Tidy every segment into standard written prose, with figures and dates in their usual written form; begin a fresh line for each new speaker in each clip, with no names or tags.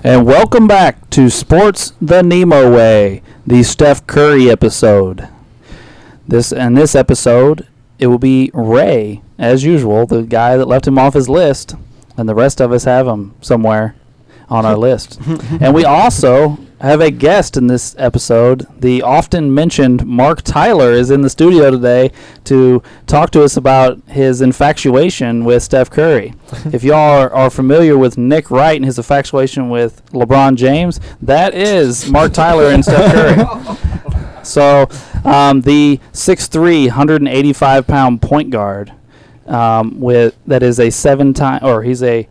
And welcome back to Sports the NEMO Way, the Steph Curry episode. This episode, it will be Ray, as usual, the guy that left him off his list, and the rest of us have him somewhere on our list. And we also have a guest in this episode. The often mentioned Mark Tyler is in the studio today to talk to us about his infatuation with Steph Curry. If y'all are familiar with Nick Wright and his infatuation with LeBron James, that is Mark Tyler and Steph Curry. So the 6'3", 185-pound point guard that is a he's a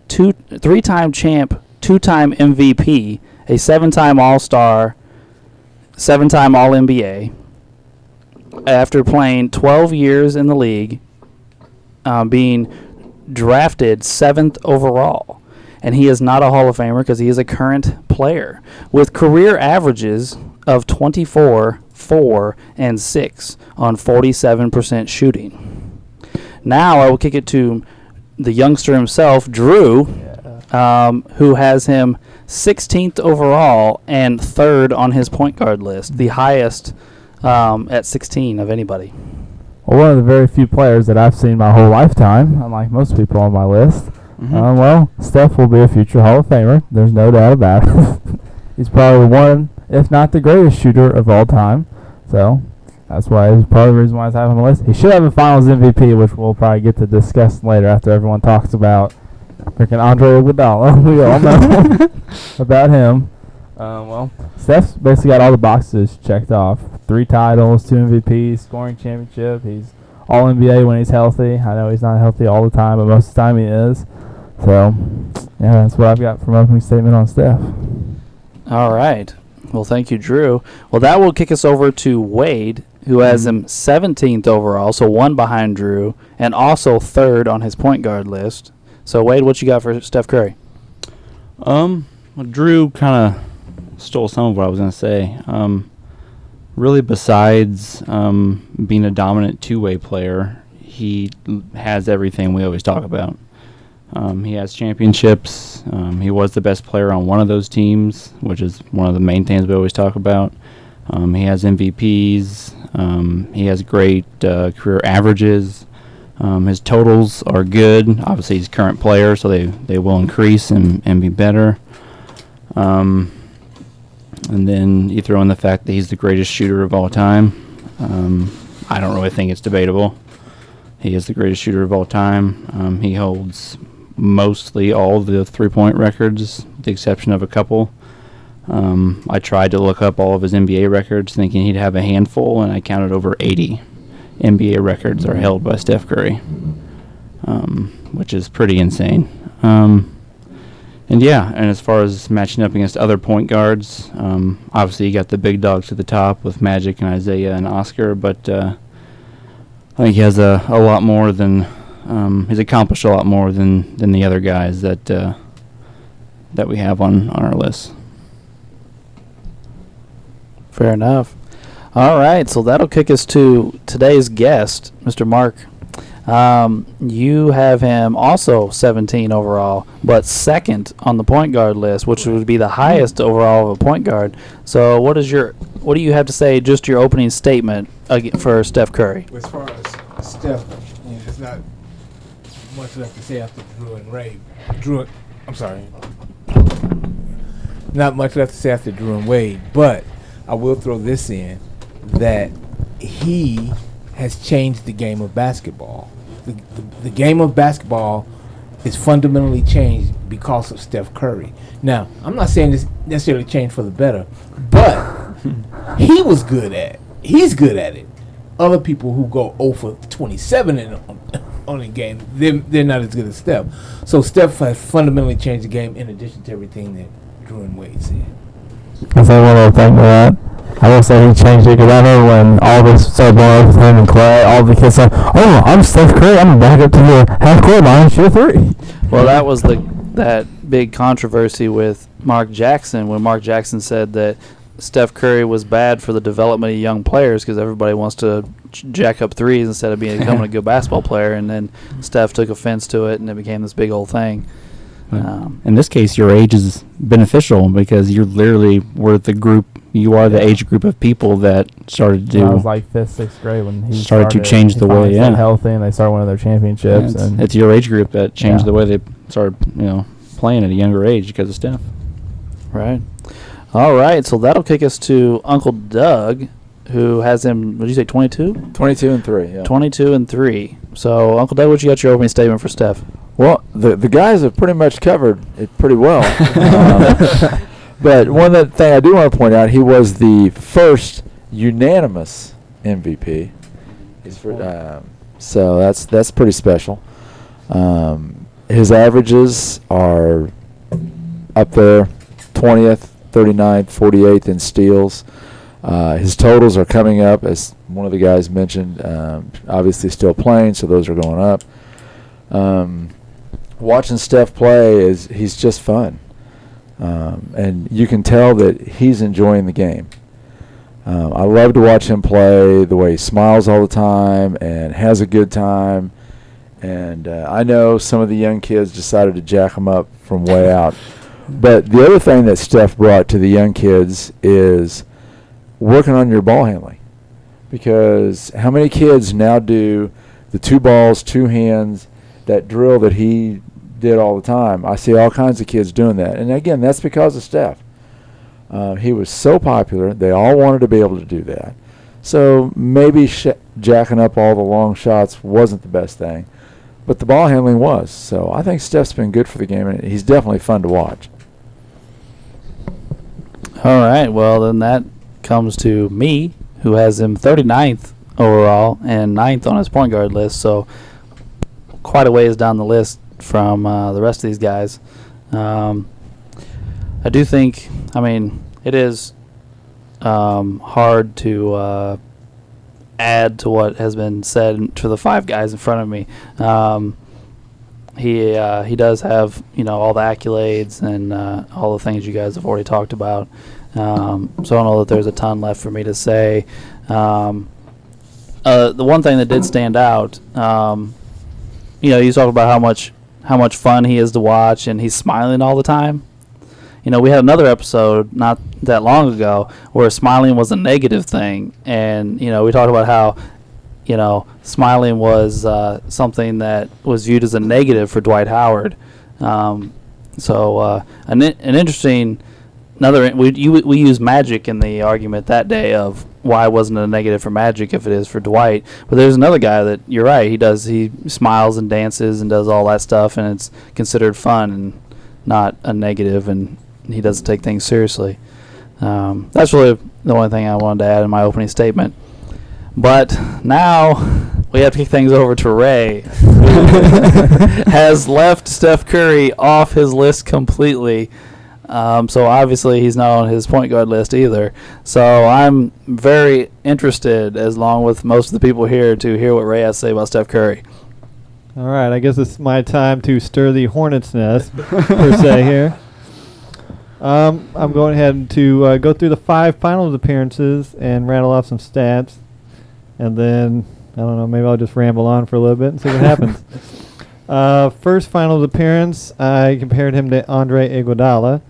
three-time champ, two-time MVP, a 7-time All-Star, 7-time All-NBA. After playing 12 years in the league, being drafted 7th overall. And he is not a Hall of Famer because he is a current player with career averages of 24, 4, and 6 on 47% shooting. Now I will kick it to the youngster himself, Drew, who has him 16th overall and 3rd on his point guard list, the highest at 16 of anybody.
Well, one of the very few players that I've seen my whole lifetime, unlike most people on my list. Steph will be a future Hall of Famer. There's no doubt about it. He's probably one, if not the greatest shooter of all time. So that's why it's part of the reason why I have him on the list. He should have a Finals MVP, which we'll probably get to discuss later after everyone talks about freaking Andre Iguodala. We all know about him. Steph's basically got all the boxes checked off. 3 titles, 2 MVPs, scoring championship. He's All-NBA when he's healthy. I know he's not healthy all the time, but most of the time he is. So, yeah, that's what I've got for my opening statement on Steph.
All right. Well, thank you, Drew. Well, that will kick us over to Wade, who has him 17th overall, so 1 behind Drew, and also 3rd on his point guard list. So, Wade, what you got for Steph Curry?
Drew kind of stole some of what I was going to say. Really, besides being a dominant two-way player, he has everything we always talk about. He has championships. He was the best player on one of those teams, which is one of the main things we always talk about. He has MVPs. He has great career averages. His totals are good. Obviously, he's a current player, so they will increase and be better. And then you throw in the fact that he's the greatest shooter of all time. I don't really think it's debatable. He is the greatest shooter of all time. He holds mostly all the three-point records, with the exception of a couple. I tried to look up all of his NBA records, thinking he'd have a handful, and I counted over 80 NBA records are held by Steph Curry, which is pretty insane. And as far as matching up against other point guards, obviously you got the big dogs at the top with Magic and Isaiah and Oscar, but I think he has a lot more than he's accomplished a lot more than the other guys that we have on our list.
Fair enough. All right, so that'll kick us to today's guest, Mr. Mark. You have him also 17 overall, but 2nd on the point guard list, which would be the highest overall of a point guard. So what do you have to say, just your opening statement for Steph Curry?
As far as Steph, there's not much left to say after Drew and Ray. Not much left to say after Drew and Wade, but I will throw this in, that he has changed the game of basketball. The game of basketball is fundamentally changed because of Steph Curry. Now, I'm not saying this necessarily changed for the better, but he's good at it. Other people who go 0 for 27 on a game, they're not as good as Steph. So Steph has fundamentally changed the game in addition to everything that Drew and Wade said.
I say one little thing to that. I will say he changed it because I know when all this started blowing up with him and Clay, all the kids said, "Oh, I'm Steph Curry. I'm gonna back up to the half-court line and shoot a 3."
Well, that was that big controversy with Mark Jackson when Mark Jackson said that Steph Curry was bad for the development of young players because everybody wants to jack up threes instead of becoming a good basketball player. And then Steph took offense to it, and it became this big old thing.
In this case, your age is beneficial because you are the age group of people that started to
I was like 5th, 6th grade when he
started to change the way.
Yeah, healthy, and they started winning their championships.
And it's your age group that changed the way they started, playing at a younger age because of Steph.
Right. All right. So that'll kick us to Uncle Doug, who has him. What did you say? 22.
22-3. Yeah.
22-3. So Uncle Doug, what you got your opening statement for Steph?
Well, the guys have pretty much covered it pretty well. But one thing I do want to point out, he was the first unanimous MVP. So that's pretty special. His averages are up there, 20th, 39th, 48th in steals. His totals are coming up, as one of the guys mentioned. Obviously still playing, so those are going up. Watching Steph play he's just fun. And you can tell that he's enjoying the game. I love to watch him play, the way he smiles all the time and has a good time. And I know some of the young kids decided to jack him up from way out. But the other thing that Steph brought to the young kids is working on your ball handling. Because how many kids now do the 2 balls, 2 hands, that drill that he did all the time? I see all kinds of kids doing that. And again, that's because of Steph. He was so popular, they all wanted to be able to do that. So maybe jacking up all the long shots wasn't the best thing, but the ball handling was. So I think Steph's been good for the game, and he's definitely fun to watch.
All right. Well, then that comes to me, who has him 39th overall and 9th on his point guard list. So quite a ways down the list from the rest of these guys. I do think, it is hard to add to what has been said to the 5 guys in front of me. He does have, all the accolades and all the things you guys have already talked about. So I don't know that there's a ton left for me to say. The one thing that did stand out, you talk about how much fun he is to watch, and he's smiling all the time. We had another episode not that long ago where smiling was a negative thing, and we talked about how smiling was something that was viewed as a negative for Dwight Howard. So an interesting we use Magic in the argument that day of why wasn't it a negative for Magic if it is for Dwight. But there's another guy that you're right. He smiles and dances and does all that stuff, and it's considered fun and not a negative, and he doesn't take things seriously. That's really the only thing I wanted to add in my opening statement. But now we have to kick things over to Ray, who has left Steph Curry off his list completely. So obviously he's not on his point guard list either. So I'm very interested, as long with most of the people here, to hear what Ray has to say about Steph Curry.
All right, I guess it's my time to stir the hornet's nest, per se, here. I'm going ahead to go through the 5 finals appearances and rattle off some stats. And then, I don't know, maybe I'll just ramble on for a little bit and see what happens. First finals appearance, I compared him to Andre Iguodala.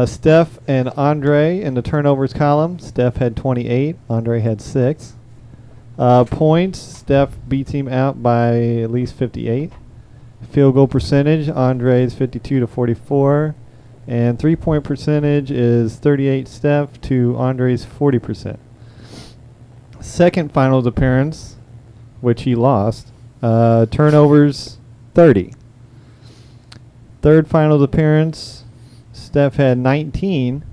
Steph and Andre in the turnovers column. Steph had 28, Andre had 6. Points, Steph beats him out by at least 58. Field goal percentage, Andre's 52 to 44. And 3-point percentage is 38 Steph to Andre's 40%. Second finals appearance, which he lost, turnovers 30. Third finals appearance, Steph had 19,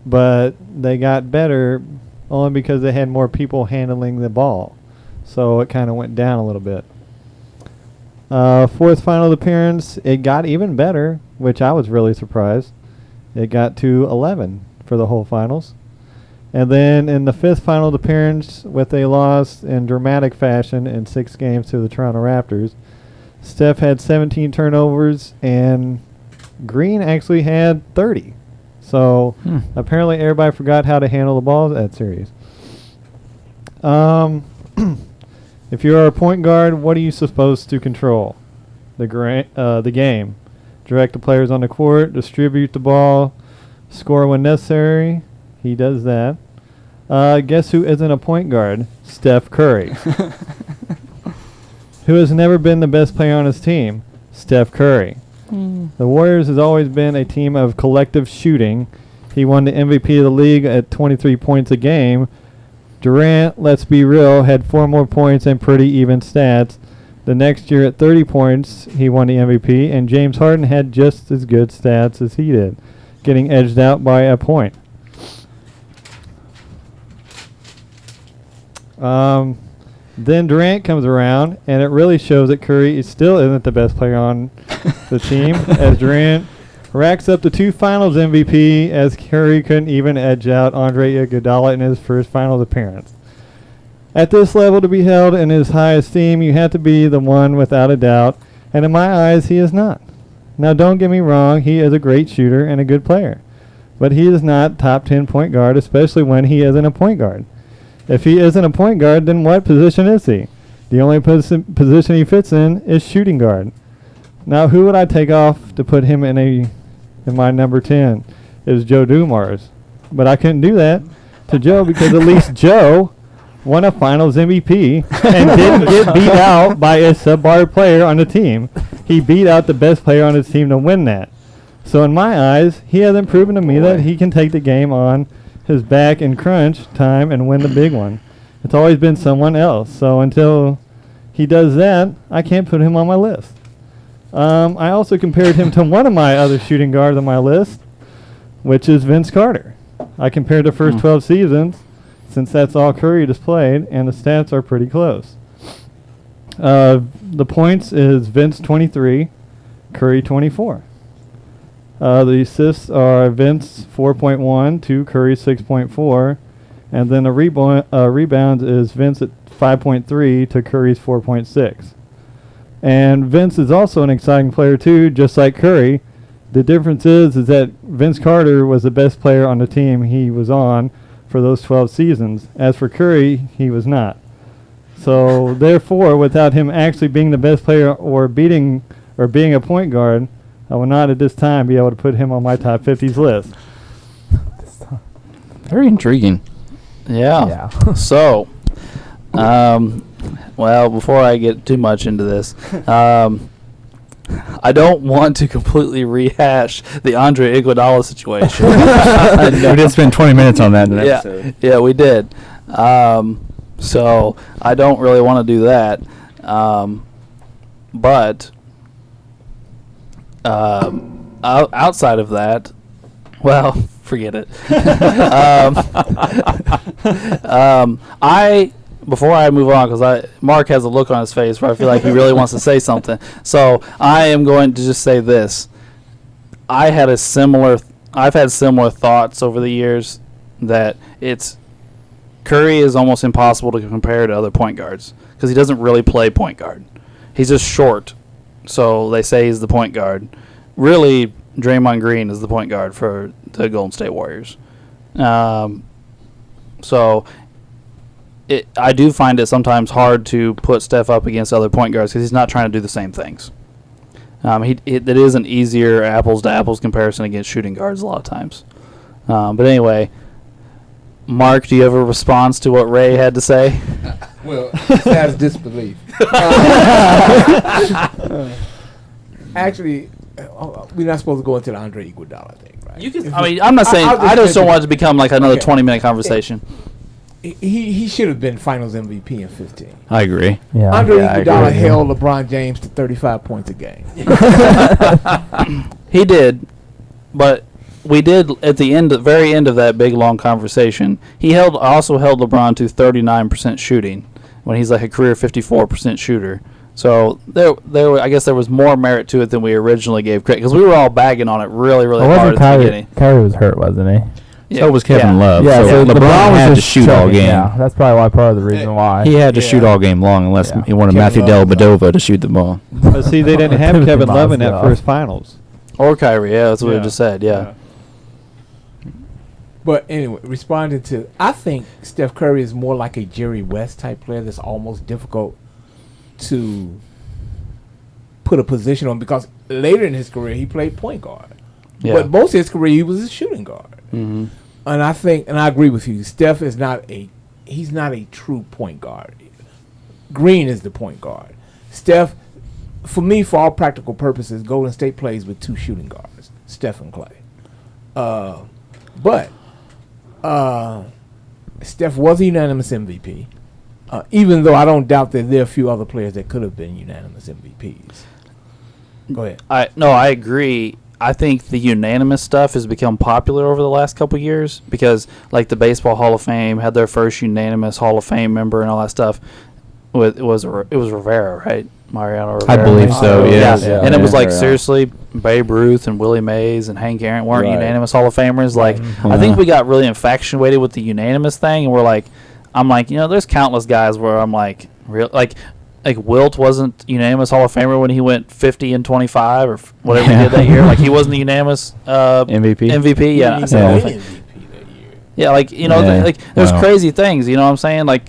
but they got better only because they had more people handling the ball. So it kind of went down a little bit. Fourth finals appearance, it got even better, which I was really surprised. It got to 11 for the whole finals. And then in the fifth finals appearance, with a loss in dramatic fashion in 6 games to the Toronto Raptors, Steph had 17 turnovers, and Green actually had 30. So apparently everybody forgot how to handle the ball at that series. If you're a point guard, what are you supposed to control? The game. direct the players on the court, distribute the ball, score when necessary. He does that. Guess who isn't a point guard? Steph Curry. Who has never been the best player on his team? Steph Curry. The Warriors has always been a team of collective shooting. He won the MVP of the league at 23 points a game. Durant, let's be real, had 4 more points and pretty even stats. The next year at 30 points, he won the MVP, and James Harden had just as good stats as he did, getting edged out by a point. Then Durant comes around, and it really shows that Curry still isn't the best player on the team, as Durant racks up the 2 Finals MVP, as Curry couldn't even edge out Andre Iguodala in his first Finals appearance. At this level, to be held in his high esteem, you have to be the one without a doubt, and in my eyes, he is not. Now, don't get me wrong, he is a great shooter and a good player, but he is not top 10 point guard, especially when he isn't a point guard. If he isn't a point guard, then what position is he? The only position he fits in is shooting guard. Now, who would I take off to put him in my number 10? It was Joe Dumars. But I couldn't do that to Joe because at least Joe won a Finals MVP and didn't get beat out by a subpar player on the team. He beat out the best player on his team to win that. So in my eyes, he hasn't proven to me that he can take the game on his back in crunch time and win the big one. It's always been someone else. So until he does that, I can't put him on my list. I also compared him to one of my other shooting guards on my list, which is Vince Carter. I compared the first 12 seasons, since that's all Curry has played, and the stats are pretty close. The points is Vince 23, Curry 24. The assists are Vince 4.1 to Curry 6.4, and then the rebounds is Vince at 5.3 to Curry's 4.6. And Vince is also an exciting player too, just like Curry. The difference is that Vince Carter was the best player on the team he was on for those 12 seasons. As for Curry, he was not. So therefore, without him actually being the best player or being a point guard, I will not at this time be able to put him on my top 50s list.
Very intriguing.
Yeah. So, well, before I get too much into this, I don't want to completely rehash the Andre Iguodala situation.
We did spend 20 minutes on that in an episode.
Yeah, we did. So I don't really want to do that. But outside of that, well, forget it. Before I move on, because Mark has a look on his face where I feel like he really wants to say something. So I am going to just say this. I've had similar thoughts over the years that Curry is almost impossible to compare to other point guards because he doesn't really play point guard. He's just short, so they say he's the point guard. Really, Draymond Green is the point guard for the Golden State Warriors. So I do find it sometimes hard to put Steph up against other point guards because he's not trying to do the same things. It is an easier apples-to-apples comparison against shooting guards a lot of times. But anyway, Mark, do you have a response to what Ray had to say?
Well, that's disbelief. Actually, we're not supposed to go into the Andre Iguodala thing, right?
I'm not saying. I just don't want it to become like another
Okay.
20-minute conversation.
He should have been Finals MVP in 15.
I agree.
Yeah.
Andre
I agree
Iguodala
with you.
held LeBron James to 35 points a game.
He did, but we did at the very end of that big long conversation. He also held LeBron to 39% shooting when he's like a career 54% shooter. So I guess there was more merit to it than we originally gave credit because we were all bagging on it really, really hard at the beginning.
Kyrie was hurt, wasn't he?
So was Kevin Love.
Yeah,
so
so
LeBron
was
had to
just
shoot all
choking,
game.
Yeah, that's probably why part of the reason why.
He had to
Yeah.
shoot all game long unless
Yeah.
he wanted
Kevin
Matthew
Love was
Dellavedova to shoot the ball.
But see, they didn't have
Timothy
Kevin Love in that
Mozgov.
first Finals.
Or Kyrie, yeah, that's what we
Yeah.
just said, yeah.
But anyway, responding to, I think Steph Curry is more like a Jerry West type player that's almost difficult to put a position on because later in his career, he played point guard.
Yeah.
But most of his career, he was a shooting guard.
Mm-hmm.
And I agree with you. Steph is he's not a true point guard. Green is the point guard. Steph, for me, for all practical purposes, Golden State plays with two shooting guards, Steph and Clay. But Steph was a unanimous MVP, even though I don't doubt that there are a few other players that could have been unanimous MVPs. Go ahead.
I agree. I think the unanimous stuff has become popular over the last couple of years because, like, the Baseball Hall of Fame had their first unanimous Hall of Fame member and all that stuff. It was Rivera, right? Mariano Rivera.
I believe so. Yeah.
And it was like, seriously, Babe Ruth and Willie Mays and Hank Aaron weren't unanimous Hall of Famers. Like, I think we got really infatuated with the unanimous thing, and we're like, I'm like, there's countless guys where I'm like, like Wilt wasn't unanimous Hall of Famer when he went 50 and 25 or whatever he did that year. Like, he wasn't a unanimous MVP. Yeah, I said Hall of Fame. Yeah, like, there's crazy things. You know what I'm saying? Like,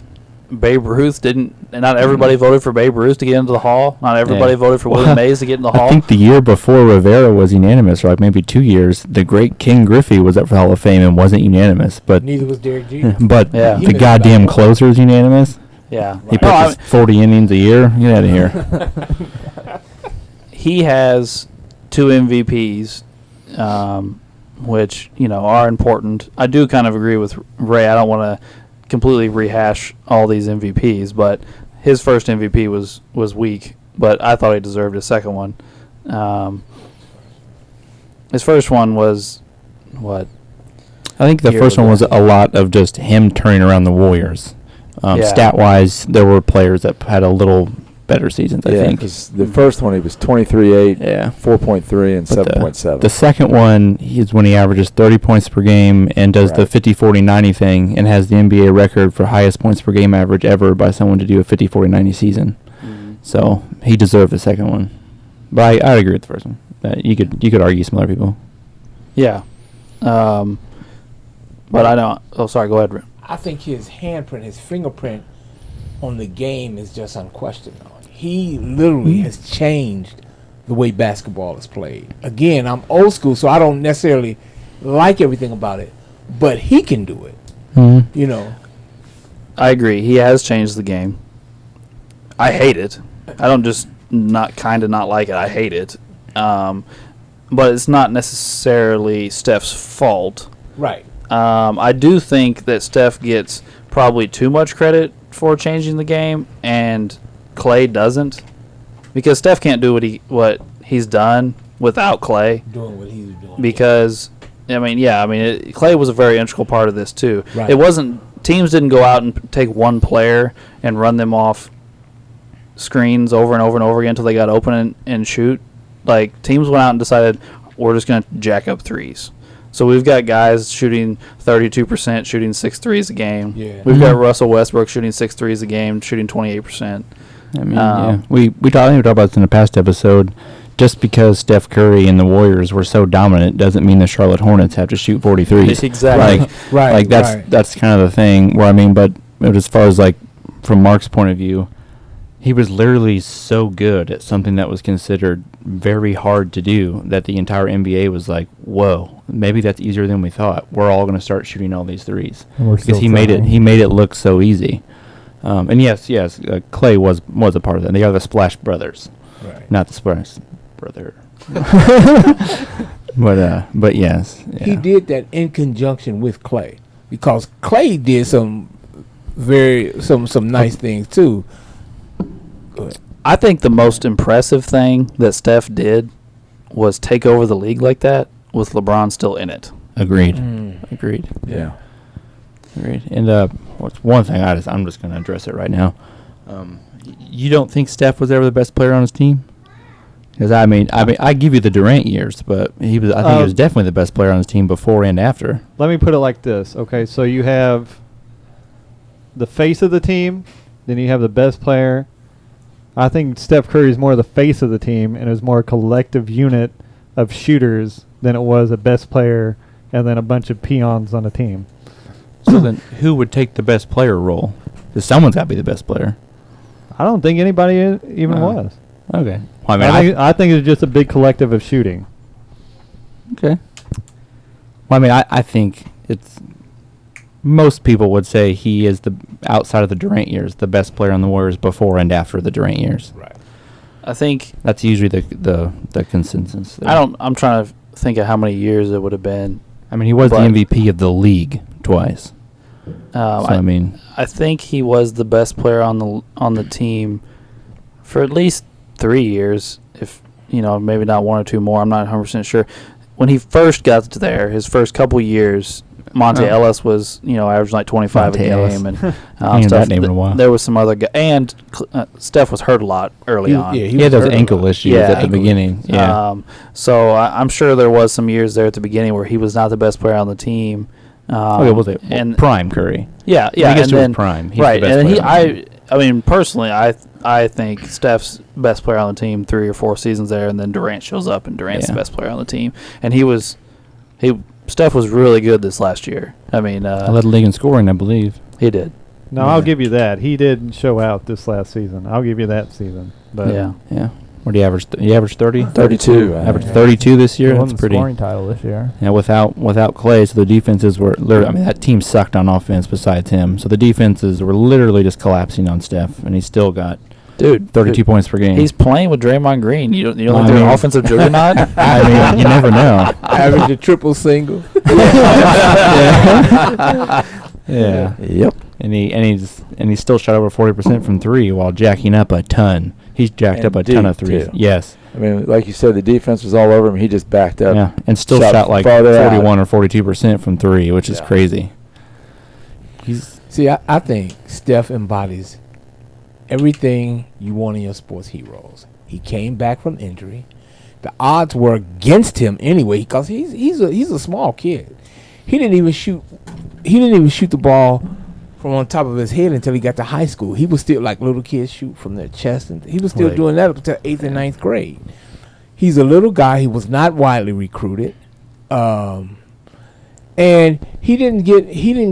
Babe Ruth not everybody voted for Babe Ruth to get into the Hall. Not everybody voted for Willie Mays to get in the Hall.
I think the year before Rivera was unanimous, or like maybe 2 years, the great King Griffey was up for the Hall of Fame and wasn't unanimous. But
neither was Derek Jeter.
But the goddamn closer is unanimous.
Yeah.
He pitches 40 innings a year. Get out of here.
He has 2 MVPs, which, are important. I do kind of agree with Ray. I don't want to completely rehash all these MVPs, but his first MVP was weak, but I thought he deserved his second one. His first one was what?
I think the first one was a lot of just him turning around the Warriors. Stat-wise, there were players that had a little better seasons, I think.
Because the first one, he was 23-8, 4.3, and 7.7.
The second one is when he averages 30 points per game and does the 50-40-90 thing and has the NBA record for highest points per game average ever by someone to do a 50-40-90 season. Mm-hmm. So he deserved the second one. But I agree with the first one. You could argue some other people.
Yeah. But I don't. Oh, sorry. Go ahead.
I think his handprint, his fingerprint on the game is just unquestionable. He literally has changed the way basketball is played. Again, I'm old school, so I don't necessarily like everything about it, but he can do it.
Mm-hmm.
I agree. He has changed the game. I hate it. I don't just not like it. I hate it. But it's not necessarily Steph's fault.
Right.
I do think that Steph gets probably too much credit for changing the game, and Clay doesn't, because Steph can't do what he's done without Clay.
Doing what he's doing.
Because Clay was a very integral part of this too.
Right.
It wasn't teams didn't go out and take one player and run them off screens over and over and over again until they got open and shoot. Like, teams went out and decided we're just going to jack up threes. So we've got guys shooting 32%, shooting 6 threes a game.
Yeah.
We've got Russell Westbrook shooting 6 threes a game, shooting 28%.
We talked about this in a past episode. Just because Steph Curry and the Warriors were so dominant doesn't mean the Charlotte Hornets have to shoot 43s.
Exactly.
That's kind of the thing. But as far as like from Mark's point of view, he was literally so good at something that was considered very hard to do that the entire NBA was like, whoa, maybe that's easier than we thought. We're all going to start shooting all these threes. Because he made it look so easy. And yes, Clay was a part of that. They are the Splash Brothers.
Right.
Not the Splash Brother. But yes. Yeah.
He did that in conjunction with Clay, because Clay did some nice things too. Go ahead.
I think the most impressive thing that Steph did was take over the league like that with LeBron still in it.
Agreed.
Agreed.
Yeah. Agreed. And what's one thing I'm just going to address it right now. You don't think Steph was ever the best player on his team? Because I give you the Durant years, but I think he was definitely the best player on his team before and after.
Let me put it like this. Okay, so you have the face of the team, then you have the best player. I think Steph Curry is more the face of the team, and it was more a collective unit of shooters than it was a best player and then a bunch of peons on a team.
So then who would take the best player role? Because someone's got to be the best player.
I don't think anybody even was.
Okay. Well, I mean,
I think it's just a big collective of shooting.
okay. Well, I mean, I think it's most people would say he is outside of the Durant years, the best player on the Warriors before and after the Durant years.
Right.
I think
That's usually the consensus. There.
I'm trying to think of how many years it would have been.
I mean, he was the
but-
MVP of the league twice. I mean,
I think he was the best player on the team for at least 3 years, if maybe not 1 or 2 more. I'm not 100% sure. When he first got to there, his first couple years, Monte Ellis was averaging like 25
Monte
a
Ellis.
game, and
Ain't
stuff.
that name in a while.
There was some other guy, and Steph was hurt a lot early on.
he had those ankle issues
Yeah,
at the
ankle
beginning. Yeah.
So I'm sure there was some years there at the beginning where he was not the best player on the team.
Okay, was it
and
prime Curry?
yeah,
When he gets
and
to his
then
prime, he's
right,
the best
and then
player on the team.
I mean personally, I think Steph's best player on the team 3 or 4 seasons there, and then Durant shows up, and Durant's the best player on the team, and Steph was really good this last year. I mean,
led the league in scoring, I believe.
he did.
No, I'll give you that. He did show out this last season. I'll give you that season. But
Yeah. What do you average? You average 30?
32.
Average 32 this year.
He won
That's
the
pretty.
scoring title this year.
Yeah, without Clay, so the defenses were literally. I mean, that team sucked on offense besides him. So the defenses were literally just collapsing on Steph, and he still got 32 points per game.
He's playing with Draymond Green. You don't think
I
they're
mean-
an offensive juggernaut?
I mean, you never know.
Average a triple single.
Yeah.
Yep.
And he still shot over 40% from 3 while jacking up a ton. He's jacked
And
up a ton of
deep,
threes.
too.
Yes.
I mean, like you said, the defense was all over him. He just backed up.
Yeah. And still
Shot
shot like
farther out.
41 or 42% from 3, which is
Yeah.
crazy.
See, I think Steph embodies everything you want in your sports heroes. He came back from injury. The odds were against him anyway because he's a small kid. He didn't even shoot the ball from on top of his head until he got to high school. He was still like little kids shoot from their chest, and he was still
Right.
doing that up until 8th and 9th grade. He's a little guy. He was not widely recruited, and he didn't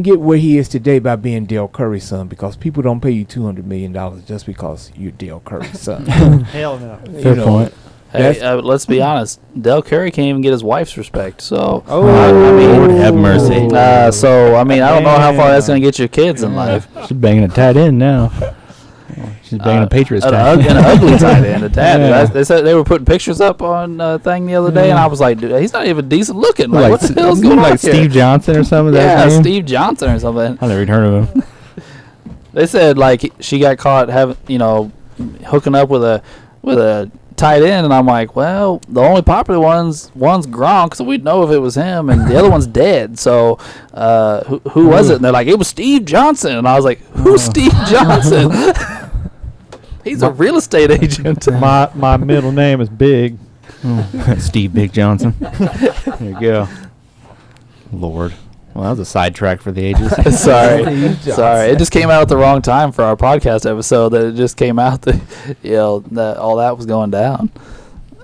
get where he is today by being Dale Curry's son, because people don't pay you $200 million just because you're Dale Curry's son.
hell no.
Fair point.
Hey, let's be honest. Del Curry can't even get his wife's respect. So
Oh.
I mean,
Lord have mercy.
so I mean, I don't know how far that's going to get your kids in life.
She's banging a tight end now. She's banging a Patriots
an,
tight end.
an ugly tight end. A tad.
Yeah.
They said they were putting pictures up on thing the other day, and I was like, dude, he's not even decent looking. Like, what the hell's going on
like
here?
Steve Johnson or something?
Yeah,
That name?
Steve Johnson or something.
I never even heard of him.
They said like she got caught hooking up with a tight end, and I'm like, well, the only popular one's Gronk, so we'd know if it was him, and the other one's dead. So who was it? And they're like, it was Steve Johnson, and I was like, who's Steve Johnson? He's a real estate agent.
My middle name is Big.
Steve Big Johnson. There you go. Lord. Well, that was a sidetrack for the ages.
Sorry. It just came out at the wrong time for our podcast episode. That it just came out that that all that was going down.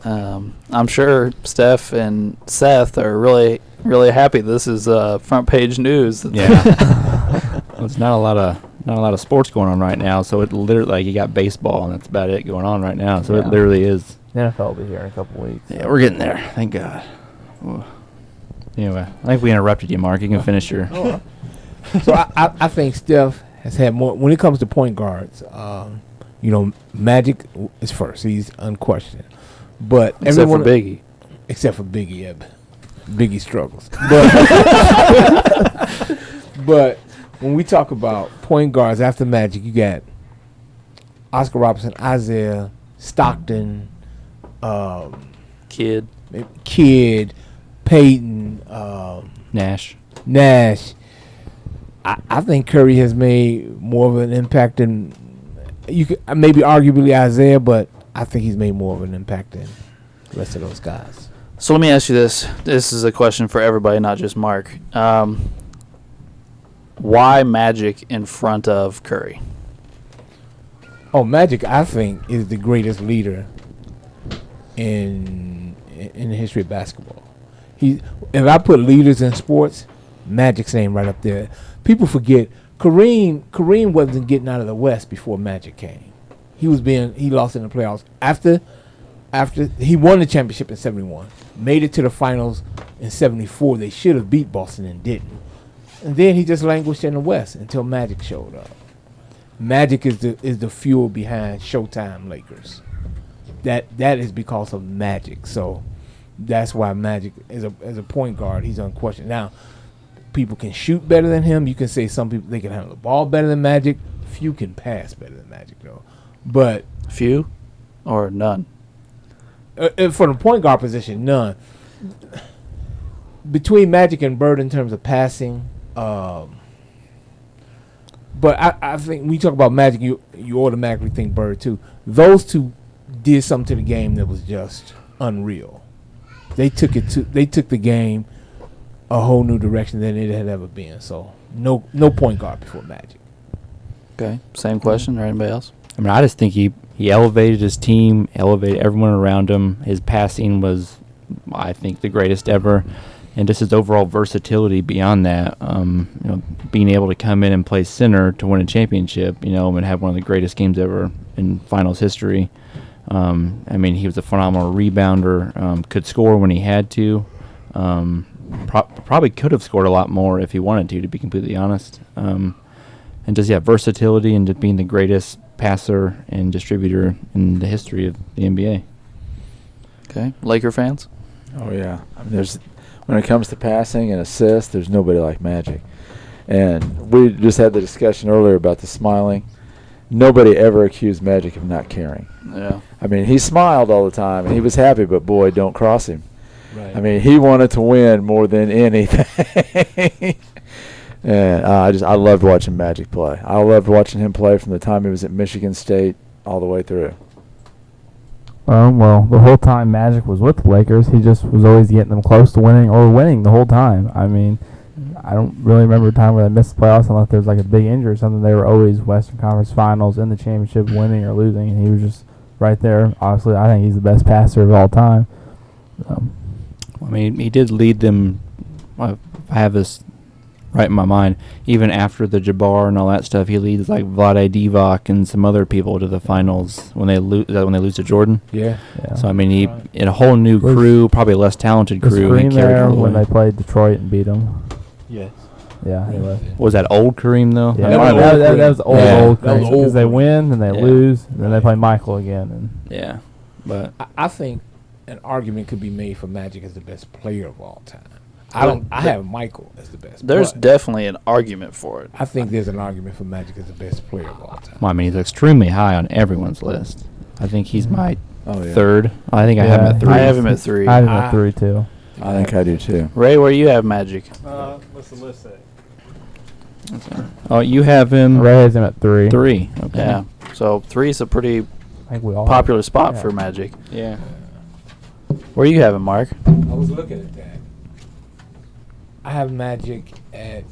I'm sure Steph and Seth are really, really happy. This is front page news.
Yeah. Well, it's not a lot of sports going on right now. So it literally, like, you got baseball, and that's about it going on right now. So it
Yeah.
literally is.
The NFL will be here in a couple weeks.
Yeah, we're getting there. Thank God. Whew. Anyway, I think we interrupted you, Mark. You can finish your.
So I think Steph has had more when it comes to point guards. Magic is first. He's unquestioned. But
Except for Biggie.
Except for Biggie. Yeah. Biggie struggles. But when we talk about point guards after Magic, you got Oscar Robertson, Isaiah, Stockton,
Kid.
Peyton,
Nash.
I think Curry has made more of an impact than you could maybe arguably Isaiah, but I think he's made more of an impact than the rest of those guys.
So let me ask you this. This is a question for everybody, not just Mark. Why Magic in front of Curry?
Oh, Magic, I think, is the greatest leader in the history of basketball. If I put leaders in sports, Magic's name right up there. People forget Kareem wasn't getting out of the West before Magic came. He lost in the playoffs after he won the championship in 71, made it to the finals in 74. They should have beat Boston and didn't. And then he just languished in the West until Magic showed up. Magic is the fuel behind Showtime Lakers. That is because of Magic. So that's why Magic as a point guard, he's unquestioned. Now, people can shoot better than him. You can say some people they can handle the ball better than Magic. Few can pass better than Magic though. But
Few or none?
For the point guard position, none. Between Magic and Bird in terms of passing, but I think when you talk about Magic, you automatically think Bird too. Those two did something to the game that was just unreal. They took the game a whole new direction than it had ever been. So no point guard before Magic.
Okay, same question. Or anybody else?
I mean, I just think he elevated his team, elevated everyone around him. His passing was, I think, the greatest ever. And just his overall versatility beyond that, being able to come in and play center to win a championship, and have one of the greatest games ever in finals history. I mean, he was a phenomenal rebounder, could score when he had to. Probably could have scored a lot more if he wanted to be completely honest. And just, versatility and just being the greatest passer and distributor in the history of the NBA.
Okay, Laker fans?
Oh, yeah. I mean, when it comes to passing and assists, there's nobody like Magic. And we just had the discussion earlier about the smiling. Nobody ever accused Magic of not caring.
Yeah.
I mean, he smiled all the time, and he was happy, but, boy, don't cross him.
Right.
I mean, he wanted to win more than anything. And I loved watching Magic play. I loved watching him play from the time he was at Michigan State all the way through.
Well, the whole time Magic was with the Lakers, he just was always getting them close to winning or winning the whole time. I mean, I don't really remember a time where they missed the playoffs unless there was like a big injury or something. They were always Western Conference Finals in the championship, winning or losing, and he was just right there. Obviously, I think he's the best passer of all time.
I mean, he did lead them. I have this right in my mind. Even after the Jabbar and all that stuff, he leads like Vlade Divac and some other people to the finals when they lose to Jordan.
Yeah.
So I mean, he in a whole new crew, probably a less talented
Was
crew. He
Kareem
carried
there
all the
when
way.
they played Detroit and beat them?
Yes.
Yeah, he was.
Was that old Kareem though?
Yeah,
That was
that was
Yeah.
old
That was old
because they
Kareem.
win and they
Yeah.
lose, and then they play Michael again. And
Yeah, but
I think an argument could be made for Magic as the best player of all time. I have Michael as the best.
There's
but
definitely an argument for it.
I think there's an argument for Magic as the best player of all time.
well, I mean, he's extremely high on everyone's list. I think he's my
Oh, yeah.
third. I think I have him
Yeah,
at 3.
I have him at 3.
I had him at 3 too.
I think I do, too.
Ray, where you have Magic?
What's the list say?
Oh, you have him
Ray has him at 3.
3. Okay.
Yeah. So 3 is a pretty
I think we all
popular spot
yeah.
for Magic.
Yeah.
Where you have him, Mark?
I was looking at that. I have Magic at.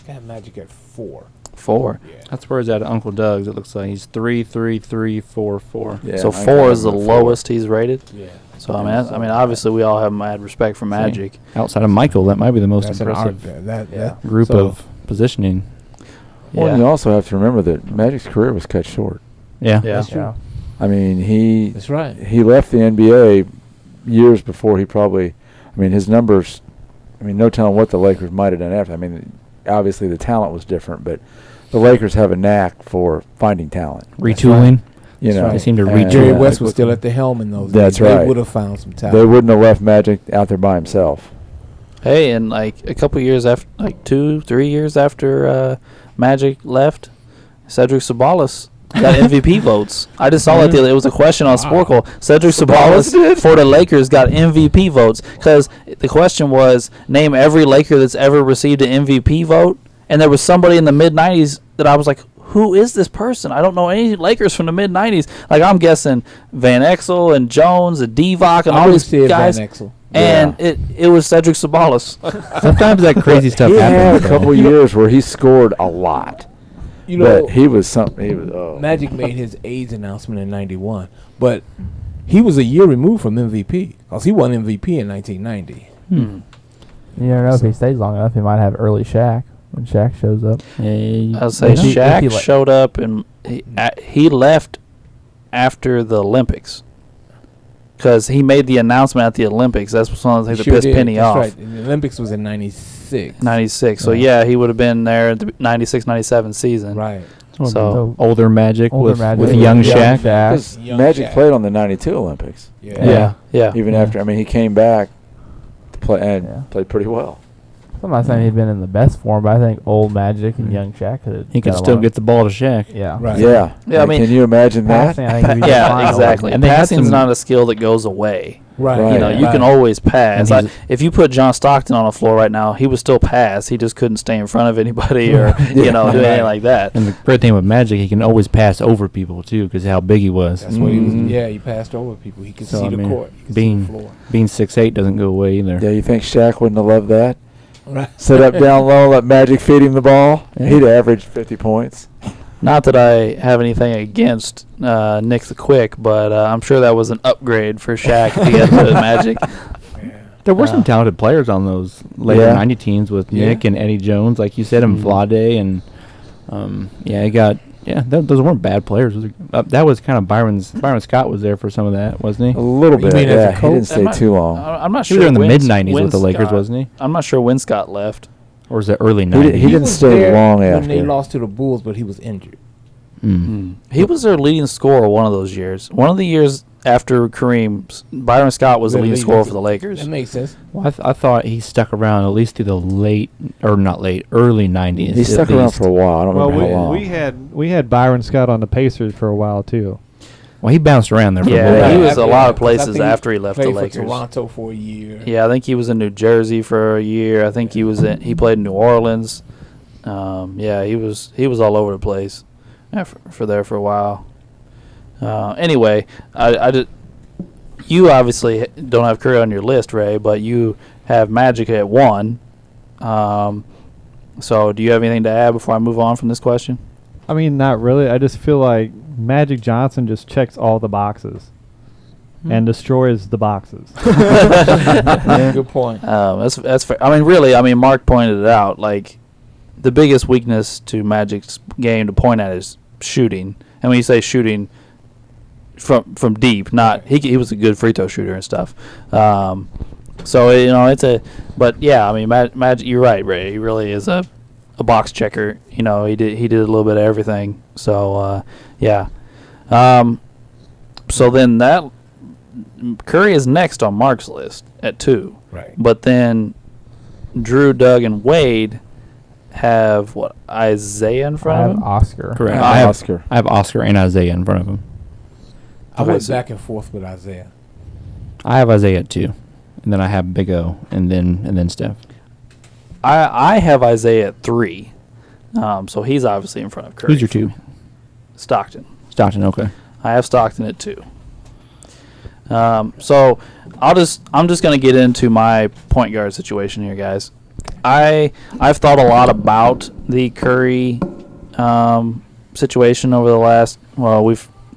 I have Magic at 4.
4.
Yeah.
That's where he's at Uncle Doug's. It looks like he's 3, 3, 3, 4, 4.
Yeah,
So
I think
4
I
is the
have him at 4.
lowest he's rated.
Yeah.
So I mean, obviously we all have mad respect for Magic.
Outside of Michael, that might be the most
That's an
impressive
argument. That
Yeah.
group
So-
of positioning.
Well,
Yeah.
you also have to remember that Magic's career was cut short.
Yeah.
Yeah.
That's true.
Yeah.
I mean, he
That's right.
left the NBA years before he probably. I mean, his numbers. I mean, no telling what the Lakers might have done after. I mean, obviously the talent was different, but the Lakers have a knack for finding talent.
Retooling.
You know,
They seem to
and,
retool.
Jerry
uh,
West was still at the helm in those
That's
days. They
right.
would have found some talent.
They wouldn't have left Magic out there by himself.
Hey, and like a couple years after, like 2-3 years after Magic left, Cedric Sabalas got MVP votes. I just saw that it was a question on Sporkle. Cedric Sabalas for the Lakers got MVP votes because the question was name every Laker that's ever received an MVP vote, and there was somebody in the mid '90s that I was like, who is this person? I don't know any Lakers from the mid '90s. Like I'm guessing Van Exel and Jones and Divac and
I
all
would
these
say
guys.
Van Exel.
And it was Cedric Sabalas.
Sometimes that crazy stuff
He had
happens.
a couple years where he scored a lot,
You know,
but he was something. He was
Magic made his AIDS announcement in '91, but he was a year removed from MVP because he won MVP in 1990.
You never know if he stays long enough, he might have early Shaq. when Shaq shows up.
I'll say
If he
Shaq
le-
showed up and he left after the Olympics because he made the announcement at the Olympics. That's one of the things that pissed Penny
That's
off.
right. And the Olympics was in 96.
96. So, yeah, he would have been there at the 96, 97 season.
Right.
So,
older Magic
Older
with
Magic
with
with
young
young
Shaq.
Shaq.
Because
Young
Magic
Shaq.
played on the '92 Olympics.
Yeah.
yeah.
Even
Yeah.
after, I mean, he came back to play and
Yeah.
played pretty well.
I'm not saying he'd been in the best form, but I think old Magic and young Shaq could.
He could still get the ball to Shaq.
Yeah.
Right.
Yeah.
Yeah, I
And
mean,
can you imagine that?
Passing, I think he'd be
Yeah,
fine.
exactly.
And they had
Passing's
some-
not a skill that goes away.
Right.
Right.
You know, you
Right.
can always pass.
And he's-
If you put John Stockton on the floor right now, he would still pass. He just couldn't stay in front of anybody or, you know, do anything
Right.
like that.
And the great thing with Magic, he can always pass over people too, because how big he was.
That's what he was.
Mhm.
Yeah, he passed over people. He could
So,
see
I
the
mean,
court. He could
being-
see the floor.
Being 6'8" doesn't go away either.
Yeah, you think Shaq wouldn't have loved that?
Right.
Set up down low, let Magic feed him the ball.
Yeah.
He'd average 50 points.
Not that I have anything against Nick the Quick, but I'm sure that was an upgrade for Shaq if he had the Magic.
There were some talented players on those later
Yeah.
90 teams with
Yeah.
Nick and Eddie Jones, like you said, and
Mhm.
Vlade, and those weren't bad players. That was kind of Byron Scott was there for some of that, wasn't
A
he?
little
You
bit,
mean as a
yeah. He didn't
coach?
stay too long.
I'm not
He
sure.
was there in the
when-
mid 90s
when
with the Lakers,
Scott-
wasn't he?
I'm not sure when Scott left.
Or was it early
He
90s?
didn't
was
stay
there
long
when they
after.
lost to the Bulls, but he was injured.
He was their leading scorer one of those years. One of the years after Kareem, Byron Scott was the leading scorer for the Lakers.
That makes sense.
Well, I thought he stuck around at least through the early 90s.
He
at
stuck around
least.
for a while. I don't
Well,
remember how long.
we had Byron Scott on the Pacers for a while too.
Well, he bounced around there for a
Yeah,
little
he
bit.
was a lot of
Because I
places
think
after he left the
played
Lakers.
For Toronto for a year.
Yeah, I think he was in New Jersey for a year. I think he played in New Orleans. Yeah, he was all over the place for there for a while. Anyway, you obviously don't have Curry on your list, Ray, but you have Magic at 1. So do you have anything to add before I move on from this question?
I mean, not really. I just feel like Magic Johnson just checks all the boxes and destroys the boxes.
Good point.
That's fair. I mean, really, Mark pointed it out. Like, the biggest weakness to Magic's game to point at is shooting. And when you say shooting from deep, not he was a good free throw shooter and stuff. So but yeah, I mean, Magic. You're right, Ray. He really is a box checker. You know, he did a little bit of everything. So yeah. So then that Curry is next on Mark's list at 2.
Right.
But then Drew, Doug, and Wade have Isaiah in
I
front of
have
him?
Oscar.
Correct.
Yeah,
I have
Oscar.
I have Oscar and Isaiah in front of him.
I
Okay,
went
so-
back and forth with Isaiah.
I have Isaiah at 2, and then I have Big O, and then Steph.
I have Isaiah at 3. So he's obviously in front of Curry.
Who's your 2?
Stockton.
Stockton. Okay.
I have Stockton at 2. So I'm just gonna get into my point guard situation here, guys. I've thought a lot about the Curry situation over the last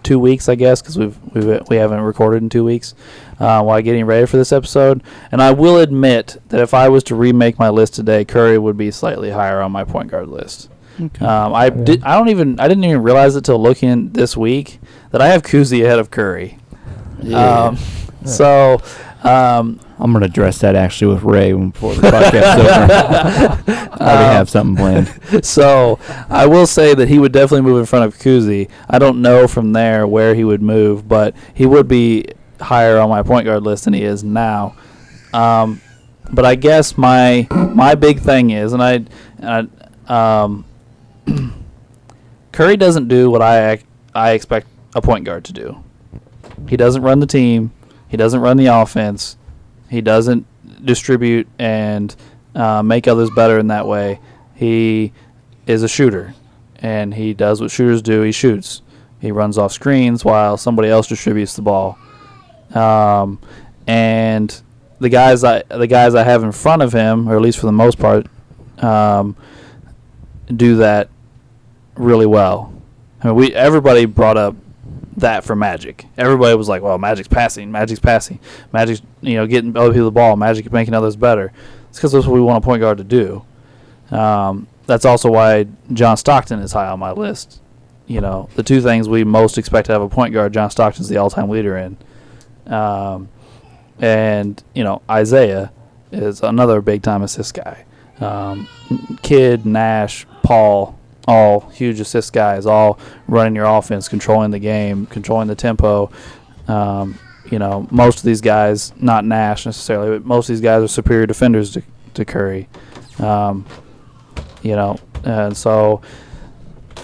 2 weeks, I guess, because we haven't recorded in 2 weeks while getting ready for this episode. And I will admit that if I was to remake my list today, Curry would be slightly higher on my point guard list.
Okay.
I didn't even realize it till looking this week that I have Kuzi ahead of Curry. So
I'm going to address that actually with Ray before the podcast is over. I already have something planned.
So I will say that he would definitely move in front of Kuzi. I don't know from there where he would move, but he would be higher on my point guard list than he is now. But I guess my big thing is, Curry doesn't do what I expect a point guard to do. He doesn't run the team. He doesn't run the offense. He doesn't distribute and make others better in that way. He is a shooter, and he does what shooters do. He shoots. He runs off screens while somebody else distributes the ball. And the guys I have in front of him, or at least for the most part, do that really well. I mean, everybody brought up that for Magic. Everybody was like, well, Magic's passing. Magic's getting other people the ball. Magic making others better. It's because that's what we want a point guard to do. that's also why John Stockton is high on my list. You know, the two things we most expect to have a point guard, John Stockton's the all-time leader in. And, you know, Isaiah is another big-time assist guy. Kidd, Nash, Paul, all huge assist guys, all running your offense, controlling the game, controlling the tempo. You know, most of these guys, not Nash necessarily, but most of these guys are superior defenders to Curry. You know, and so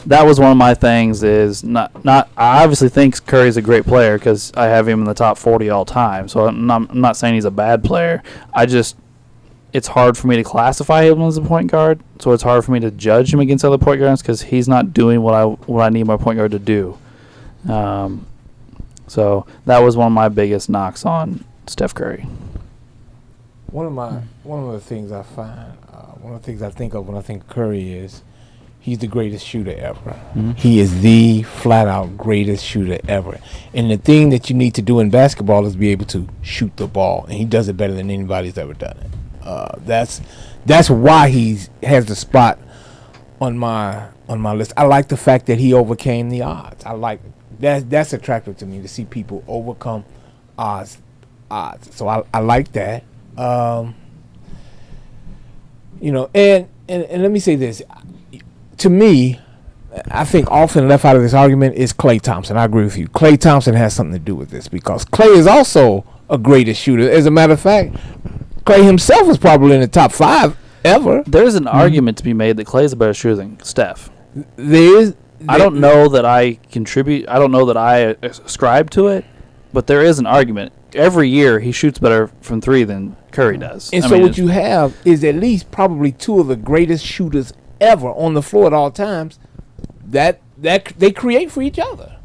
that was one of my things is not I obviously think Curry's a great player because I have him in the top 40 all time. So I'm not saying he's a bad player. It's hard for me to classify him as a point guard. So it's hard for me to judge him against other point guards because he's not doing what I need my point guard to do. So that was one of my biggest knocks on Steph Curry.
One of the things I find, one of the things I think of when I think Curry is, he's the greatest shooter ever.
Mm-hmm.
He is the flat-out greatest shooter ever. And the thing that you need to do in basketball is be able to shoot the ball, and he does it better than anybody's ever done it. That's why he has the spot on my list. I like the fact that he overcame the odds. I like that's attractive to me to see people overcome odds. So I like that. You know, and let me say this. To me, I think often left out of this argument is Klay Thompson. I agree with you. Klay Thompson has something to do with this because Klay is also a greatest shooter. As a matter of fact, Klay himself is probably in the top 5 ever.
There's an argument to be made that Klay's a better shooter than Steph.
I
don't know that I contribute. I don't know that I ascribe to it, but there is an argument. Every year he shoots better from 3 than Curry does.
And what you have is at least probably 2 of the greatest shooters ever on the floor at all times. That they create for each other.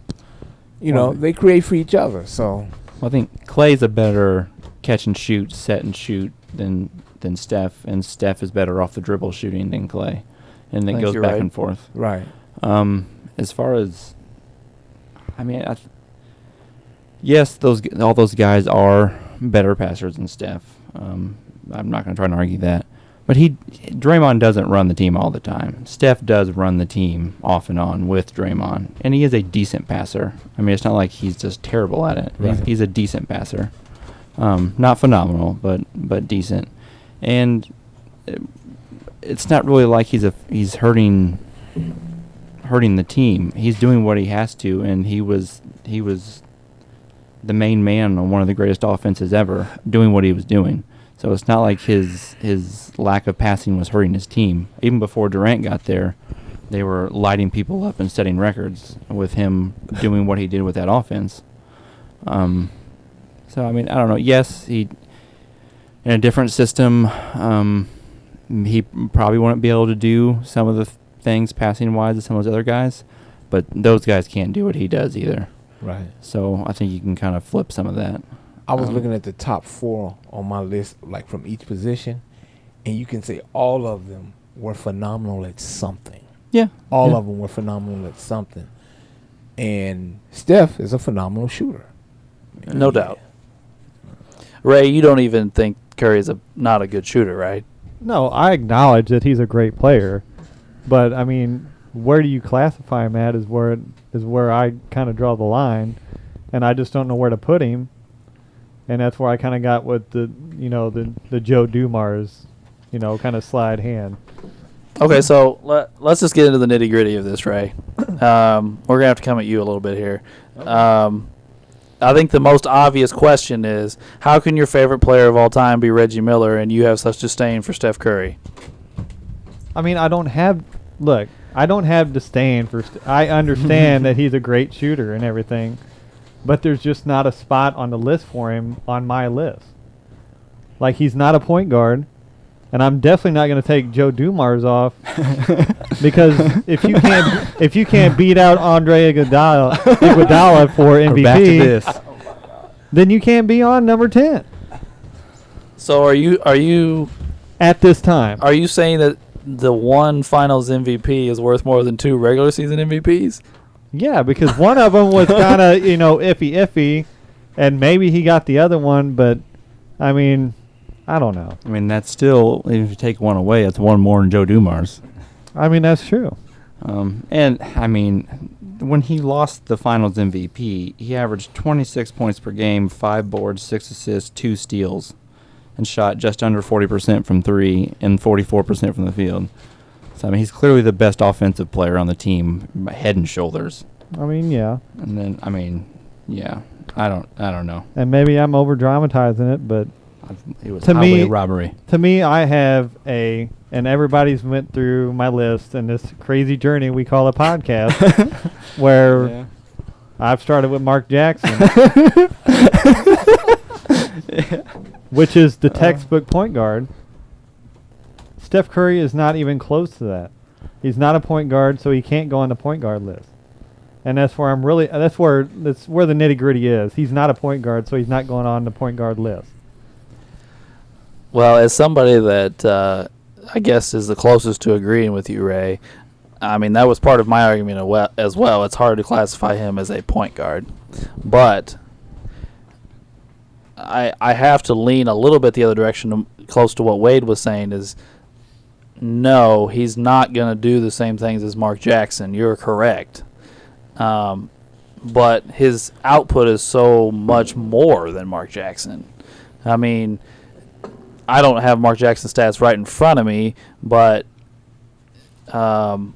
You know, they create for each other. So
I think Klay's a better catch and shoot, set and shoot than Steph, and Steph is better off the dribble shooting than Klay, and it goes back and forth.
Right.
As far as, I mean, yes, all those guys are better passers than Steph. I'm not going to try and argue that. But Draymond doesn't run the team all the time. Steph does run the team off and on with Draymond, and he is a decent passer. I mean, it's not like he's just terrible at it.
Right.
He's a decent passer. Not phenomenal, but decent. And it's not really like he's hurting the team. He's doing what he has to, and he was the main man on one of the greatest offenses ever, doing what he was doing. So it's not like his lack of passing was hurting his team. Even before Durant got there, they were lighting people up and setting records with him doing what he did with that offense. So, I mean, I don't know. Yes, in a different system, he probably wouldn't be able to do some of the things passing-wise as some of those other guys, but those guys can't do what he does either.
Right.
So I think you can kind of flip some of that.
I was looking at the top 4 on my list, like from each position, and you can say all of them were phenomenal at something.
Yeah.
All of them were phenomenal at something. And Steph is a phenomenal shooter.
No doubt. Ray, you don't even think Curry is not a good shooter, right?
No, I acknowledge that he's a great player, but I mean, where do you classify him at is where I kind of draw the line, and I just don't know where to put him, and that's where I kind of got with the Joe Dumars, kind of slide hand.
Okay, so let's just get into the nitty gritty of this, Ray. We're gonna have to come at you a little bit here. I think the most obvious question is, how can your favorite player of all time be Reggie Miller and you have such disdain for Steph Curry?
I mean, I don't have disdain for I understand that he's a great shooter and everything, but there's just not a spot on the list for him on my list. Like, he's not a point guard, and I'm definitely not going to take Joe Dumars off because if you can't beat out Andre Iguodala for MVP, then you can't be on number 10.
So are you
at this time?
Are you saying that the one Finals MVP is worth more than 2 regular season MVPs?
Yeah, because one of them was kind of iffy, and maybe he got the other one, but I mean, I don't know.
I mean, that's still, if you take one away, that's one more than Joe Dumars.
I mean, that's true.
And, I mean, when he lost the Finals MVP, he averaged 26 points per game, 5 boards, 6 assists, 2 steals, and shot just under 40% from 3 and 44% from the field. So, I mean, he's clearly the best offensive player on the team, head and shoulders.
I mean, yeah.
And then, I mean, yeah, I don't know.
And maybe I'm over dramatizing it, but
It was
To
highway
me-
robbery.
to me, I have and everybody's went through my list and this crazy journey we call a podcast, where I've started with Mark Jackson, which is the textbook point guard. Steph Curry is not even close to that. He's not a point guard, so he can't go on the point guard list. And that's where that's where the nitty gritty is. He's not a point guard, so he's not going on the point guard list.
Well, as somebody that I guess is the closest to agreeing with you, Ray, I mean, that was part of my argument as well. It's hard to classify him as a point guard. But I have to lean a little bit the other direction, close to what Wade was saying, is no, he's not going to do the same things as Mark Jackson. You're correct. But his output is so much more than Mark Jackson. I mean, I don't have Mark Jackson's stats right in front of me, but Mark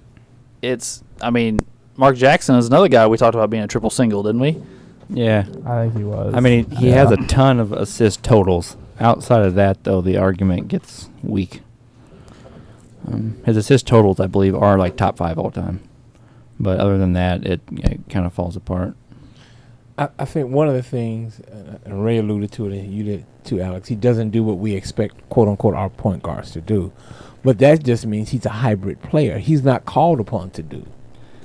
Jackson is another guy we talked about being a triple single, didn't we?
Yeah.
I think he was.
I mean, he has a ton of assist totals. Outside of that, though, the argument gets weak. His assist totals, I believe, are like top 5 all time. But other than that, it kind of falls apart.
I think one of the things, and Ray alluded to it, and you did too, Alex, he doesn't do what we expect, quote-unquote, our point guards to do. But that just means he's a hybrid player. He's not called upon to do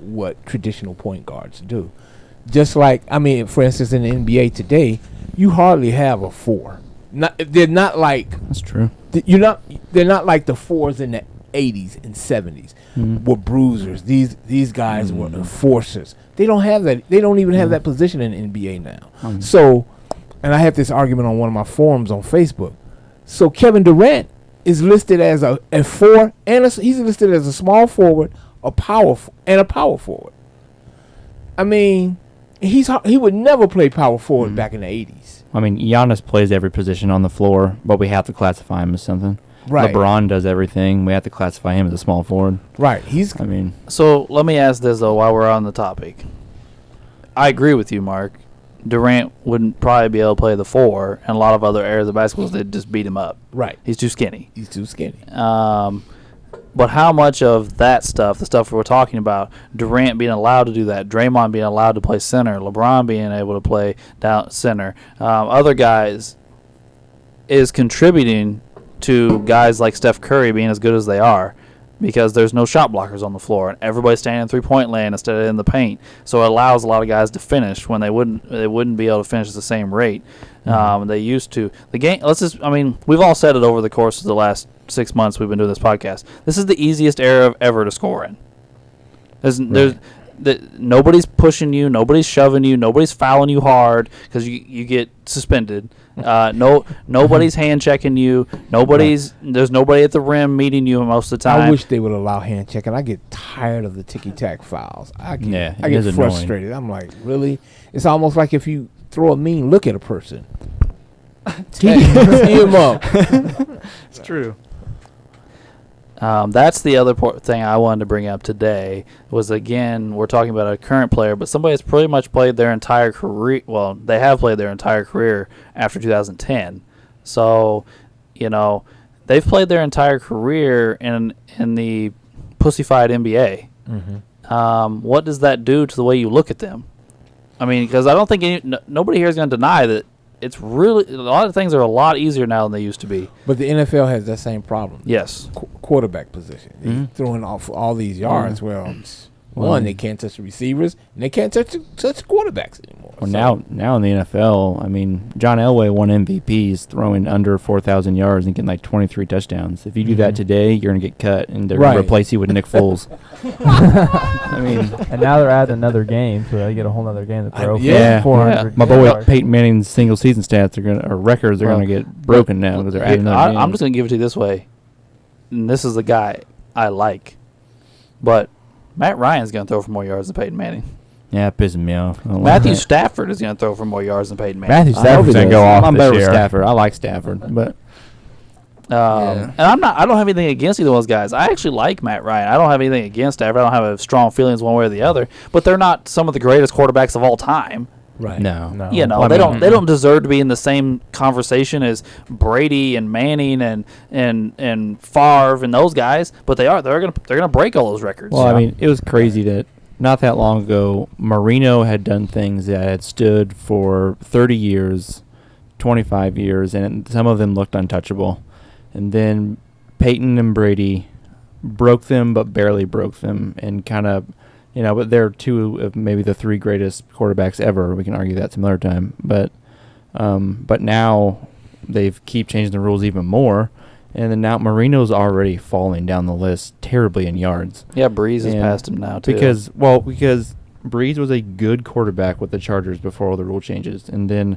what traditional point guards do. Just like, I mean, for instance, in the NBA today, you hardly have a 4. They're not like...
That's true.
They're not like the 4s in the 80s and 70s were bruisers. These guys were enforcers. They don't have that. They don't even have that position in the NBA now. So, and I had this argument on one of my forums on Facebook. So Kevin Durant is listed as a 4, and he's listed as a small forward, a power forward. I mean, he would never play power forward back in the 80s.
I mean, Giannis plays every position on the floor, but we have to classify him as something.
Right.
LeBron does everything. We have to classify him as a small forward.
Right.
So let me ask this, though, while we're on the topic. I agree with you, Mark. Durant wouldn't probably be able to play the 4, and a lot of other areas of basketball, they'd just beat him up.
Right.
He's too skinny.
But
how much of that stuff, the stuff we're talking about, Durant being allowed to do that, Draymond being allowed to play center, LeBron being able to play down center, other guys, is contributing to guys like Steph Curry being as good as they are, because there's no shot blockers on the floor and everybody's standing in three-point land instead of in the paint. So it allows a lot of guys to finish when they wouldn't be able to finish at the same rate they used to. The game. We've all said it over the course of the last 6 months we've been doing this podcast. This is the easiest era ever to score in. Nobody's pushing you, nobody's shoving you, nobody's fouling you hard because you get suspended. Nobody's hand checking you. There's nobody at the rim meeting you most of the time.
I wish they would allow hand checking. I get tired of the ticky-tack fouls. I get frustrated. I'm like, really? It's almost like if you throw a mean look at a person. Tee him up.
It's true.
That's the other thing I wanted to bring up today was, again, we're talking about a current player, but somebody that's pretty much played their entire career. Well, they have played their entire career after 2010. So, they've played their entire career in the pussified NBA. What does that do to the way you look at them? I mean, because I don't think nobody here is going to deny that it's really, a lot of things are a lot easier now than they used to be.
But the NFL has that same problem.
Yes.
Quarterback position. They're throwing off all these yards. One, they can't touch the receivers, and they can't touch quarterbacks anymore.
Well, now in the NFL, I mean, John Elway won MVPs throwing under 4,000 yards and getting like 23 touchdowns. If you do that today, you're going to get cut, and they're going to replace you with Nick Foles. I mean,
and now they're adding another game, so they get a whole other game to throw.
Yeah.
400.
My boy Peyton Manning's single season stats records are going to get broken now because they're adding another game.
I'm just going to give it to you this way, and this is the guy I like. But Matt Ryan's going to throw for more yards than Peyton Manning.
Yeah, it pisses me off.
Matthew Stafford is going to throw for more yards than Peyton Manning.
Matthew
I hope
Stafford's
he
going to
does.
go off
I'm
this
better with
year.
Stafford. I like Stafford, but
And I don't have anything against either of those guys. I actually like Matt Ryan. I don't have anything against Stafford. I don't have strong feelings one way or the other. But they're not some of the greatest quarterbacks of all time.
Right.
no.
You know,
Well,
they
I mean,
don't deserve to be in the same conversation as Brady and Manning and Favre and those guys. But they're gonna break all those records.
Well, I mean, it was crazy that not that long ago, Marino had done things that had stood for 30 years, 25 years, and some of them looked untouchable. And then Peyton and Brady broke them, but barely broke them, and kind of, but they're two of maybe the three greatest quarterbacks ever. We can argue that some other time, but now they've keep changing the rules even more, and then now Marino's already falling down the list terribly in yards.
yeah, Breeze has
And
passed him now too.
Because Breeze was a good quarterback with the Chargers before all the rule changes, and then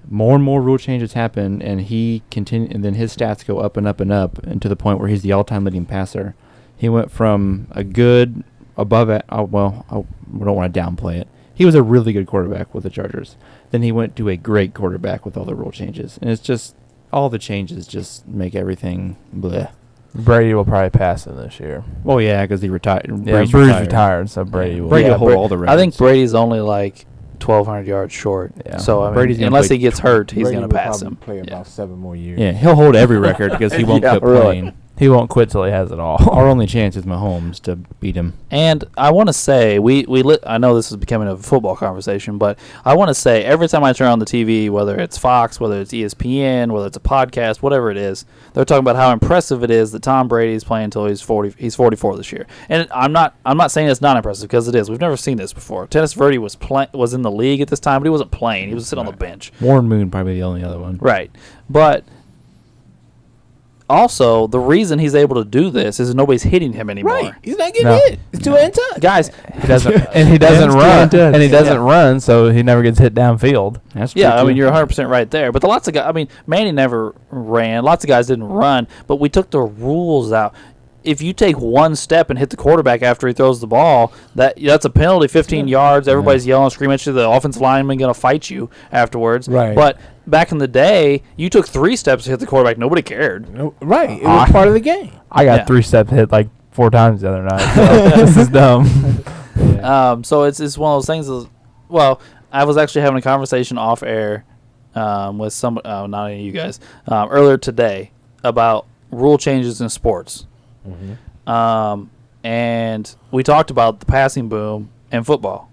more and more rule changes happen, and and then his stats go up and up and up, and to the point where he's the all-time leading passer. He went from a good above it. I don't want to downplay it. He was a really good quarterback with the Chargers. Then he went to a great quarterback with all the rule changes, and it's just all the changes just make everything bleh.
Brady will probably pass him this year.
Well, yeah, because he retired.
Yeah, Breeze retired, so Brady will.
Brady
Yeah,
will hold
Bra-
all the
I
records.
think Brady's only like 1,200 yards short.
Yeah.
So I mean,
Brady's gonna
unless
play
he gets hurt, he's
Brady
going to
will
pass
probably
him.
Play
Yeah.
about 7 more years.
Yeah, he'll hold every record because he won't
Yeah,
quit
really.
playing.
He won't quit till he has it all.
Our only chance is Mahomes to beat him.
And I want to say I know this is becoming a football conversation, but I want to say every time I turn on the TV, whether it's Fox, whether it's ESPN, whether it's a podcast, whatever it is, they're talking about how impressive it is that Tom Brady's playing until he's 40. He's 44 this year, and I'm not saying it's not impressive because it is. We've never seen this before. Tennis Verdi was in the league at this time, but he wasn't playing. He was sitting on the bench.
Warren Moon probably the only other one.
Right, but. Also, the reason he's able to do this is nobody's hitting him anymore.
Right. He's not getting
No.
hit. It's too untouched.
Guys,
He doesn't, and he doesn't run, and he doesn't
Yeah.
run, so he never gets hit downfield.
That's true.
yeah, I
too.
mean, you're 100% right there. But lots of guys, Manny never ran. Lots of guys didn't run, but we took the rules out. If you take one step and hit the quarterback after he throws the ball, that's a penalty, 15 yards. Everybody's yelling, screaming at you. The offensive lineman going to fight you afterwards.
Right.
But back in the day, you took 3 steps to hit the quarterback. Nobody cared.
No, right. It was part of the game.
I got
Yeah.
3-step hit like 4 times the other night. So this is dumb.
So it's one of those things. Well, I was actually having a conversation off air with some, not any of you guys, earlier today about rule changes in sports. And we talked about the passing boom in football.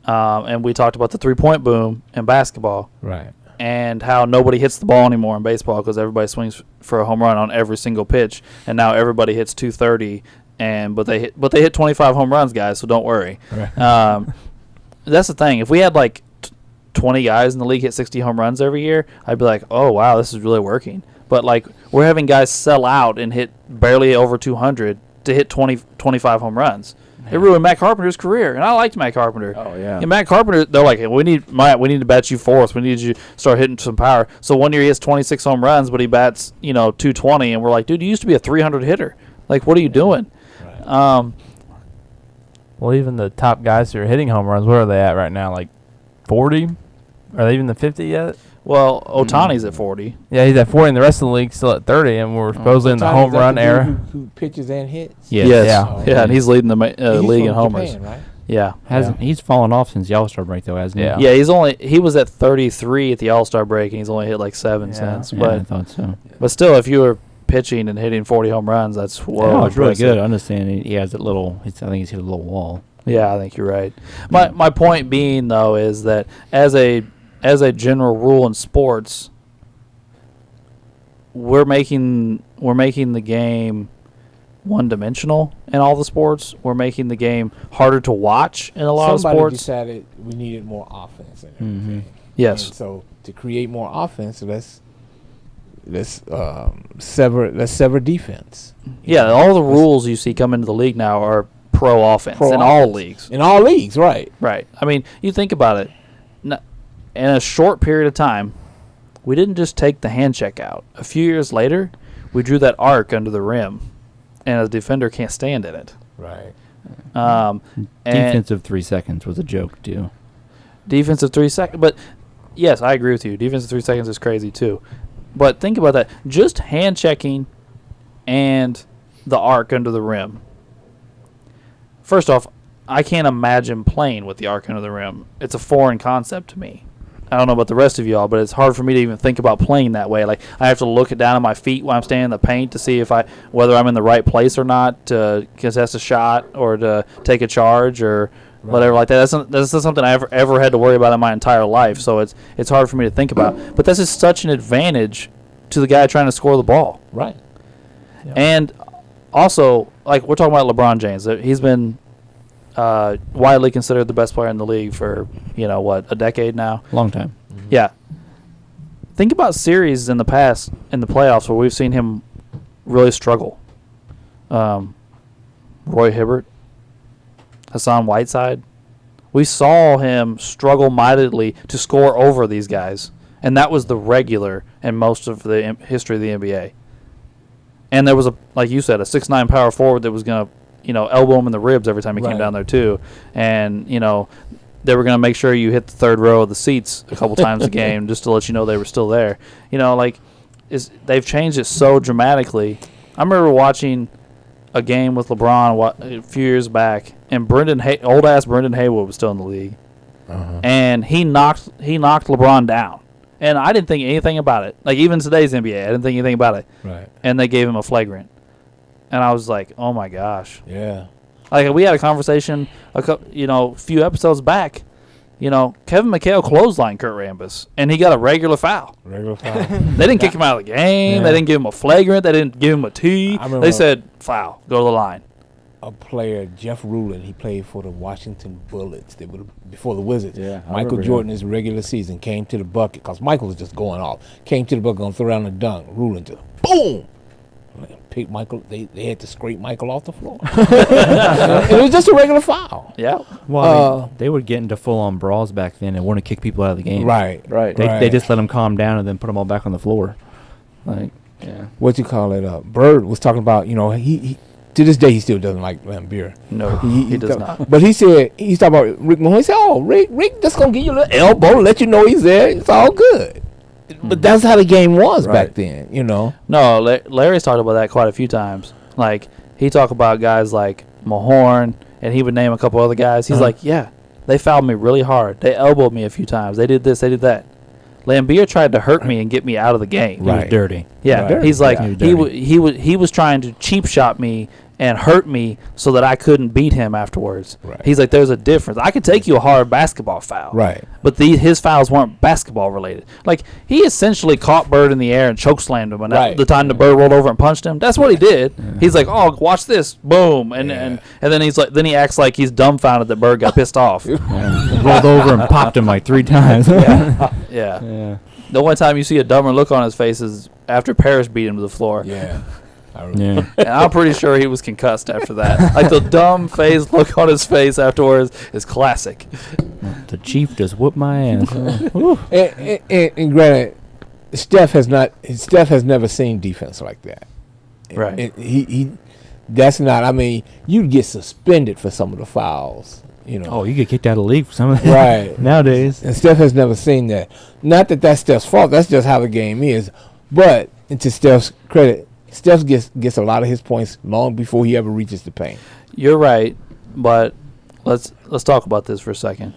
And we talked about the 3-point boom in basketball.
Right.
And how nobody hits the ball anymore in baseball because everybody swings for a home run on every single pitch. And now everybody hits 230. But they hit 25 home runs, guys, so don't worry.
Right.
That's the thing. If we had like 20 guys in the league hit 60 home runs every year, I'd be like, oh, wow, this is really working. But like we're having guys sell out and hit barely over 200 to hit 25 home runs. It ruined Matt Carpenter's career, and I liked Matt Carpenter.
Oh yeah.
And Matt Carpenter, they're like, hey, we need to bat you fourth. We need you to start hitting some power. So one year he hits 26 home runs, but he bats 220, and we're like, dude, you used to be a 300 hitter. Like, what are you doing?
Right.
Well, even the top guys who are hitting home runs, where are they at right now? Like 40? Are they even the 50 yet?
Well, Otani's at 40.
Yeah, he's at 40, and the rest of the league's still at 30, and we're supposedly in the
Otani's
home
that
run
the dude
era.
Who pitches and hits?
Yes.
Yeah.
Yeah, and he's leading the
He's
league in
from
homers.
Japan, right?
Yeah.
He's fallen off since the All-Star break, though, hasn't he?
Yeah.
Yeah, he was at 33 at the All-Star break, and he's only hit like 7
Yeah.
since.
Yeah, I
But
thought so.
still, if you were pitching and hitting 40 home runs, that's
Well, it's really
impressive.
good. I understand he has that little. I think he's hit a little wall.
Yeah, I think you're right. My point being though is that as a general rule in sports, we're making the game one-dimensional in all the sports. We're making the game harder to watch in a lot
Somebody
of sports.
decided we needed more offense and everything.
Yes.
And so to create more offense, let's sever defense.
Yeah, all the rules you see come into the league now are pro offense
Pro
in all
offense.
leagues.
In all leagues, right?
Right. I mean, you think about it. In a short period of time, we didn't just take the hand check out. A few years later, we drew that arc under the rim, and a defender can't stand in it.
Right.
And
Defensive 3 seconds was a joke too.
defensive 3 seconds. But yes, I agree with you. Defensive 3 seconds is crazy too. But think about that. Just hand checking and the arc under the rim. First off, I can't imagine playing with the arc under the rim. It's a foreign concept to me. I don't know about the rest of y'all, but it's hard for me to even think about playing that way. Like, I have to look it down at my feet while I'm standing in the paint to see whether I'm in the right place or not to contest a shot or to take a charge or whatever like that. That's not something I ever had to worry about in my entire life. So it's hard for me to think about. But this is such an advantage to the guy trying to score the ball.
Right.
Yeah. And also, like, we're talking about LeBron James. He's been widely considered the best player in the league for, a decade now.
Long time.
Mm-hmm.
Yeah. Think about series in the past, in the playoffs, where we've seen him really struggle. Roy Hibbert, Hassan Whiteside. We saw him struggle mightily to score over these guys, and that was the regular in most of the history of the NBA. And there was, like you said, a 6'9" power forward that was going to, elbow him in the ribs every time he came down there too. And, they were going to make sure you hit the third row of the seats a couple times a game just to let you know they were still there. They've changed it so dramatically. I remember watching a game with LeBron a few years back, and old-ass Brendan Haywood was still in the league.
Uh-huh.
And he knocked LeBron down. And I didn't think anything about it. Like, even today's NBA, I didn't think anything about it.
Right.
And they gave him a flagrant. And I was like, oh, my gosh.
Yeah.
Like, we had a conversation a few episodes back. Kevin McHale clotheslined Kurt Rambis, and he got a regular foul.
Regular foul.
They didn't kick him out of the game.
Yeah.
They didn't give him a flagrant. They didn't give him a tee. They said, foul, go to the line.
A player, Jeff Rulin, he played for the Washington Bullets. They were before the Wizards.
Yeah, I
Michael
remember
Jordan,
him.
his regular season, came to the bucket because Michael was just going off. Came to the bucket, going to throw down a dunk. Rulin just boom. Pick Michael. They had to scrape Michael off the floor. It was just a regular foul.
Yeah.
Well, they would get into full-on brawls back then and want to kick people out of the game.
Right.
They just let them calm down and then put them all back on the floor. Like, yeah.
What you call it? Bird was talking about. He to this day he still doesn't like Lambeer.
No, he does not.
But he said he's talking about Rick Mahorn. He said, "Oh, Rick, just gonna give you a little elbow, let you know he's there. It's all good." But that's how the game was back then,
No, Larry's talked about that quite a few times. Like, he talked about guys like Mahorn, and he would name a couple other guys. He's like, yeah, they fouled me really hard. They elbowed me a few times. They did this, they did that. Lambeer tried to hurt me and get me out of the game.
He was dirty.
Yeah,
Right.
he's like,
Yeah.
he was trying to cheap shot me and hurt me so that I couldn't beat him afterwards.
Right.
He's like, there's a difference. I could take you a hard basketball foul.
Right.
But his fouls weren't basketball related. Like, he essentially caught Bird in the air and chokeslammed him, and
Right.
the time the Bird rolled over and punched him, that's what he did. He's like, oh, watch this, boom, and then he acts like he's dumbfounded that Bird got pissed off.
Rolled over and popped him like 3 times.
Yeah. The only time you see a dumber look on his face is after Parrish beat him to the floor.
Yeah.
Yeah.
And I'm pretty sure he was concussed after that. Like, the dumb phased look on his face afterwards is classic.
The Chief just whooped my ass.
And granted, Steph has never seen defense like that.
Right.
He that's not. I mean, you'd get suspended for some of the fouls.
Oh, you get kicked out of the league for some of that.
Right.
Nowadays.
And Steph has never seen that. Not that that's Steph's fault. That's just how the game is. But to Steph's credit, Steph gets a lot of his points long before he ever reaches the paint.
You're right, but let's talk about this for a second.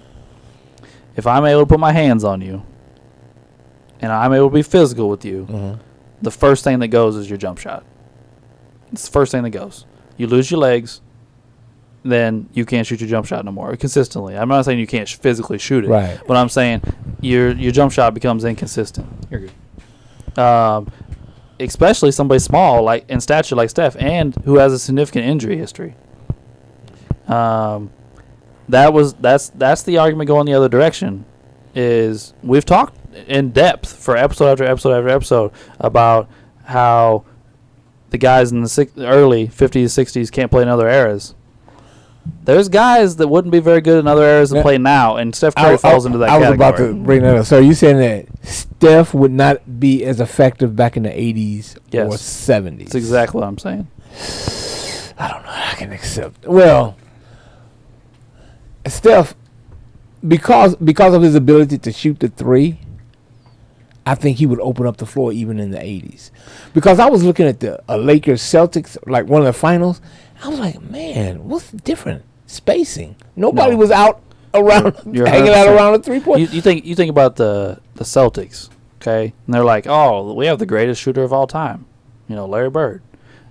If I'm able to put my hands on you, and I'm able to be physical with you, the first thing that goes is your jump shot. It's the first thing that goes. You lose your legs, then you can't shoot your jump shot no more consistently. I'm not saying you can't physically shoot it,
Right.
but I'm saying your jump shot becomes inconsistent. You're good. Especially somebody small like in stature like Steph, and who has a significant injury history. That's the argument going the other direction. Is we've talked in depth for episode after episode after episode about how the guys in the early 50s, 60s can't play in other eras. There's guys that wouldn't be very good in other eras and play now, and Steph Curry falls into that category.
I was about to bring that up. So you saying that Steph would not be as effective back in the 80s or 70s?
That's exactly what I'm saying.
I don't know. I can accept. Well, Steph, because of his ability to shoot the three, I think he would open up the floor even in the 80s. Because I was looking at the Lakers Celtics, like one of the finals. I was like, man, what's the different spacing? Nobody was out around
You're
hanging out
100%.
around the 3-point.
You think about the Celtics, okay? And they're like, oh, we have the greatest shooter of all time, Larry Bird.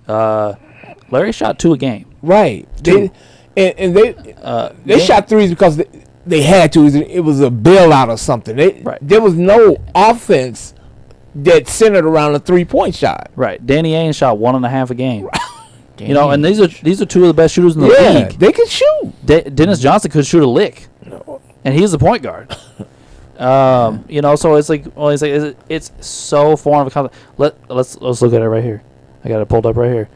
Larry shot 2 a game.
Right.
Two.
They shot threes because they had to. It was a bailout or something. There was no offense that centered around a 3-point shot.
Right. Danny Ainge shot 1.5 a game. And these are 2 of the best shooters in the league.
They could shoot.
Dennis Johnson could shoot a lick, and he's the point guard. So it's like, it's so foreign of a concept. Let's look at it right here. I got it pulled up right here.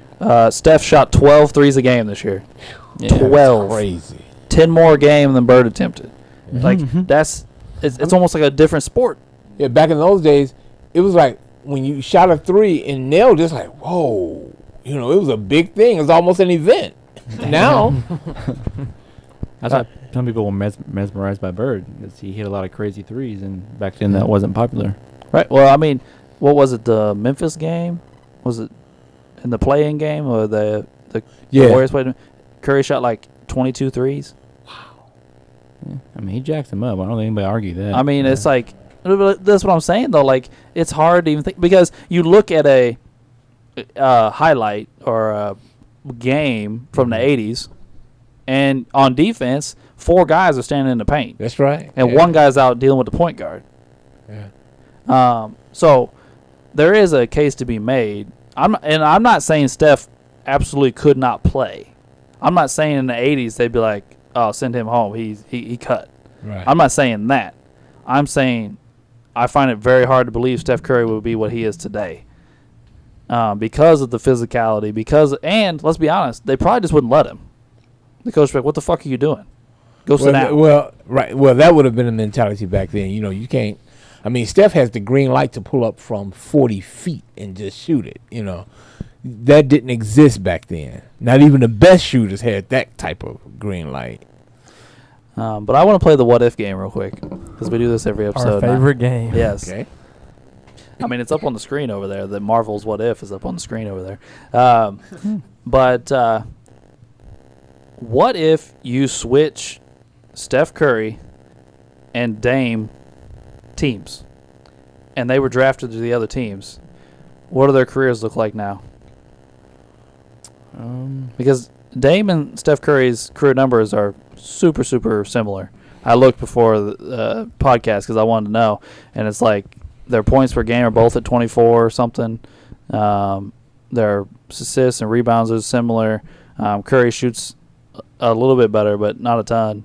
Steph shot 12 threes a game this year.
Yeah,
12.
Crazy.
10 more a game than Bird attempted. Like it's almost like a different sport.
Yeah, back in those days, it was like when you shot a 3 and nailed it, it's like, whoa. It was a big thing. It was almost an event. Now,
That's why some people were mesmerized by Bird, because he hit a lot of crazy threes, and back then that wasn't popular.
Right. Well, I mean, what was it? The Memphis game? Was it in the play-in game or the Warriors played? Curry shot like 22 threes.
Yeah. I mean, he jacks him up. I don't think anybody argue that.
I mean, it's like, that's what I'm saying though. Like, it's hard to even think, because you look at a highlight or a game from the 80s, and on defense, 4 guys are standing in the paint.
that's right.
And one guy's out dealing with the point guard.
Yeah.
So there is a case to be made. I'm not saying Steph absolutely could not play. I'm not saying in the 80s they'd be like, oh, send him home. He cut.
Right.
I'm not saying that. I'm saying I find it very hard to believe Steph Curry would be what he is today. Because of the physicality, and let's be honest, they probably just wouldn't let him. The coach would be like, what the fuck are you doing? Go sit down.
Well, right. Well, that would have been a mentality back then. You can't. I mean, Steph has the green light to pull up from 40 feet and just shoot it. That didn't exist back then. Not even the best shooters had that type of green light.
But I want to play the what if game real quick, because we do this every episode.
Our favorite game.
Yes.
Okay.
I mean, it's up on the screen over there. The Marvel's What If is up on the screen over there. But what if you switch Steph Curry and Dame teams, and they were drafted to the other teams? What do their careers look like now? Because Dame and Steph Curry's career numbers are super, super similar. I looked before the podcast because I wanted to know, and it's like their points per game are both at 24 or something. Their assists and rebounds are similar. Curry shoots a little bit better, but not a ton.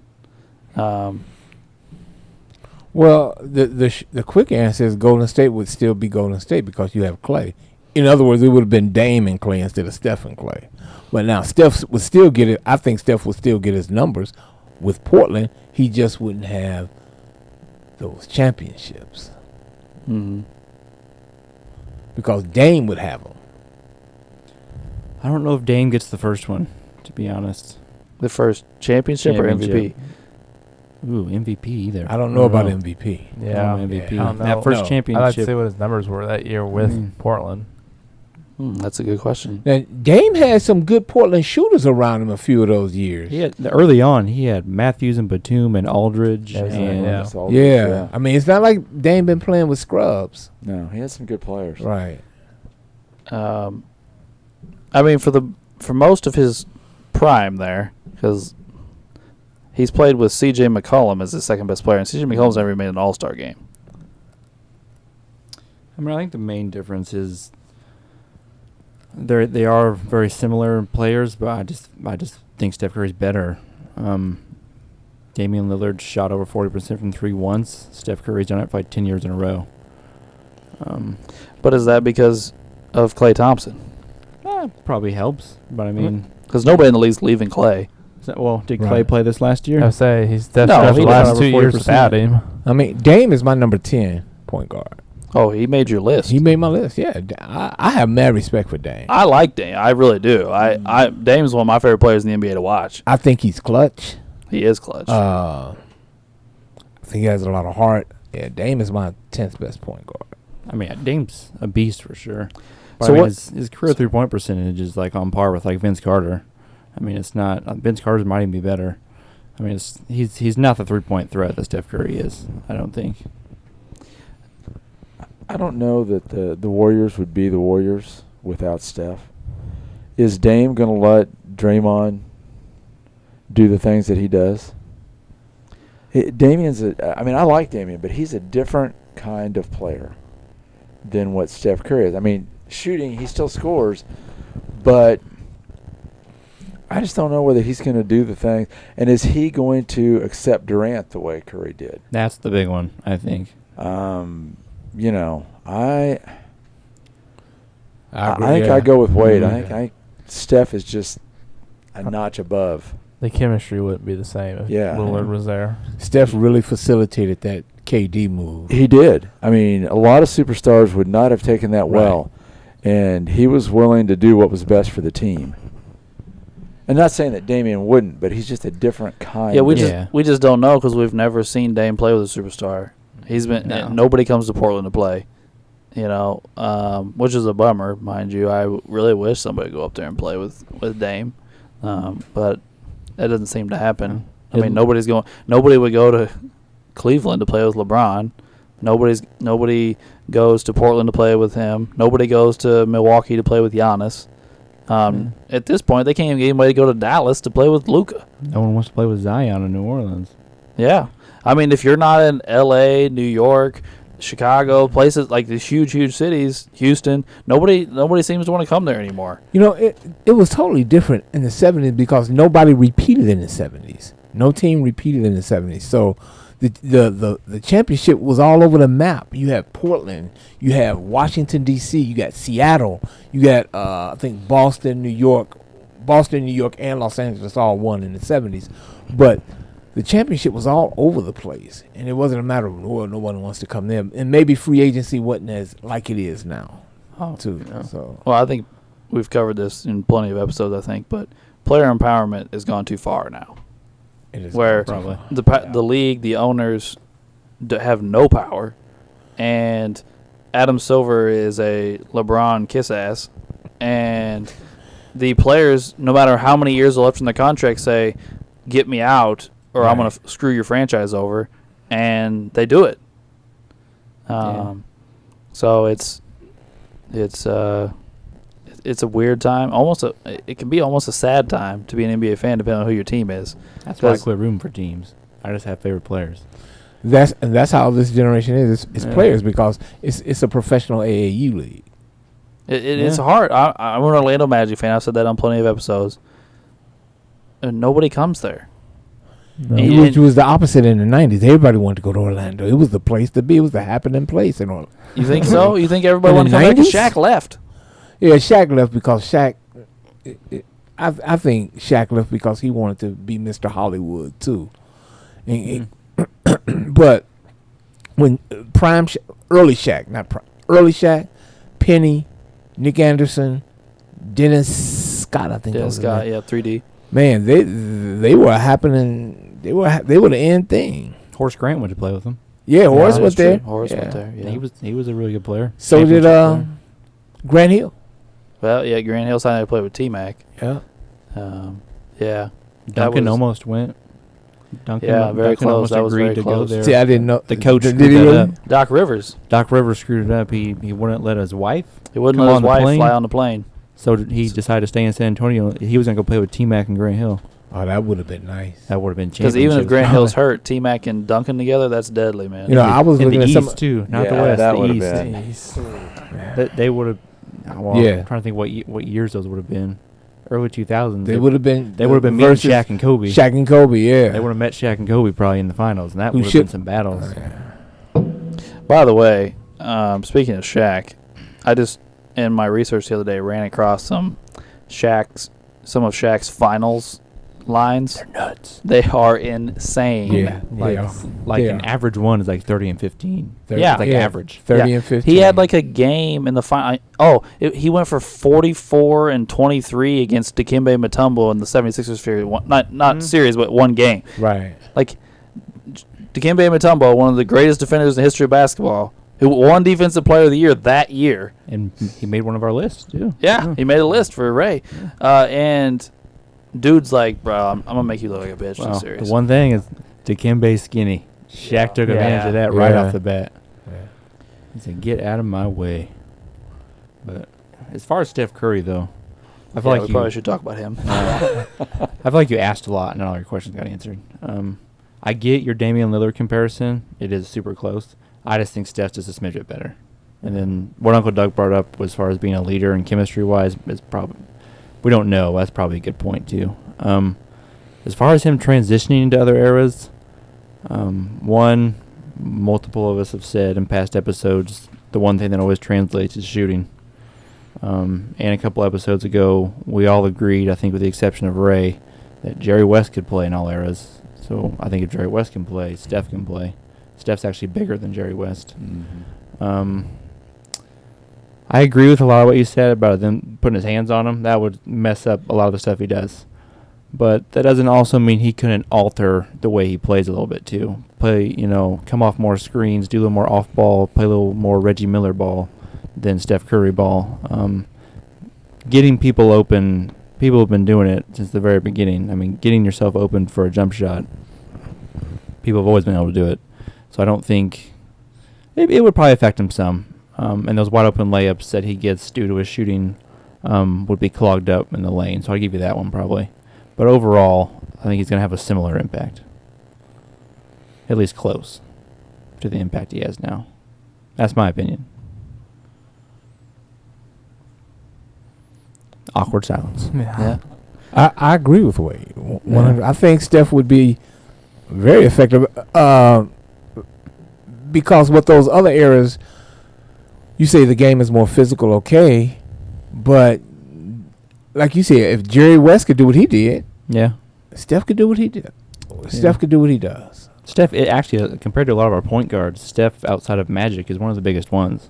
Well, the quick answer is Golden State would still be Golden State because you have Clay. In other words, it would have been Dame and Clay instead of Steph and Clay. But now Steph would still get it. I think Steph would still get his numbers with Portland. He just wouldn't have those championships.
Mm-hmm.
Because Dame would have them.
I don't know if Dame gets the first one, to be honest.
The first championship or MVP?
Ooh, MVP either.
I don't know about MVP.
Yeah.
MVP.
I don't know.
That first
I'd like to
championship.
see what his numbers were that year with Portland.
That's a good question.
Now, Dame had some good Portland shooters around him a few of those years.
He had, early on, he had Matthews and Batum and Aldridge.
Yeah. I mean, it's not like Dame been playing with scrubs.
No, he had some good players.
Right.
I mean, for most of his prime there, because he's played with C.J. McCollum as his second best player, and C.J. McCollum's never made an All-Star game.
I mean, I think the main difference is they are very similar players, but I just think Steph Curry's better. Damian Lillard shot over 40% from 3 once. Steph Curry's done it for like 10 years in a row.
But is that because of Klay Thompson?
Probably helps, but I mean,
because nobody in the league's leaving Klay.
Did Klay play this last year?
I would say he's
No,
the
he
last
does.
2 years
40%.
without him.
I mean, Dame is my number 10 point guard.
Oh, he made your list.
He made my list. Yeah, I have mad respect for Dame.
I like Dame. I really do. Dame's one of my favorite players in the NBA to watch.
I think he's clutch.
He is clutch.
I think he has a lot of heart. Yeah, Dame is my 10th best point guard.
I mean, Dame's a beast for sure. But
So
I mean,
what-
his career 3-point percentage is like on par with like Vince Carter. I mean, it's not. Vince Carter's might even be better. I mean, he's not the 3-point threat that Steph Curry is. I don't think.
I don't know that the Warriors would be the Warriors without Steph. Is Dame going to let Draymond do the things that he does? I mean, I like Damian, but he's a different kind of player than what Steph Curry is. I mean, shooting, he still scores, but I just don't know whether he's going to do the things. And is he going to accept Durant the way Curry did?
That's the big one, I think.
You know, I
agree,
think
yeah.
I go with Wade.
Mhm.
I think Steph is just a notch above.
The chemistry wouldn't be the same if
Yeah.
Lillard was there.
Steph really facilitated that KD move.
He did. I mean, a lot of superstars would not have taken that well, and he was willing to do what was best for the team. And not saying that Damian wouldn't, but he's just a different kind.
yeah, we
of
just don't know because we've never seen Dame play with a superstar. He's been
No.
nobody comes to Portland to play, which is a bummer, mind you. I really wish somebody would go up there and play with Dame, but that doesn't seem to happen. I mean, nobody would go to Cleveland to play with LeBron. Nobody goes to Portland to play with him. Nobody goes to Milwaukee to play with Giannis. At this point, they can't even get anybody to go to Dallas to play with Luka.
No one wants to play with Zion in New Orleans.
Yeah. I mean, if you're not in L.A., New York, Chicago, places like these huge cities, Houston, nobody seems to want to come there anymore.
You know, it was totally different in the 70s because nobody repeated in the 70s. No team repeated in the 70s. So the championship was all over the map. You have Portland, you have Washington, D.C., you got Seattle, you got, I think, Boston, New York, and Los Angeles all won in the 70s. But the championship was all over the place, and it wasn't a matter of, well, no one wants to come there. And maybe free agency wasn't as like it is now, too.
Yeah.
So
Well, I think we've covered this in plenty of episodes, I think, but player empowerment has gone too far now.
it is
Where
Probably.
the league, the owners have no power, and Adam Silver is a LeBron kiss ass, and the players, no matter how many years are left in their contract, say, "Get me out, or I'm going to screw your franchise over," and they do it. So it's a weird time. It can be almost a sad time to be an NBA fan, depending on who your team is.
That's why I
'Cause-
quit rooting for teams. I just have favorite players.
that's how this generation is. It's
Yeah.
players because it's a professional AAU league.
It's hard. I'm an Orlando Magic fan. I've said that on plenty of episodes. And nobody comes there.
No.
And-
Which was the opposite in the 90s. Everybody wanted to go to Orlando. It was the place to be. It was the happening place in Orlando.
You think so? You think everybody
In
wanted to
the
come back? 'Cause
90s?
Shaq left.
Yeah, Shaq left because Shaq. I think Shaq left because he wanted to be Mr. Hollywood too. But when early Shaq, Penny, Nick Anderson, Dennis Scott, I think.
Dennis
that was his
Scott,
name.
yeah, 3D.
Man, they were happening. They were the end thing.
Horace Grant went to play with him.
Yeah, Horace
that's
went
true.
there.
Horace
Yeah.
went there. Yeah.
He was a really good player.
So did
Championship
Grant Hill.
Well, yeah, Grant Hill signed to play with T-Mac.
Yeah.
Yeah.
Duncan
was-
almost went. Duncan,
Yeah, very
Duncan
close.
almost
That was
agreed
very
to
close.
go there.
See, I didn't know.
The coach
Did
screwed
he
that
really?
up.
Doc Rivers.
Doc Rivers screwed it up. He wouldn't let his wife.
He wouldn't
Come
let his
on the
wife
plane?
fly on the plane.
So he decided to stay in San Antonio. He was going to go play with T-Mac and Grant Hill.
Oh, that would have been nice.
That would have been
Because even if
championships.
Grant Hill's hurt, T-Mac and Duncan together, that's deadly, man.
You know, I was
in
looking
the
at
East
some.
too, not the
Yeah,
West.
that
the
would've
East.
been.
They would have. Well,
Yeah.
I'm trying to think what years those would have been. Early 2000s.
They would have been.
They would have been meeting
versus
Shaq and Kobe.
Shaq and Kobe, yeah.
They would have met Shaq and Kobe probably in the finals, and that
Who
would have
should-
been some battles.
By the way, speaking of Shaq, I just in my research the other day ran across some of Shaq's finals lines.
They're nuts.
They are insane.
Yeah,
Like,
They
an
are.
average one is like 30 and 15.
Yeah.
It's like average.
30
Yeah.
and 15.
He had like a game in the final. He went for 44 and 23 against Dikembe Mutombo in the 76ers series. Not series, but one game.
right.
Like Dikembe Mutombo, one of the greatest defenders in the history of basketball, who won Defensive Player of the Year that year.
And he made one of our lists, too.
Yeah, he made a list for Ray. And dude's like, bro, I'm going to make you look like a bitch in
Well,
this series.
the one thing is Dikembe's skinny. Shaq took advantage of that right
Yeah.
off the bat.
Yeah.
He said, get out of my way. But as far as Steph Curry, though, I feel
we
like you
probably should talk about him.
I feel like you asked a lot and not all your questions got answered. I get your Damian Lillard comparison. It is super close. I just think Steph's just a smidge bit better. And then what Uncle Doug brought up as far as being a leader and chemistry-wise is probably – we don't know. That's probably a good point, too. As far as him transitioning into other eras, one, multiple of us have said in past episodes, the one thing that always translates is shooting. And a couple episodes ago, we all agreed, I think with the exception of Ray, that Jerry West could play in all eras. So I think if Jerry West can play, Steph can play. Steph's actually bigger than Jerry West. I agree with a lot of what you said about them putting his hands on him. That would mess up a lot of the stuff he does. But that doesn't also mean he couldn't alter the way he plays a little bit too. Play, come off more screens, do a little more off ball, play a little more Reggie Miller ball than Steph Curry ball. Getting people open, people have been doing it since the very beginning. I mean, getting yourself open for a jump shot, people have always been able to do it. So I don't think it would probably affect him some. And those wide open layups that he gets due to his shooting would be clogged up in the lane. So I'd give you that one probably. But overall, I think he's going to have a similar impact. At least close to the impact he has now. That's my opinion. Awkward silence.
Yeah.
I agree with Wade. 100. I think Steph would be very effective because with those other eras, you say the game is more physical, okay, but like you said, if Jerry West could do what he did,
Yeah.
Steph could do what he did. Steph could do what he does.
Steph, actually, compared to a lot of our point guards, Steph, outside of Magic, is one of the biggest ones.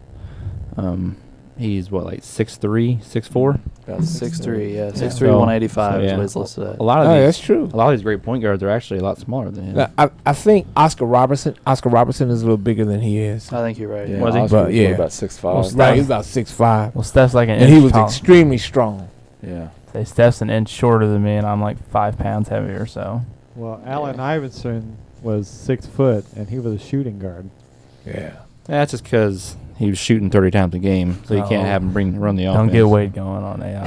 He's, like 6'3", 6'4"?
About
6'3", yeah. 6'3",
So-
185
so,
is
yeah.
what he's listed at.
A lot of
That's
these,
true.
a lot of these great point guards are actually a lot smaller than him.
I think Oscar Robertson is a little bigger than he is.
I think you're right.
Yeah,
Was he?
Oscar
But,
was
yeah.
about 6'5".
Well,
Right, he's about 6'5",
Well, Steph's like an
and he
inch
was
tall.
extremely strong.
Yeah.
Say Steph's an inch shorter than me, and I'm like 5 pounds heavier. So
Well, Allen Iverson was 6 foot, and he was a shooting guard.
Yeah.
That's just because he was shooting 30 times a game, so you can't
Oh.
have him run the offense.
don't get weight going on AI.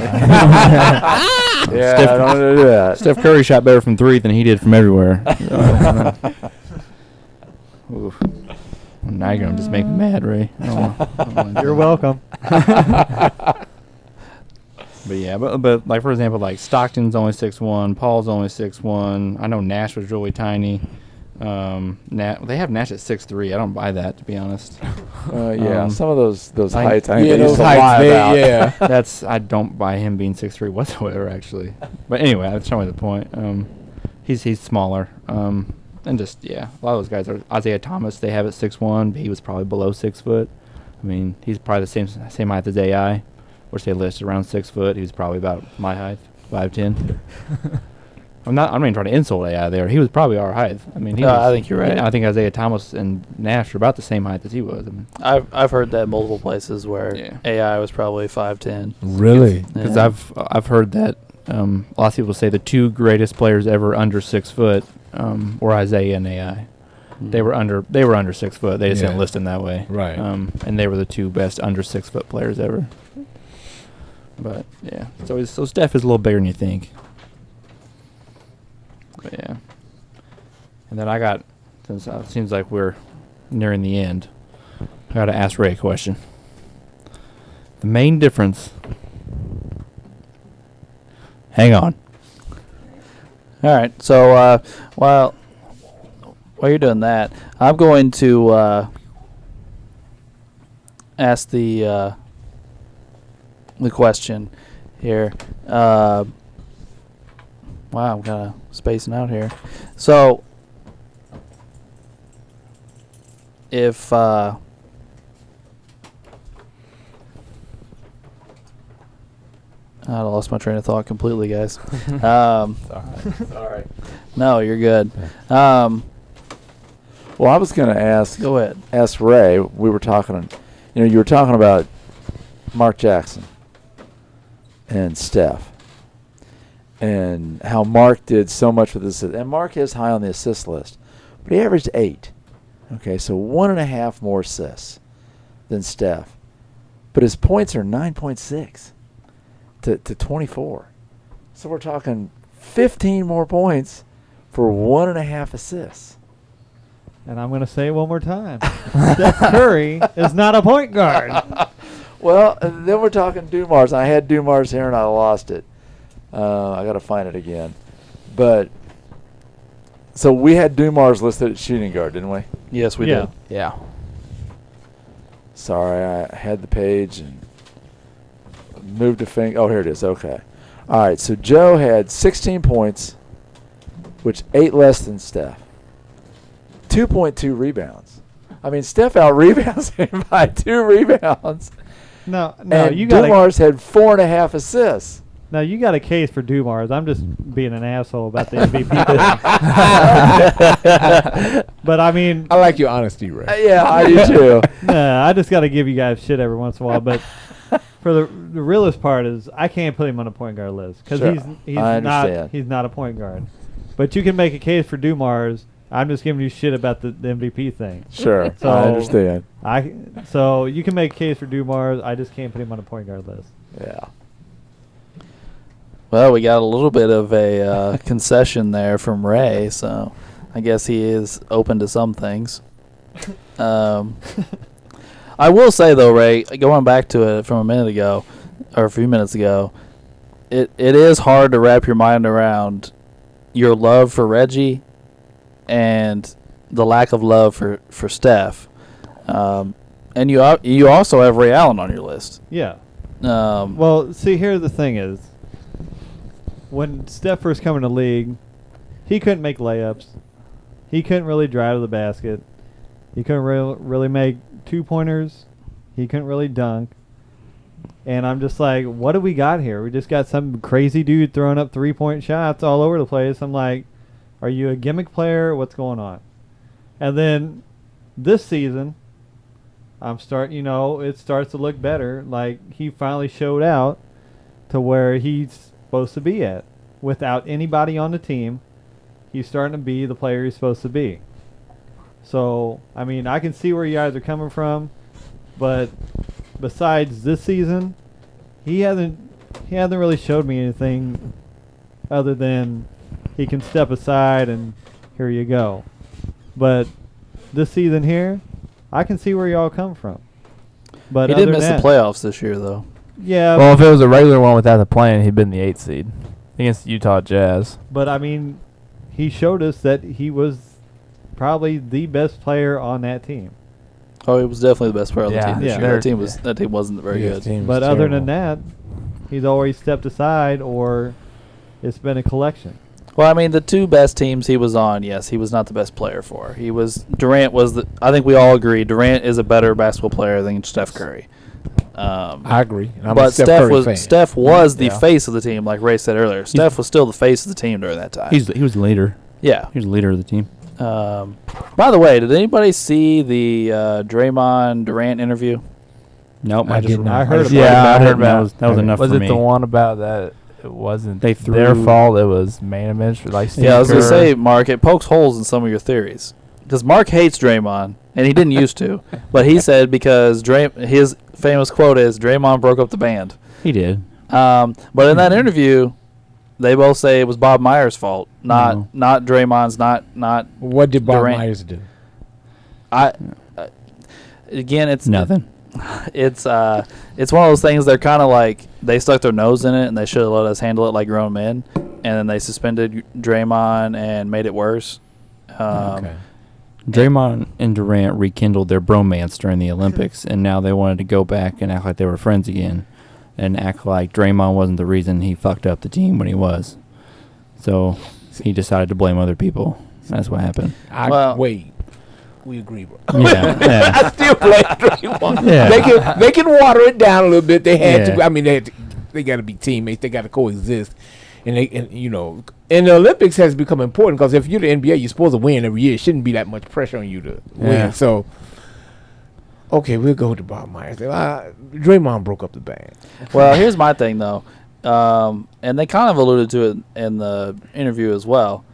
Yeah,
Steph-
I don't want to do that.
Steph Curry shot better from 3 than he did from everywhere. Oof. Now you're going to just make me mad, Ray. I don't wanna do
You're
that.
welcome.
But yeah, but like for example, like Stockton's only 6'1", Paul's only 6'1". I know Nash was really tiny. They have Nash at 6'3". I don't buy that, to be honest.
Yeah, some of those
I-
heights. I
Yeah,
used
those
to
heights,
lie about.
yeah.
I don't buy him being 6'3" whatsoever, actually. But anyway, that's not really the point. He's smaller. And just a lot of those guys are Isaiah Thomas. They have at 6'1", but he was probably below 6 foot. I mean, he's probably the same height as AI, which they list around 6 foot. He was probably about my height, 5'10". I'm not even trying to insult AI there. He was probably our height. I mean,
I think you're right.
I think Isaiah Thomas and Nash are about the same height as he was. I mean,
I've heard that multiple places where
Yeah.
AI was probably 5'10".
Really?
because
Yeah.
I've heard that a lot of people say the 2 greatest players ever under 6 foot were Isaiah and AI. They were under 6 foot. They just didn't
Yeah.
list them that way.
Right.
And they were the 2 best under 6 foot players ever. But yeah, so Steph is a little bigger than you think. But yeah, and then since it seems like we're nearing the end, I got to ask Ray a question. The main difference. Hang on.
All right. So while you're doing that, I'm going to ask the question here. Well, Wow, I'm kind of spacing out here. So, if I lost my train of thought completely, guys.
Sorry.
No, you're good.
Well, I was going to
Go ahead.
ask Ray. We were talking, you were talking about Mark Jackson and Steph, and how Mark did so much with this. And Mark is high on the assist list, but he averaged 8. Okay, so 1.5 more assists than Steph, but his points are 9.6 to 24. So we're talking 15 more points for 1.5 assists.
And I'm going to say it one more time. Steph Curry is not a point guard.
Well, and then we're talking Dumars. I had Dumars here and I lost it. I got to find it again. But so we had Dumars listed at shooting guard, didn't we?
Yes, we
Yeah.
did.
Yeah.
Sorry, I had the page and moved a finger. Oh, here it is. Okay. All right, so Joe had 16 points, which 8 less than Steph. 2.2 rebounds. I mean, Steph out-rebounds him by 2 rebounds.
No,
And
you got
Dumars had 4.5 assists.
now you got a case for Dumars. I'm just being an asshole about the MVP thing. But I mean,
I like your honesty, Ray.
Yeah, I do too.
I just got to give you guys shit every once in a while. But for the realest part is I can't put him on a point guard list because
Sure.
he's
I
not
understand.
a point guard. But you can make a case for Dumars. I'm just giving you shit about the MVP thing.
Sure,
So-
I understand.
So you can make a case for Dumars. I just can't put him on a point guard list.
Yeah.
Well, we got a little bit of a concession there from Ray, so I guess he is open to some things. I will say, though, Ray, going back to it from a minute ago, or a few minutes ago, it is hard to wrap your mind around your love for Reggie and the lack of love for Steph. And you also have Ray Allen on your list.
Yeah.
Um,
Well, see, here the thing is, when Steph first came in the league, he couldn't make layups. He couldn't really drive to the basket. He couldn't really make 2-pointers. He couldn't really dunk. And I'm just like, what do we got here? We just got some crazy dude throwing up 3-point shots all over the place. I'm like, are you a gimmick player? What's going on? And then this season, it starts to look better. Like, he finally showed out to where he's supposed to be at. Without anybody on the team, he's starting to be the player he's supposed to be. So, I mean, I can see where you guys are coming from, but besides this season, he hasn't really showed me anything other than he can step aside and here you go. But this season here, I can see where y'all come from. But
he did miss the playoffs this year, though.
Yeah.
Well, if it was a regular one without the play-in, he'd been the 8th seed against Utah Jazz.
But I mean, he showed us that he was probably the best player on that team.
Oh, he was definitely the best player on the
Yeah.
team this
Yeah.
year. That team wasn't very
Yeah,
good.
team was
But other
terrible.
than that, he's always stepped aside or it's been a collection.
Well, I mean, the 2 best teams he was on, yes, he was not the best player for. Durant was I think we all agree Durant is a better basketball player than Steph Curry.
I agree. And I'm a
But
Steph
Steph
Curry
was
fan.
Steph was the
Yeah.
face of the team, like Ray said earlier. Steph was still the face of the team during that time.
He was the leader.
Yeah.
He was the leader of the team.
By the way, did anybody see the Draymond Durant interview?
Nope.
I did not.
I heard about
Yeah, I
it,
heard
and that
about
was enough
Was
for
it
me.
the one about that it wasn't
They
their
threw-
fault? It was management, like Steve
Yeah, I was going to
Kerr.
say, Mark, it pokes holes in some of your theories. Because Mark hates Draymond, and he didn't used to. But he said because his famous quote is, Draymond broke up the band.
He did.
But in that interview, they both say it was Bob Myers' fault,
No.
not Draymond's, not
What did Bob
Durant.
Myers do?
Again, it's
Nothing.
It's one of those things. They're kind of like they stuck their nose in it, and they should have let us handle it like grown men. And then they suspended Draymond and made it worse.
Okay.
Draymond and Durant rekindled their bromance during the Olympics, and now they wanted to go back and act like they were friends again, and act like Draymond wasn't the reason he fucked up the team when he was. So he decided to blame other people. That's what happened.
Wait. We agree, bro.
Yeah, yeah.
I still blame Draymond.
Yeah.
They can water it down a little bit. They had
Yeah.
to. I mean, they got to be teammates. They got to coexist. And and the Olympics has become important because if you're the NBA, you're supposed to win every year. It shouldn't be that much pressure on you to win. So, okay, we'll go to Bob Myers. Draymond broke up the band.
Well, here's my thing, though. And they kind of alluded to it in the interview as well.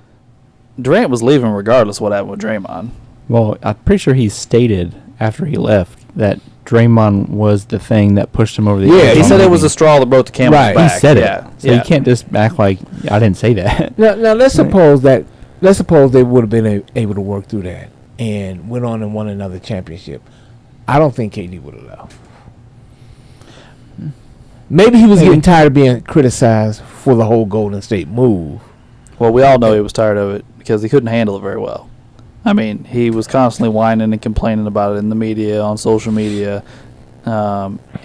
Durant was leaving regardless of what happened with Draymond.
Well, I'm pretty sure he stated after he left that Draymond was the thing that pushed him over the edge.
He said it was a straw that broke the camel's
Right.
back.
He said
yeah.
it. So you can't just act like I didn't say that.
Now let's suppose they would have been able to work through that and went on and won another championship. I don't think KD would have left. Maybe he was getting tired of being criticized for the whole Golden State move.
Well, we all know he was tired of it because he couldn't handle it very well. I mean, he was constantly whining and complaining about it in the media, on social media.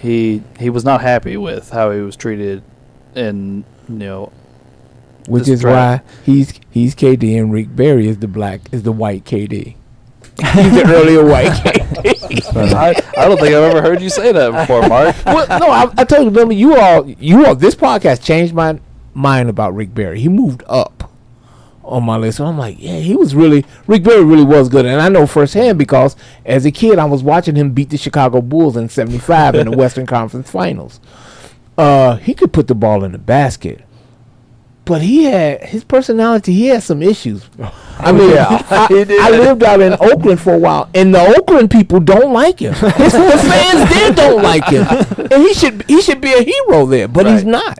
He was not happy with how he was treated, and
which
this
is
draft.
why he's KD and Rick Barry is the white KD. He's the earlier white KD.
I don't think I've ever heard you say that before, Mark.
Well, no, I told you, you all. This podcast changed my mind about Rick Barry. He moved up on my list. So I'm like, yeah, Rick Barry really was good. And I know firsthand because as a kid, I was watching him beat the Chicago Bulls in '75 in the Western Conference Finals. He could put the ball in the basket, but he had his personality. He had some issues. I mean, I lived out in Oakland for a while, and the Oakland people don't like him. The fans there don't like him, and he should be a hero there, but he's not.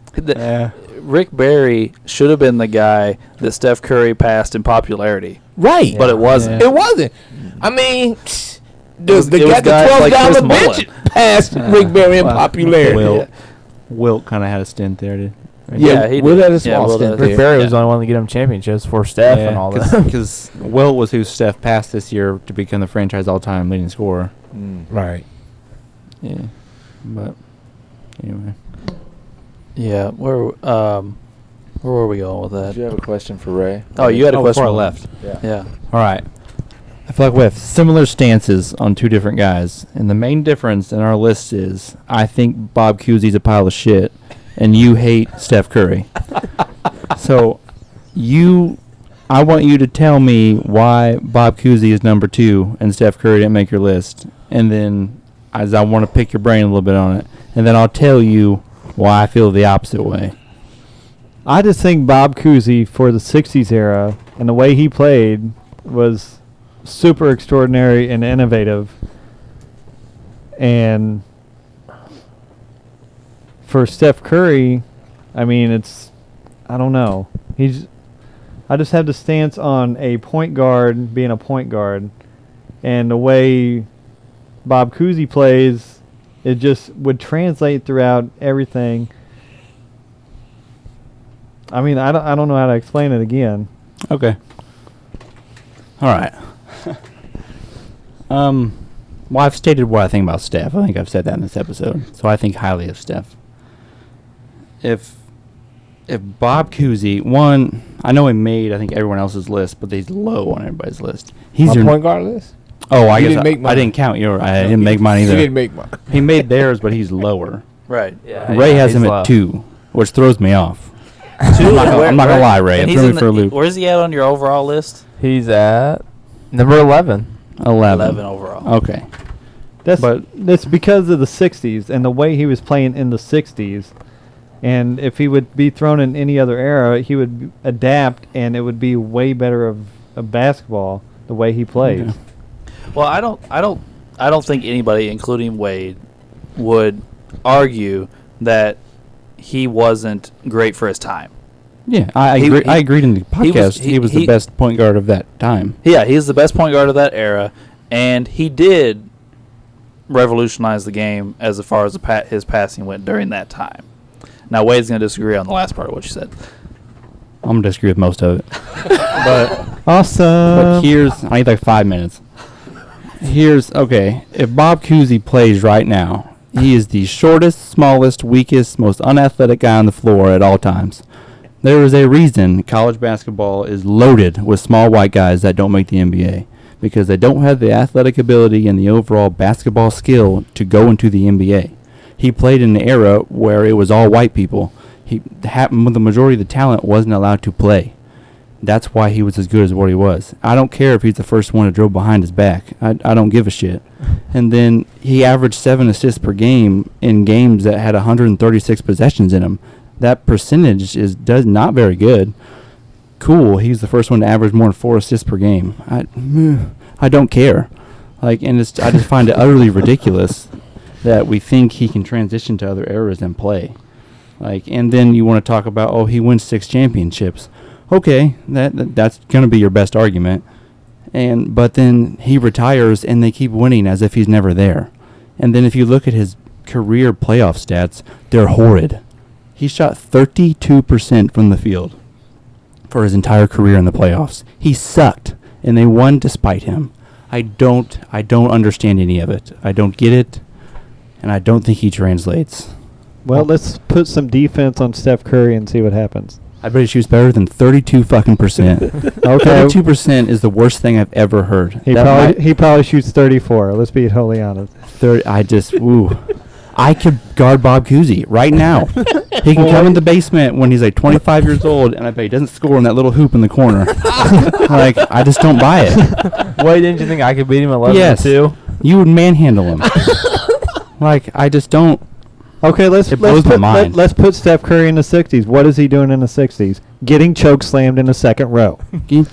Rick Barry should have been the guy that Steph Curry passed in popularity.
Right.
But it wasn't.
It wasn't. I mean, the
guys
guy
like
down
Chris
the bench passed Rick Barry in popularity.
Wilt kind of had a stint there, did
Yeah, he
Will
did.
had a small
Will
stint
did.
there.
Rick Barry was the only one to get him championships for Steph and all that.
Because Wilt was who Steph passed this year to become the franchise all-time leading scorer.
Right.
Yeah, but anyway.
Yeah, where were we going with that?
Did you have a question for Ray?
Oh, you had a question
before I left.
Yeah.
All right. I feel like we have similar stances on two different guys, and the main difference in our list is I think Bob Cousy's a pile of shit, and you hate Steph Curry. So, I want you to tell me why Bob Cousy is number 2 and Steph Curry didn't make your list, and then as I want to pick your brain a little bit on it, and then I'll tell you why I feel the opposite way.
I just think Bob Cousy for the 60s era and the way he played was super extraordinary and innovative. And for Steph Curry, I mean, I don't know. I just have the stance on a point guard being a point guard. And the way Bob Cousy plays, it just would translate throughout everything. I mean, I don't know how to explain it again.
Okay. All right. Well, I've stated what I think about Steph. I think I've said that in this episode. So I think highly of Steph. If Bob Cousy, one, I know he made, I think, everyone else's list, but he's low on everybody's list. He's
My point guard list?
Oh, I
You
guess
didn't make mine.
I didn't count your. I didn't make mine either.
He didn't make mine.
He made theirs, but he's lower.
Right.
Ray has him at 2, which throws me off. I'm not gonna lie, Ray.
And
It
he's
threw
in
me for a loop.
where's he at on your overall list?
He's at number 11.
11
overall.
Okay.
That's because of the 60s and the way he was playing in the 60s. And if he would be thrown in any other era, he would adapt, and it would be way better of basketball the way he plays.
Yeah.
Well, I don't think anybody, including Wade, would argue that he wasn't great for his time.
Yeah, I agree. I agreed in the podcast. He was the best point guard of that time.
Yeah, he's the best point guard of that era, and he did revolutionize the game as far as his passing went during that time. Now, Wade's going to disagree on the last part of what you said.
I'm going to disagree with most of it.
Awesome.
But I need like 5 minutes. Okay, if Bob Cousy plays right now, he is the shortest, smallest, weakest, most unathletic guy on the floor at all times. There is a reason college basketball is loaded with small white guys that don't make the NBA because they don't have the athletic ability and the overall basketball skill to go into the NBA. He played in an era where it was all white people. The majority of the talent wasn't allowed to play. That's why he was as good as what he was. I don't care if he's the first one to dribble behind his back. I don't give a shit. And then he averaged 7 assists per game in games that had 136 possessions in them. That percentage does not very good. Cool, he's the first one to average more than 4 assists per game. I don't care. I just find it utterly ridiculous that we think he can transition to other eras and play. And then you want to talk about, he wins 6 championships. Okay, that's going to be your best argument. But then he retires and they keep winning as if he's never there. And then if you look at his career playoff stats, they're horrid. He shot 32% from the field for his entire career in the playoffs. He sucked, and they won despite him. I don't understand any of it. I don't get it, and I don't think he translates.
Well, let's put some defense on Steph Curry and see what happens.
I bet he shoots better than 32 fucking percent.
Okay.
32% is the worst thing I've ever heard.
He probably shoots 34. Let's be totally honest.
I could guard Bob Cousy right now. He can come in the basement when he's 25 years old, and I bet he doesn't score in that little hoop in the corner. I just don't buy it.
Why didn't you think I could beat him 11-2?
Yes, you would manhandle him. I just don't.
Okay, let's put Steph Curry in the 60s. What is he doing in the 60s? Getting choke slammed in the second row.
He's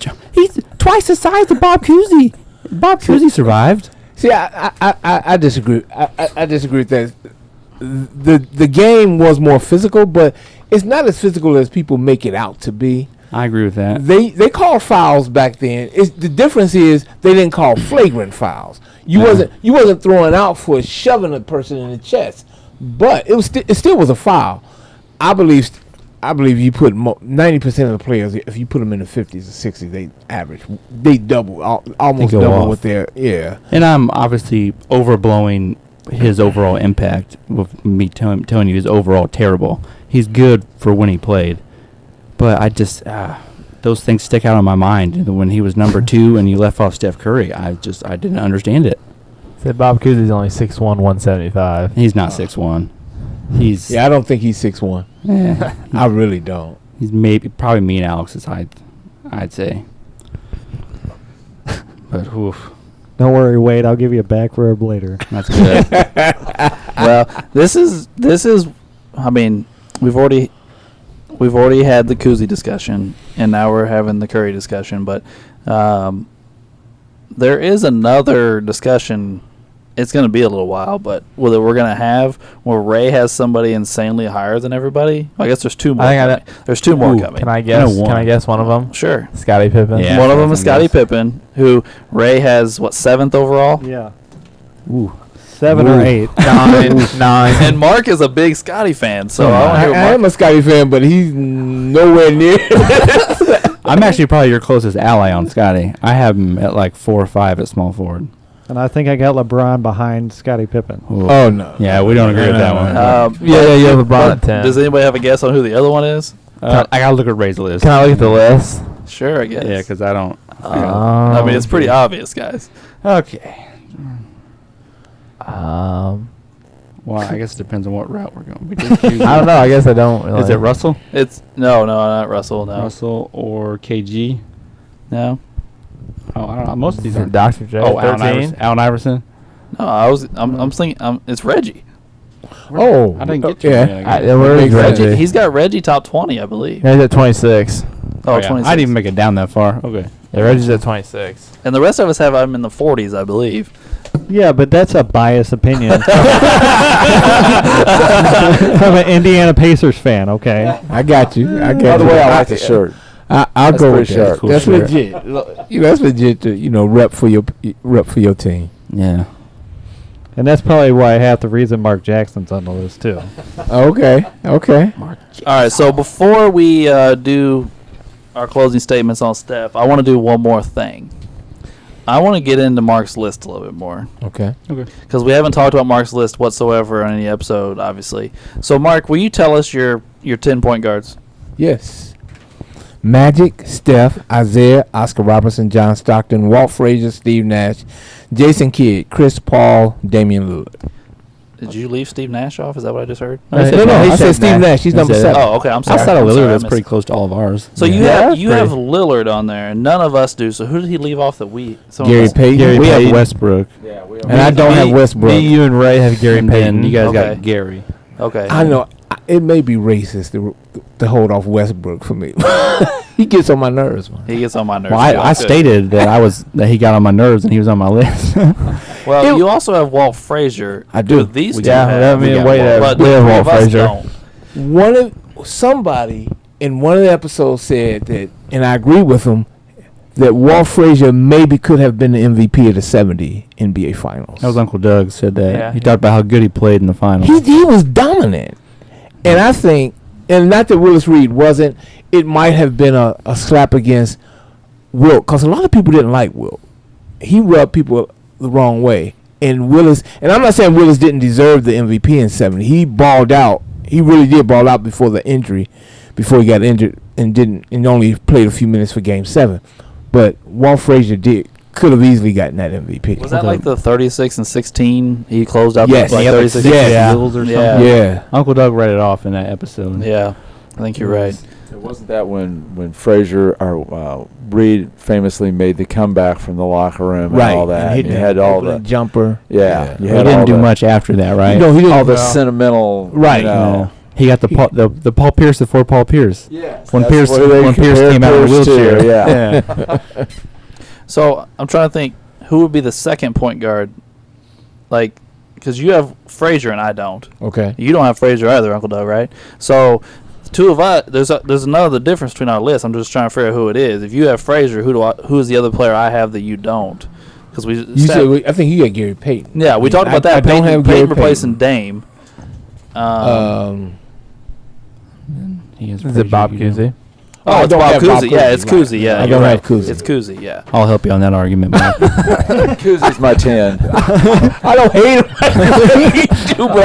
twice the size of Bob Cousy. Bob Cousy survived.
See, I disagree. I disagree with that. The game was more physical, but it's not as physical as people make it out to be.
I agree with that.
They called fouls back then. The difference is they didn't call flagrant fouls. You wasn't throwing out for shoving a person in the chest, but it still was a foul. I believe you put 90% of the players, if you put them in the 50s or 60s, they double, almost double
off.
what they're, yeah.
And I'm obviously overblowing his overall impact with me telling you he's overall terrible. He's good for when he played, but I just those things stick out in my mind. When he was number 2 and you left off Steph Curry, I didn't understand it.
Said Bob Cousy's only 6'1", 175.
He's not 6'1".
I don't think he's 6'1".
Yeah,
I really don't.
He's probably me and Alex's height, I'd say. But oof.
Don't worry, Wade. I'll give you a back rub later.
That's good.
Well, this is. I mean, we've already had the Cousy discussion, and now we're having the Curry discussion. But there is another discussion. It's going to be a little while, but whether we're going to have where Ray has somebody insanely higher than everybody. I guess there's 2 more. There's 2 more coming.
Can I guess? Can I guess one of them?
Sure.
Scottie Pippen.
Yeah.
One of them is Scottie Pippen, who Ray has 7th overall.
Yeah.
Ooh.
7 or 8.
9.
And Mark is a big Scottie fan, so
I am a Scottie fan, but he's nowhere near.
I'm actually probably your closest ally on Scottie. I have him at 4 or 5 at small forward.
And I think I got LeBron behind Scottie Pippen.
Ooh.
Oh, no.
Yeah, we don't agree with that one.
You have LeBron at 10.
Does anybody have a guess on who the other one is?
I gotta look at Ray's list.
Can I look at the list?
Sure, I guess.
Yeah, because I don't.
I mean, it's pretty obvious, guys.
Okay.
Um,
Well, I guess it depends on what route we're going.
I don't know. I guess I don't. Really.
Is it Russell?
It's no, not Russell. No,
Russell or KG?
no,
Oh, I don't know. Most of these
Is
are
it Dr. J?
Oh, Allen
13?
Iverson. Allen Iverson.
no. I'm thinking. It's Reggie.
Oh,
I didn't get to
yeah.
him.
Where is
Reggie.
Reggie?
He's got Reggie top 20, I believe.
Yeah, he's at 26.
Oh,
yeah.
26.
I didn't even make it down that far. Okay.
Yeah, Reggie's at 26.
And the rest of us have him in the 40s, I believe.
Yeah, but that's a biased opinion. From an Indiana Pacers fan, okay?
I got you.
By the way, I like the shirt.
I'll
That's
go
pretty
with that.
sharp.
Cool
That's
shirt.
legit. That's legit to rep for your team.
Yeah.
And that's probably why half the reason Mark Jackson's on the list, too.
Okay.
All right, so before we do our closing statements on Steph, I want to do one more thing. I want to get into Mark's list a little bit more.
Okay.
Because we haven't talked about Mark's list whatsoever on any episode, obviously. So, Mark, will you tell us your 10 point guards?
Yes. Magic, Steph, Isaiah, Oscar Robertson, John Stockton, Walt Frazier, Steve Nash, Jason Kidd, Chris Paul, Damian Lillard.
Did you leave Steve Nash off? Is that what I just heard?
No, he
No,
he
I said Steve Nash. He's
He
number
said
7.
Oh, okay. I'm sorry.
Outside of
I'm sorry,
Lillard,
I
that's
missed
pretty
it.
close to all of ours.
So you have Lillard on there, and none of us do. So who did he leave off that we? Some of
Gary
us-
Payton.
We
Payton.
have Westbrook.
Yeah, we
And I don't have Westbrook.
Me, you, and Ray have Gary
And
Payton.
then you guys
Okay.
got Gary.
Okay.
I know it may be racist to hold off Westbrook for me. He gets on my nerves, man.
He gets on my nerves.
Well, I
Good.
stated that he got on my nerves and he was on my list.
Well, you also have Walt Frazier.
I do.
Who These two
Yeah,
have.
I mean,
got
wait,
Walt.
But
we
the
have
three
Walt
of us
Frazier.
don't.
Somebody in one of the episodes said that, and I agree with him, that Walt Frazier maybe could have been the MVP of the 70 NBA Finals.
That was Uncle Doug said that.
Yeah.
He talked about how good he played in the finals.
He was dominant. And I think, and not that Willis Reed wasn't, it might have been a slap against Wilt, because a lot of people didn't like Wilt. He rubbed people the wrong way. And Willis, and I'm not saying Willis didn't deserve the MVP in 70. He balled out. He really did ball out before the injury, before he got injured and only played a few minutes for Game 7. But Walt Frazier could have easily gotten that MVP.
Was that like the 36 and 16? He closed out
Yes.
like
Yeah,
36.
yeah.
Steals or something.
Yeah.
Yeah.
Uncle Doug read it off in that episode.
Yeah, I think you're right.
It wasn't that when Frazier or Reed famously made the comeback from the locker room and all that.
And
You
hit
had
that
all
opening
the
jumper.
yeah. You
He
had
didn't
all
do
the-
much after that, right?
No, he didn't.
All the
No.
sentimental,
Right.
You know,
Yeah. He got the Paul Pierce before Paul Pierce.
Yes,
When
that's
Pierce
what they
when Pierce
compared
came out in a
Pierce to,
wheelchair.
yeah.
So I'm trying to think who would be the second point guard, like, because you have Frazier and I don't.
Okay.
You don't have Frazier either, Uncle Doug, right? So two of us, there's another difference between our lists. I'm just trying to figure out who it is. If you have Frazier, who's the other player I have that you don't? Because
You said, I think you got Gary Payton.
yeah, we talked about that.
I don't have Gary
Payton replacing Dame.
He is
Is it Bob
Frazier, you know.
Cousy?
Oh,
I
it's
don't
Bob
have Bob
Cousy. Yeah,
Cousy,
it's
right.
Cousy. Yeah,
I
you're
don't
right.
have Cousy.
It's Cousy. Yeah.
I'll help you on that argument, Mike.
Kuzie's my 10.
I don't hate him, I really do, but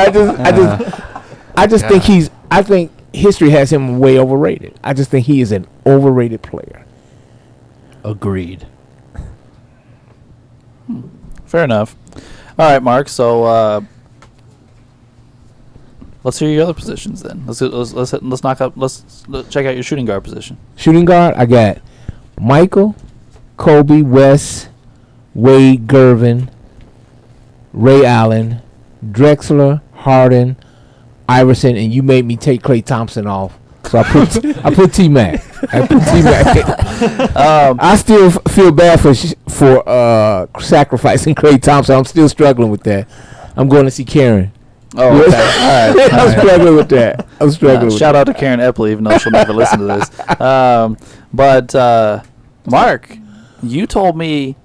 I just think I think history has him way overrated. I just think he is an overrated player.
Agreed.
Fair enough. All right, Mark. So let's hear your other positions then. Let's check out your shooting guard position.
Shooting guard, I got Michael, Kobe, Wes, Wade, Gervin, Ray Allen, Drexler, Harden, Iverson, and you made me take Klay Thompson off. So I put T-Mac. I still feel bad for sacrificing Klay Thompson. I'm still struggling with that. I'm going to see Karen.
Oh, okay. All right.
I'm struggling with that.
Shout out to Karen Epley, even though she'll never listen to this. But Mark, you told me,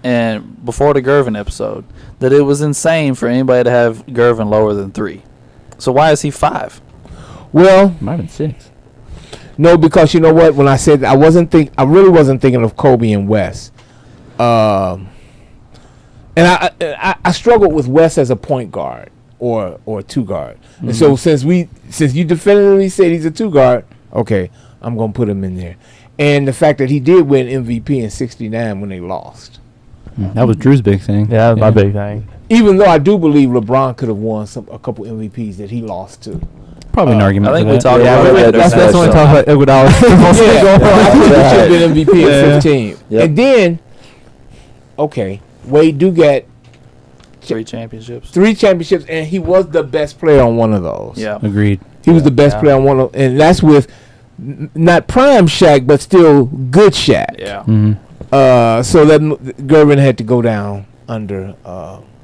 and before the Gervin episode, that it was insane for anybody to have Gervin lower than 3. So why is he 5?
Well,
Might have been 6.
no, because you know what? When I said that, I really wasn't thinking of Kobe and Wes. And I struggled with Wes as a point guard or a 2 guard. Mm-hmm. And so since you definitively said he's a 2 guard, okay, I'm gonna put him in there. And the fact that he did win MVP in '69 when they lost.
That was Drew's big thing.
Yeah, that was my big thing.
Even though I do believe LeBron could have won a couple MVPs that he lost to.
Probably an argument
I think
for
we
that.
talked
Yeah,
about
we
it.
had
That's
discussion.
when we talk about Iguodala.
I think he should have been MVP
Yeah.
in 15.
Yep.
And then, okay, Wade do get
3 championships.
3 championships, and he was the best player on one of those.
Yeah.
Agreed.
He was the best player on one of, and that's with not prime Shaq, but still good Shaq.
Yeah.
Mm-hmm.
So that Gervin had to go down under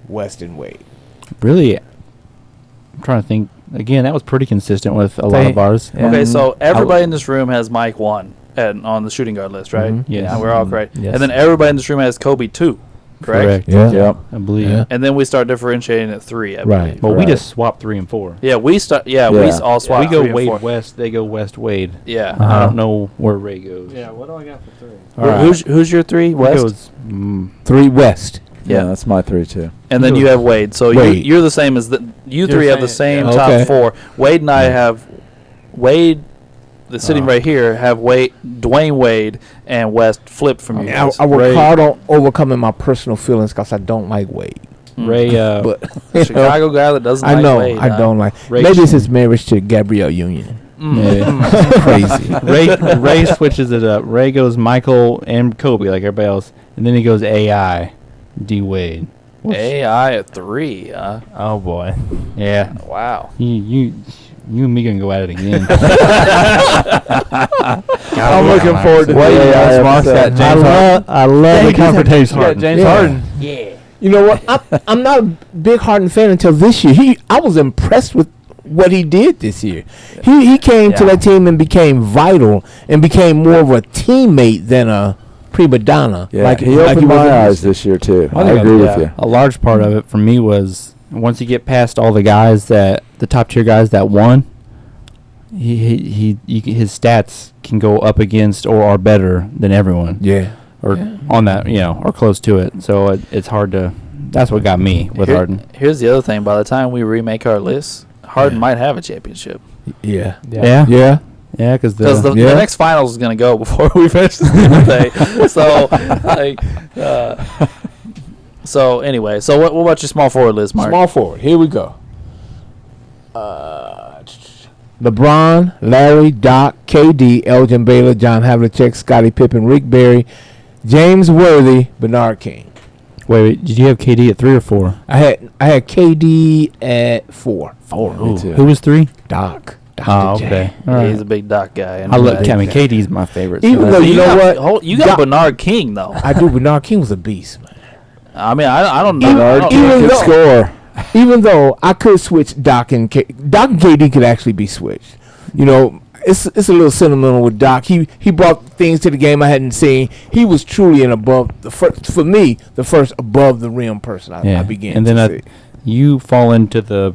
West and Wade.
Really, I'm trying to think. Again, that was pretty consistent with a lot of ours.
Yeah.
Okay, so everybody in this room has Mike 1 on the shooting guard list, right?
Mhm.
Yes.
And we're all correct.
Yes.
And then everybody in this room has Kobe 2, correct?
Yeah.
Yep.
I believe.
Yeah.
And then we start differentiating at 3, I
Right.
believe.
But we
Right.
just swapped 3 and 4.
Yeah, we start. Yeah, we
Yeah.
all swap.
We go
3 and 4.
Wade West. They go West Wade.
Yeah.
I don't know where Ray goes.
Yeah, what do I got for 3?
All right.
Who's your 3?
He
West.
goes,
3 West.
Yeah,
Yeah.
that's my 3 too.
And then you have Wade. So
Wade.
you're the same as the. You
You're
three have the
saying-
same
yeah.
top
Okay.
4. Wade and I have Wade, that's sitting right here have Dwayne Wade and West flipped from you guys.
I work hard on overcoming my personal feelings because I don't like Wade.
Ray,
But
Chicago guy that doesn't
I know
like Wade.
I don't like.
Ray
Maybe it's
Sh-
his marriage to Gabrielle Union.
Yeah.
Crazy.
Ray switches it up. Ray goes Michael and Kobe like everybody else, and then he goes AI, D Wade.
AI at 3.
Oh boy.
Yeah,
Wow.
you and me gonna go at it again.
I'm looking forward to the
Well,
AI
yeah, Mark's
episode.
got James Harden.
I love the confrontation.
Yeah, James
Yeah.
Harden.
You know what? I'm not a big Harden fan until this year. I was impressed with what he did this year. He came to
Yeah.
that team and became vital and became more of a teammate than a prima donna.
Yeah, he opened
was
my
in
eyes this year too. I
think
agree with
yeah.
you.
A large part of it for me was once you get past all the guys the top tier guys that won, his stats can go up against or are better than everyone.
Yeah.
Or on that, or close to it. So it's hard to. That's what got me with Harden.
Here's the other thing. By the time we remake our list, Harden might have a championship.
Yeah.
Yeah,
Yeah.
because
Because the
Yeah.
next finals is going to go before we finish this thing. So, so anyway. So what about your small forward list, Mark?
Small forward. Here we go. LeBron, Larry, Doc, KD, Elgin Baylor, John Havlicek, Scottie Pippen, Rick Barry, James Worthy, Bernard King.
Wait, did you have KD at 3 or 4?
I had KD at 4.
Me too.
Who was 3?
Doc.
Oh,
Dr. J.
okay.
Yeah, he's a big Doc guy.
I love.
anyway.
I mean, KD's my favorite.
Even
so
though
that's-
you know what?
You got
Doc-
Bernard King though.
I do. Bernard King was a beast, man.
I mean, I don't know.
Bernard
I
King
don't-
even
could
though-
score.
Even though I could switch Doc and KD could actually be switched. You know, it's a little sentimental with Doc. He brought things to the game I hadn't seen. He was truly an above the first, for me, the first above the rim person I began
and
to
then
see.
you fall into the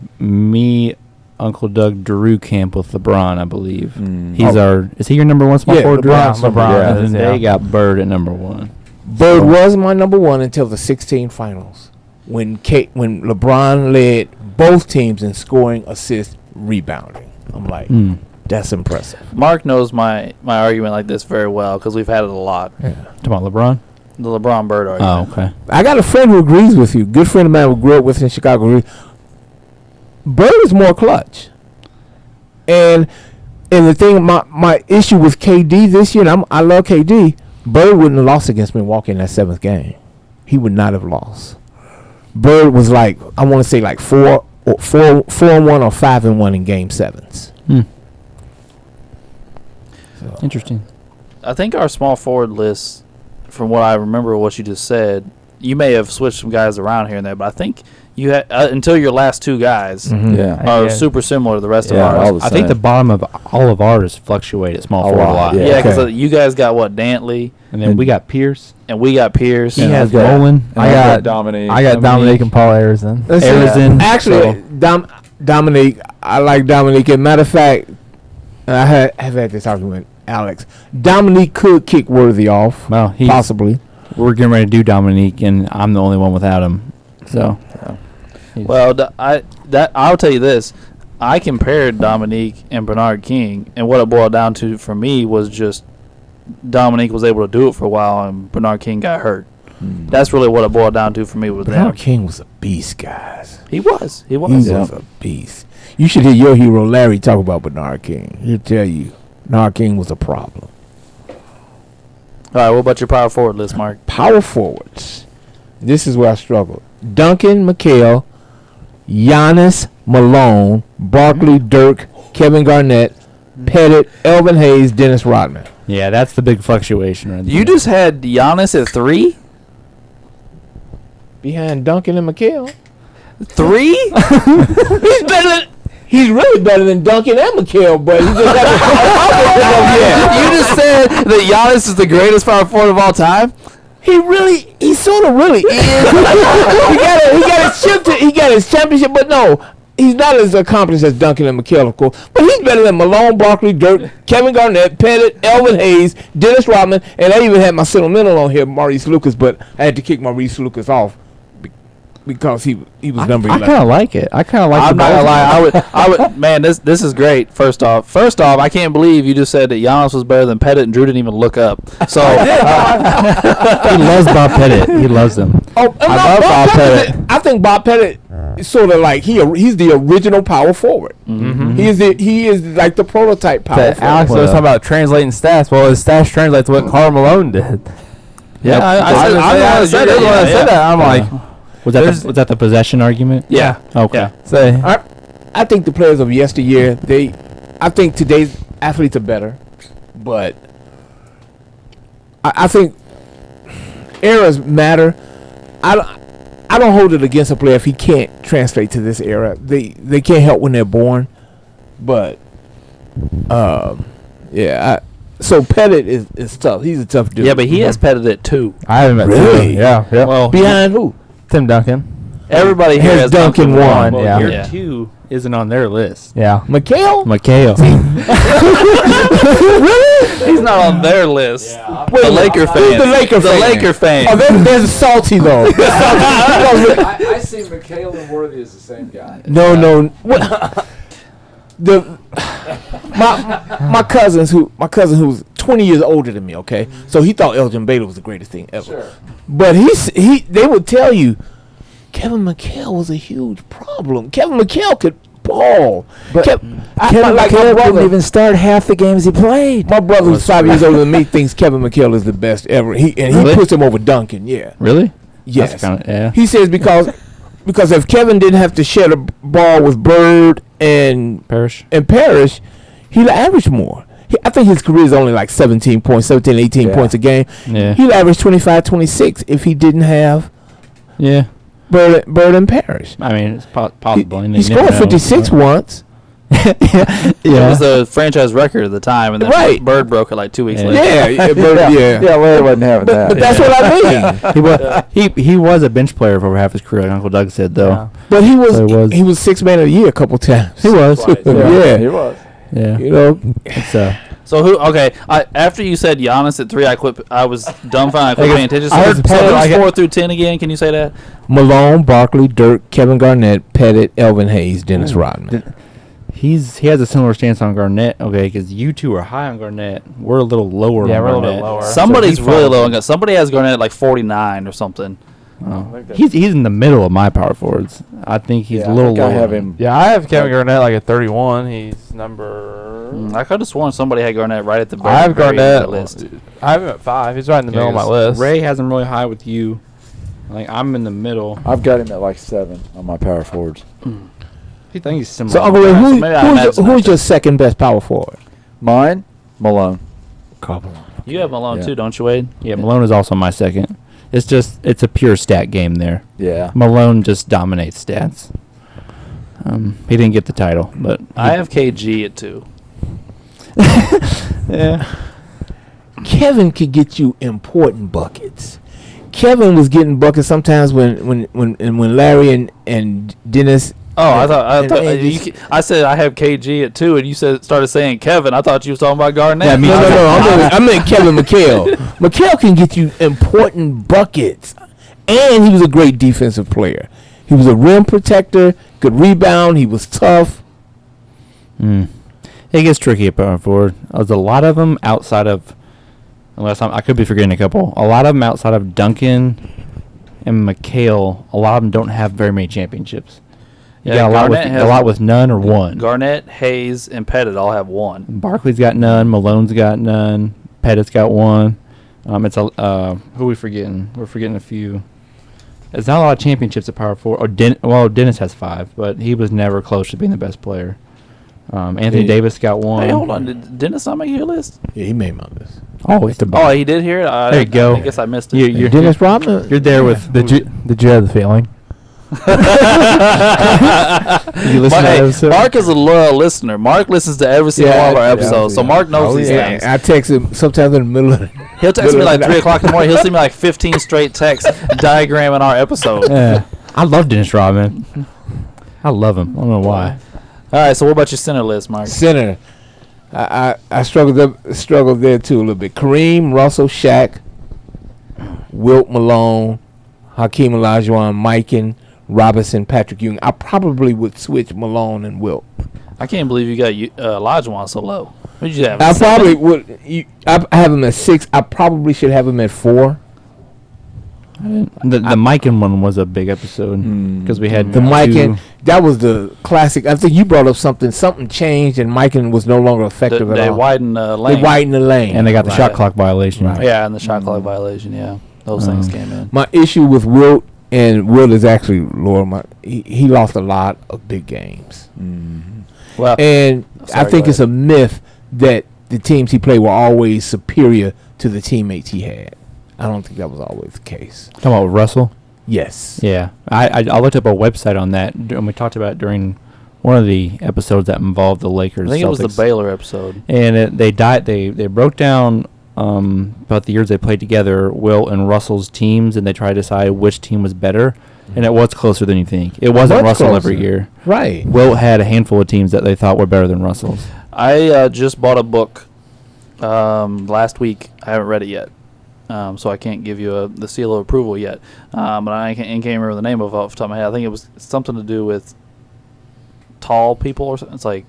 Uncle Doug Drew camp with LeBron, I believe.
Mm.
He's is he your number one small
Yeah,
forward? Drew?
LeBron's
LeBron
Yeah.
And
is,
then
yeah.
they got Bird at number 1.
Bird was my number 1 until the 16 finals when LeBron led both teams in scoring, assists, rebounding. I'm like, that's impressive.
Mark knows my argument like this very well because we've had it a lot.
Talking about LeBron?
The LeBron Bird argument.
Oh, okay.
I got a friend who agrees with you. Good friend of mine who grew up with in Chicago. Bird is more clutch. And the thing, my issue with KD this year, and I love KD, Bird wouldn't have lost against Milwaukee in that 7th game. He would not have lost. Bird was like, I want to say like 4-1 or 5-1 in game 7s. So.
Interesting.
I think our small forward list, from what I remember, what you just said, you may have switched some guys around here and there, but I think you had until your last 2 guys
Mhm.
Yeah.
are
Yeah.
super similar to the rest
Yeah,
of
all
ours.
the
I think
same.
the bottom of all of ours fluctuate at small
A
forward a
lot,
lot.
yeah.
Yeah, because
Okay.
you guys got what, Dantley,
And then we got Pierce.
and we got Pierce.
He
Yeah,
has
I've got-
Nolan.
And
I
I've
got
Dominique.
I got Dominique and Paul Arizin.
Arizin,
Actually, Dominique, I like Dominique. As a matter of fact, I have had this argument, Alex. Dominique could kick Worthy off,
Well,
possibly.
we're getting ready to do Dominique, and I'm the only one without him. So,
Well, I'll tell you this. I compared Dominique and Bernard King, and what it boiled down to for me was just Dominique was able to do it for a while, and Bernard King got hurt. That's really what it boiled down to for me with
Bernard
them.
King was a beast, guys.
He was.
He was a beast. You should hear your hero Larry talk about Bernard King. He'll tell you Bernard King was a problem.
All right, what about your power forward list, Mark?
Power forwards. This is where I struggled. Duncan, McHale, Giannis, Malone, Barkley, Dirk, Kevin Garnett, Pettit, Elvin Hayes, Dennis Rodman.
yeah, that's the big fluctuation right there.
You just had Giannis at 3?
Behind Duncan and McHale.
3?
He's really better than Duncan and McHale, but he just got
You just said that Giannis is the greatest power forward of all time?
he sort of really is. he got his championship, but no, he's not as accomplished as Duncan and McHale, of course. But he's better than Malone, Barkley, Dirk, Kevin Garnett, Pettit, Elvin Hayes, Dennis Rodman, and I even had my sentimental on here, Maurice Lucas, but I had to kick Maurice Lucas off because he was
I
number
kind
11.
of like it. I kind of like.
I'm not gonna lie. I would. Man, this is great. First off, I can't believe you just said that Giannis was better than Pettit, and Drew didn't even look up. So
He loves Bob Pettit. He loves him.
Oh,
I love Bob Pettit.
I think Bob Pettit is sort of like he's the original power forward.
Mm-hmm.
He is like the prototype power
That
forward.
Alex was talking about translating stats. Well, his stats translate to what Karl Malone did.
yeah,
I said that. I'm like,
Was that the possession argument?
yeah.
Okay.
Yeah.
say,
I think the players of yesteryear, I think today's athletes are better, but I think eras matter. I don't hold it against a player if he can't translate to this era. They can't help when they're born, but yeah. So Pettit is tough. He's a tough dude.
Yeah, but he has Pettit at 2.
I haven't met
Really?
Tim. Yeah.
Well,
behind who?
Tim Duncan.
everybody here
Has
has
Duncan won.
Well,
Yeah.
your
Yeah.
2 isn't on their list.
Yeah.
McHale?
Mikhail.
He's not on their list.
Wait,
The Laker
who's
fan.
the Laker fan?
Laker fan.
Oh, there's salty though.
I see McHale and Worthy as the same guy.
No. What? My cousin who's 20 years older than me. Okay, so he thought Elgin Baylor was the greatest thing ever.
Sure.
But they would tell you Kevin McHale was a huge problem. Kevin McHale could ball.
But
Kevin
McHale didn't even start half the games he played.
My brother, who's 5 years older than me, thinks Kevin McHale is the best ever. He
Really?
puts him over Duncan. Yeah.
Really?
Yes.
That's kinda, yeah.
He says because if Kevin didn't have to share the ball with Bird and
Parrish.
Parrish, he'd average more. I think his career is only like 18 points a game.
Yeah.
He'd average 25, 26 if he didn't have
Yeah.
Bird and Parrish.
I mean, it's possible. and
He
you never
scored
know.
56 once.
It was the franchise record at the time, and then
Right.
Bird broke it like 2 weeks
Yeah.
later.
Yeah, Bird, yeah.
Yeah, Larry wasn't having that.
But that's what I mean.
He was a bench player for half his career, like Uncle Doug said, though.
But he
So it was-
was sixth man of the year a couple times.
He was.
Yeah.
he was.
Yeah.
You know,
It's
So who? Okay, after you said Giannis at 3, I quit. I was dumbfounded. I quit paying attention. So,
I heard Pettit,
who's
like
4 through 10 again? Can you say that?
Malone, Barkley, Dirk, Kevin Garnett, Pettit, Elvin Hayes, Dennis Rodman.
he has a similar stance on Garnett, okay, because you two are high on Garnett. We're a little lower
Yeah,
on
we're a
Garnett.
little bit lower.
Somebody's
So he
really
falls
low.
in.
On Somebody has Garnett at like 49 or something.
Oh. He's in the middle of my power forwards. I think he's a little
I
lower.
have him.
Yeah, I have Kevin Garnett like at 31. He's number.
I could have sworn somebody had Garnett right at the very,
I have
very end
Garnett
of the list.
I have him at 5. He's right in the middle of my list.
Ray has him really high with you. Like I'm in the middle.
I've got him at like 7 on my power forwards.
I think he's similar.
So, Uncle Ray,
so maybe I imagine
who's
that.
your second best power forward?
Mine, Malone.
You have Malone
Yeah.
too, don't you, Wade?
Yeah, Malone is also my second. It's a pure stat game there.
Yeah.
Malone just dominates stats. He didn't get the title, but
I have KG at 2.
yeah.
Kevin could get you important buckets. Kevin was getting buckets sometimes when Larry and Dennis.
Oh, I thought
and
I said I have KG at 2, and you started saying Kevin. I thought you was talking about Garnett.
Yeah, me
No,
too.
I meant Kevin McHale. McHale can get you important buckets, and he was a great defensive player. He was a rim protector, could rebound. He was tough.
It gets tricky at power forward. There's a lot of them outside of, I could be forgetting a couple. A lot of them outside of Duncan and McHale. A lot of them don't have very many championships. You got a lot with none or one.
Garnett, Hayes, and Pettit all have 1.
Barkley's got none. Malone's got none. Pettit's got 1. It's who are we forgetting? We're forgetting a few. There's not a lot of championships at power forward. Dennis has 5, but he was never close to being the best player. Anthony Davis got 1.
Hey, hold on. Did Dennis not make your list?
Yeah, he made my list.
Oh, it's the
Oh, he did hear it?
There you go.
I guess I missed it.
You're
Dennis Rodman.
You're there with.
Did you have the feeling?
You listen to
Hey,
episode?
Mark is a loyal listener. Mark listens to every single one of our episodes, so Mark knows these
Yeah,
things.
I text him sometimes in the middle of the
He'll text me like
Middle of
3 o'clock in the morning. He'll send me like 15 straight texts diagramming our episode.
Yeah. I love Dennis Rodman. I love him. I don't know why.
All right, so what about your center list, Mark?
center. I struggled there too a little bit. Kareem, Russell, Shaq, Wilt Malone, Hakeem Olajuwon, Mikan, Robinson, Patrick Ewing, I probably would switch Malone and Wilt.
I can't believe you got Olajuwon so low. What did you have?
I
7?
probably would. I have him at 6. I probably should have him at 4.
The Mikan one was a big episode because we had
The Mikan,
two-
that was the classic. I think you brought up something. Something changed, and Mikan was no longer effective at
They
all.
widened the lane.
They widened the lane.
and they got the shot
Right.
clock violation.
Right.
Yeah, and the shot clock violation. Yeah, those things came in.
My issue with Wilt, and Wilt is actually lower. He lost a lot of big games,
Well,
and
Sorry,
I think
go
it's a myth that the teams he played were always superior to the teammates he had. I don't think that was always the case.
Talking about Russell.
Yes.
Yeah, I looked up a website on that, and we talked about it during one of the episodes that involved the Lakers.
I think it was the
Celtics.
Baylor episode.
And they broke down about the years they played together, Wilt and Russell's teams, and they tried to decide which team was better. And it was closer than you think. It wasn't
Much
Russell every
closer.
year.
Right.
Wilt had a handful of teams that they thought were better than Russell's.
I just bought a book last week. I haven't read it yet, so I can't give you the seal of approval yet. But I can't remember the name of it off the top of my head. I think it was something to do with tall people or something. It's like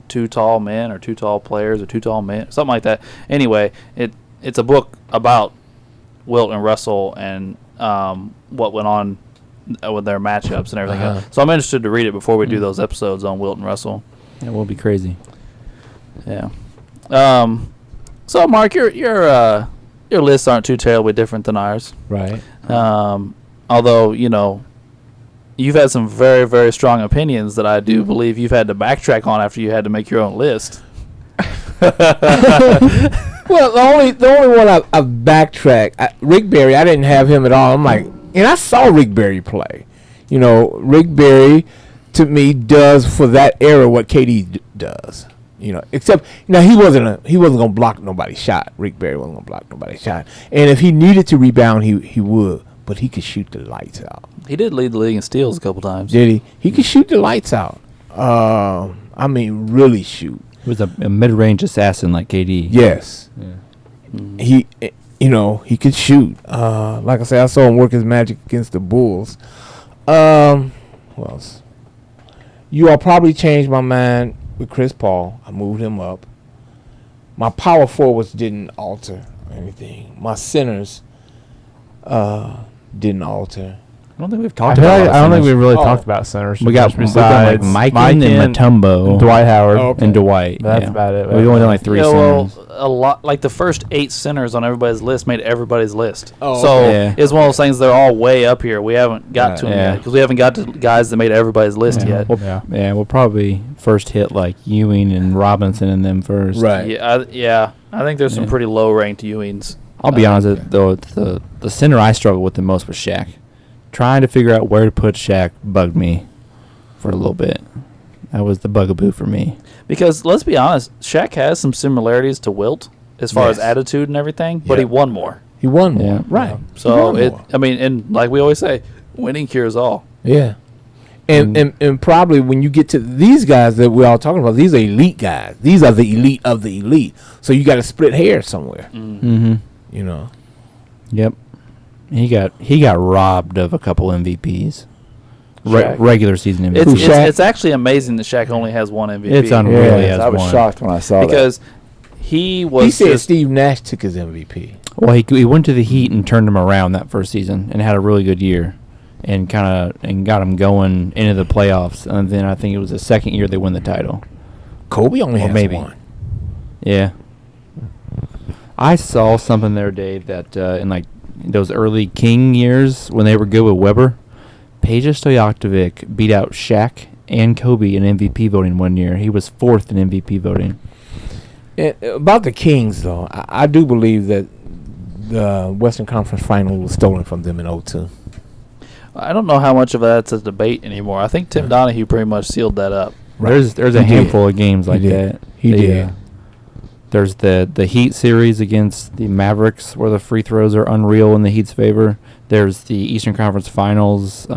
2 tall men or 2 tall players or 2 tall men, something like that. Anyway, it's a book about Wilt and Russell and what went on with their matchups and everything else. So I'm interested to read it before we do those episodes on Wilt and Russell.
It will be crazy.
Yeah. So Mark, your lists aren't too terribly different than ours.
Right.
Although you've had some very, very strong opinions that I do believe you've had to backtrack on after you had to make your own list.
Well, the only one I've backtracked, Rick Barry, I didn't have him at all. I'm like, and I saw Rick Barry play. Rick Barry, to me, does for that era what KD does. Except he wasn't gonna block nobody's shot. Rick Barry wasn't gonna block nobody's shot. And if he needed to rebound, he would. But he could shoot the lights out.
He did lead the league in steals a couple times.
Did he? He could shoot the lights out. I mean, really shoot.
He was a mid-range assassin like KD.
Yes. He could shoot. Like I said, I saw him work his magic against the Bulls. Who else? You all probably changed my mind with Chris Paul. I moved him up. My power forwards didn't alter anything. My centers didn't alter.
I don't think we've
I,
talked
feel
about.
like, I don't think we
centers.
really
Oh.
talked about centers.
We got
besides
Mike and Mutombo
Dwight Howard.
Oh, okay.
and Dwight.
That's
yeah.
about it.
We've only done like 3
Yeah,
centers.
well, a lot like the first 8 centers on everybody's list made everybody's list.
Oh,
so
okay. Yeah.
it's one of those things. They're all way up here. We haven't got to them
Yeah.
yet because we haven't got to guys that made everybody's list yet.
We'll,
Yeah.
we'll probably first hit like Ewing and Robinson and them first.
Right.
I think there's some
Yeah.
pretty low ranked Ewings.
I'll be honest, though, the center I struggled with the most was Shaq. Trying to figure out where to put Shaq bugged me for a little bit. That was the bugaboo for me.
Because let's be honest, Shaq has some similarities to Wilt as far as
Yes.
attitude and everything, but
Yeah.
he won more.
He won more.
Yeah.
Right.
So
He won more.
and like we always say, winning cures all.
Yeah. And probably when you get to these guys that we're all talking about, these are elite guys. These are the elite of the elite. So you got to split hairs somewhere.
Mm-hmm. Yep. He got robbed of a couple MVPs.
Shaq.
Regular season
It's,
MVPs.
it's,
Shaq?
it's actually amazing that Shaq only has one MVP.
It's unreal.
Yeah.
He has
I was
one.
shocked when I saw
because he was
He said
just,
Steve Nash took his MVP.
Well, he went to the Heat and turned them around that first season and had a really good year, and got them going into the playoffs. And then I think it was the second year they won the title.
Kobe only
Or
has
maybe.
one.
Yeah. I saw something the other day that in like those early King years when they were good with Weber, Peja Stojakovic beat out Shaq and Kobe in MVP voting one year. He was 4th in MVP voting.
And about the Kings, though, I do believe that the Western Conference Final was stolen from them in 2002.
I don't know how much of that's a debate anymore. I think Tim Donahue pretty much sealed that up.
There's a
He did.
handful of games like
He did.
that.
He
They,
did.
There's the Heat series against the Mavericks where the free throws are unreal in the Heat's favor. There's the Eastern Conference Finals,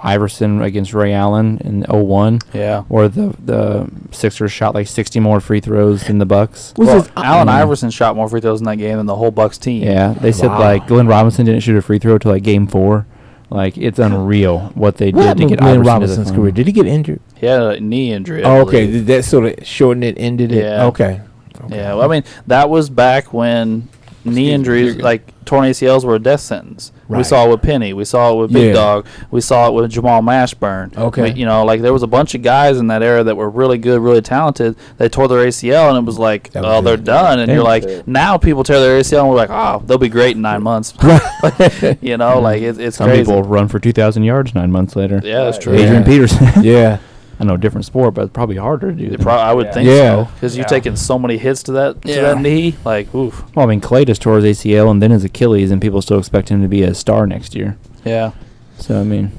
Iverson against Ray Allen in 01,
Yeah.
where the Sixers shot like 60 more free throws than the Bucks.
Allen Iverson shot more free throws in that game than the whole Bucks team.
Yeah, they said
Wow.
like Glenn Robinson didn't shoot a free throw till like game 4. Like, it's unreal what they
What
did to
happened
get
with Glenn
Iverson to the
Robinson's
final.
career? Did he get injured?
He had a knee injury. I
Oh, okay.
believe.
Did that sort of shorten it, ended it?
Yeah.
Okay.
Yeah, well, I mean, that was back when knee injuries, like torn ACLs, were a death sentence. We
Right.
saw it with Penny. We saw it with Big
Yeah.
Dog. We saw it with Jamal Mashburn.
Okay.
Like there was a bunch of guys in that era that were really good, really talented. They tore their ACL, and it was like,
That was
they're
it.
done. And
Yeah.
you're like, now people tear their ACL, and we're like, oh, they'll be great in 9 months. Like it's
Some
crazy.
people run for 2,000 yards 9 months later.
Yeah, that's true.
Adrian
Yeah.
Peterson.
Yeah.
I know, different sport, but probably harder to do. than-
I would think
Yeah.
so, because you're taking so many hits to that knee. Like, oof.
Well, I mean, Clay just tore his ACL and then his Achilles, and people still expect him to be a star next year.
Yeah.
So, I mean,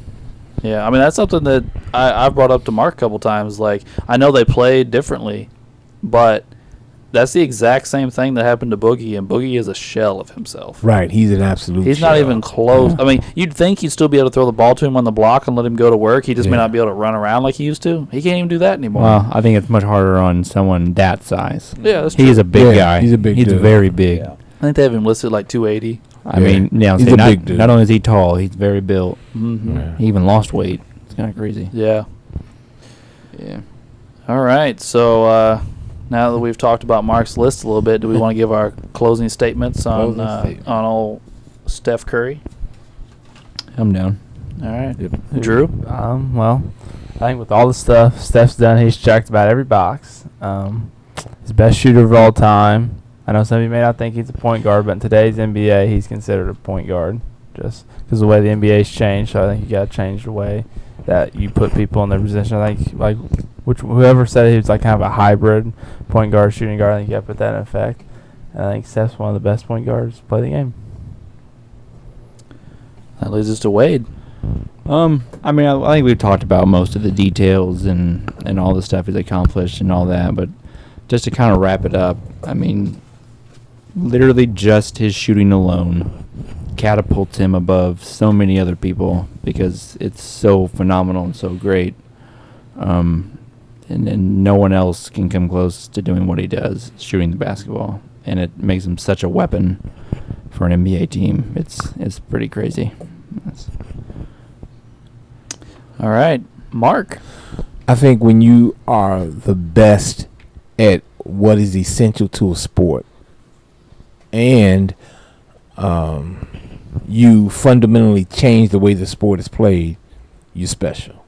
Yeah, I mean, that's something that I've brought up to Mark a couple times. Like, I know they play differently, but that's the exact same thing that happened to Boogie, and Boogie is a shell of himself.
Right. He's an absolute.
He's not
shell.
even close. I mean, you'd think you'd still be able to throw the ball to him on the block and let him go to work. He just may
Yeah.
not be able to run around like he used to. He can't even do that anymore.
well, I think it's much harder on someone that size.
Yeah, that's true.
He's a big
Yeah,
guy.
he's a big
He's
dude.
very big.
Yeah.
I think they have him listed like 280.
I
Yeah.
mean,
He's a
not,
big dude.
not only is he tall, he's very built.
Mm-hmm.
Yeah.
He even lost weight. It's kind of crazy.
Yeah.
Yeah.
All right. So now that we've talked about Mark's list a little bit, do we want to give our closing statements on
Closing statement.
on old Steph Curry?
I'm down.
All right.
Yep.
Drew?
Well, I think with all the stuff Steph's done, he's checked about every box. He's best shooter of all time. I know some of you may not think he's a point guard, but in today's NBA, he's considered a point guard just because of the way the NBA's changed. So I think you got to change the way that you put people in their position. I think whoever said he was like kind of a hybrid point guard, shooting guard, I think you got to put that in effect. And I think Steph's one of the best point guards to play the game.
That leads us to Wade.
I mean, I think we've talked about most of the details and all the stuff he's accomplished and all that, but just to kind of wrap it up, I mean, literally just his shooting alone catapults him above so many other people because it's so phenomenal and so great. And no one else can come close to doing what he does, shooting the basketball. And it makes him such a weapon for an NBA team. It's pretty crazy.
All right. Mark.
I think when you are the best at what is essential to a sport, and you fundamentally change the way the sport is played, you're special.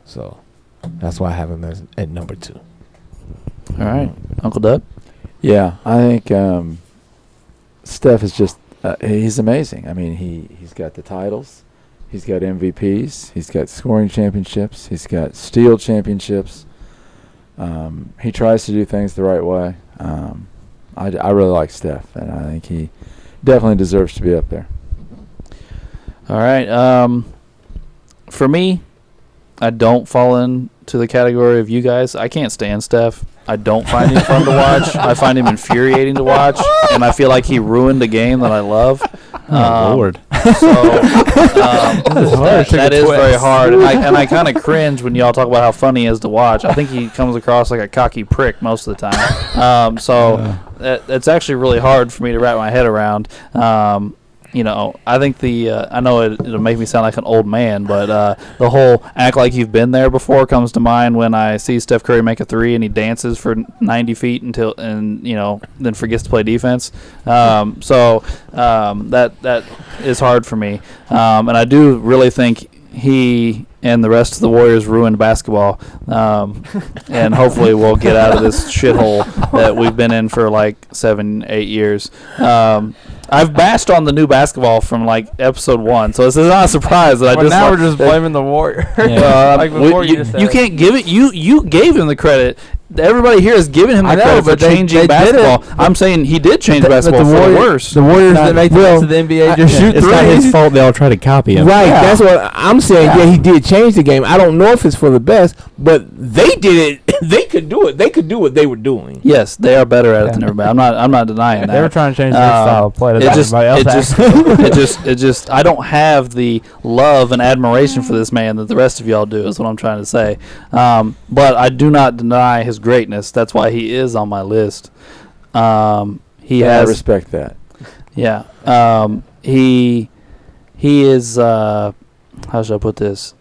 So that's why I have him at number 2.
All right. Uncle Doug.
Yeah, I think Steph is just he's amazing. I mean, he's got the titles, he's got MVPs, he's got scoring championships, he's got steal championships. He tries to do things the right way. I really like Steph, and I think he definitely deserves to be up there.
All right. For me, I don't fall into the category of you guys. I can't stand Steph. I don't find him fun to watch. I find him infuriating to watch, and I feel like he ruined a game that I love.
Lord.
So that is very hard, and I kind of cringe when y'all talk about how funny he is to watch. I think he comes across like a cocky prick most of the time. It's actually really hard for me to wrap my head around. I think I know it'll make me sound like an old man, but the whole act like you've been there before comes to mind when I see Steph Curry make a 3 and he dances for 90 feet then forgets to play defense. That is hard for me. And I do really think he and the rest of the Warriors ruined basketball. And hopefully we'll get out of this shithole that we've been in for like 7-8 years. I've bashed on the new basketball from like episode 1, so this is not a surprise that
We're just blaming the Warriors.
Yeah. You can't give it. You gave him the credit. Everybody here is giving him the credit for changing basketball. I'm saying he did change basketball for the worse.
The Warriors that make the rest of the NBA just shoot
It's
threes.
not his fault they all try to copy him.
Right,
Yeah.
that's what I'm saying. Yeah, he did change the game. I don't know if it's for the best, but they did it. They could do it. They could do what they were doing.
Yes, they are better at it than everybody. I'm not denying that.
They were trying to change their style of play.
It just I don't have the love and admiration for this man that the rest of y'all do, is what I'm trying to say. But I do not deny his greatness. That's why he is on my list. I respect that. Yeah. He is how should I put this?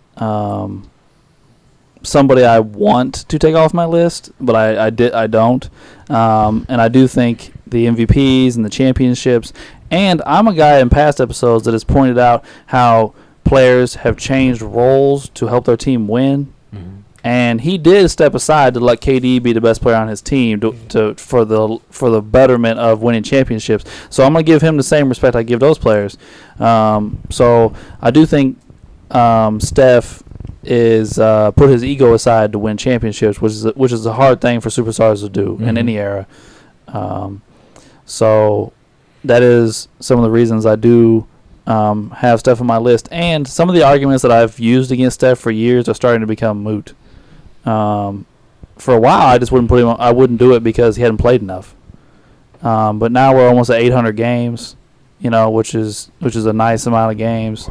Somebody I want to take off my list, but I don't. And I do think the MVPs and the championships, and I'm a guy in past episodes that has pointed out how players have changed roles to help their team win. And he did step aside to let KD be the best player on his team for the betterment of winning championships. So I'm gonna give him the same respect I give those players. So I do think Steph is put his ego aside to win championships, which is a hard thing for superstars to do in any era. So that is some of the reasons I do have Steph on my list, and some of the arguments that I've used against Steph for years are starting to become moot. For a while, I just wouldn't put him on, I wouldn't do it because he hadn't played enough. But now we're almost at 800 games, which is a nice amount of games.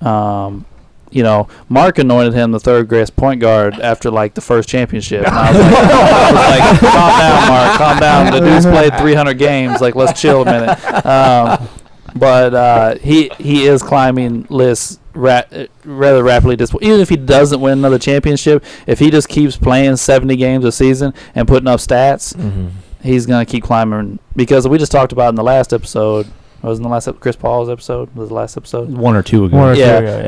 Mark anointed him the third greatest point guard after the first championship. And I was like, calm down, Mark, calm down. The dude's played 300 games. Let's chill a minute. But he is climbing lists rather rapidly. Even if he doesn't win another championship, if he just keeps playing 70 games a season and putting up stats, he's gonna keep climbing. Because we just talked about in the last episode. Wasn't the last Chris Paul's episode? Was the last episode?
One or two ago.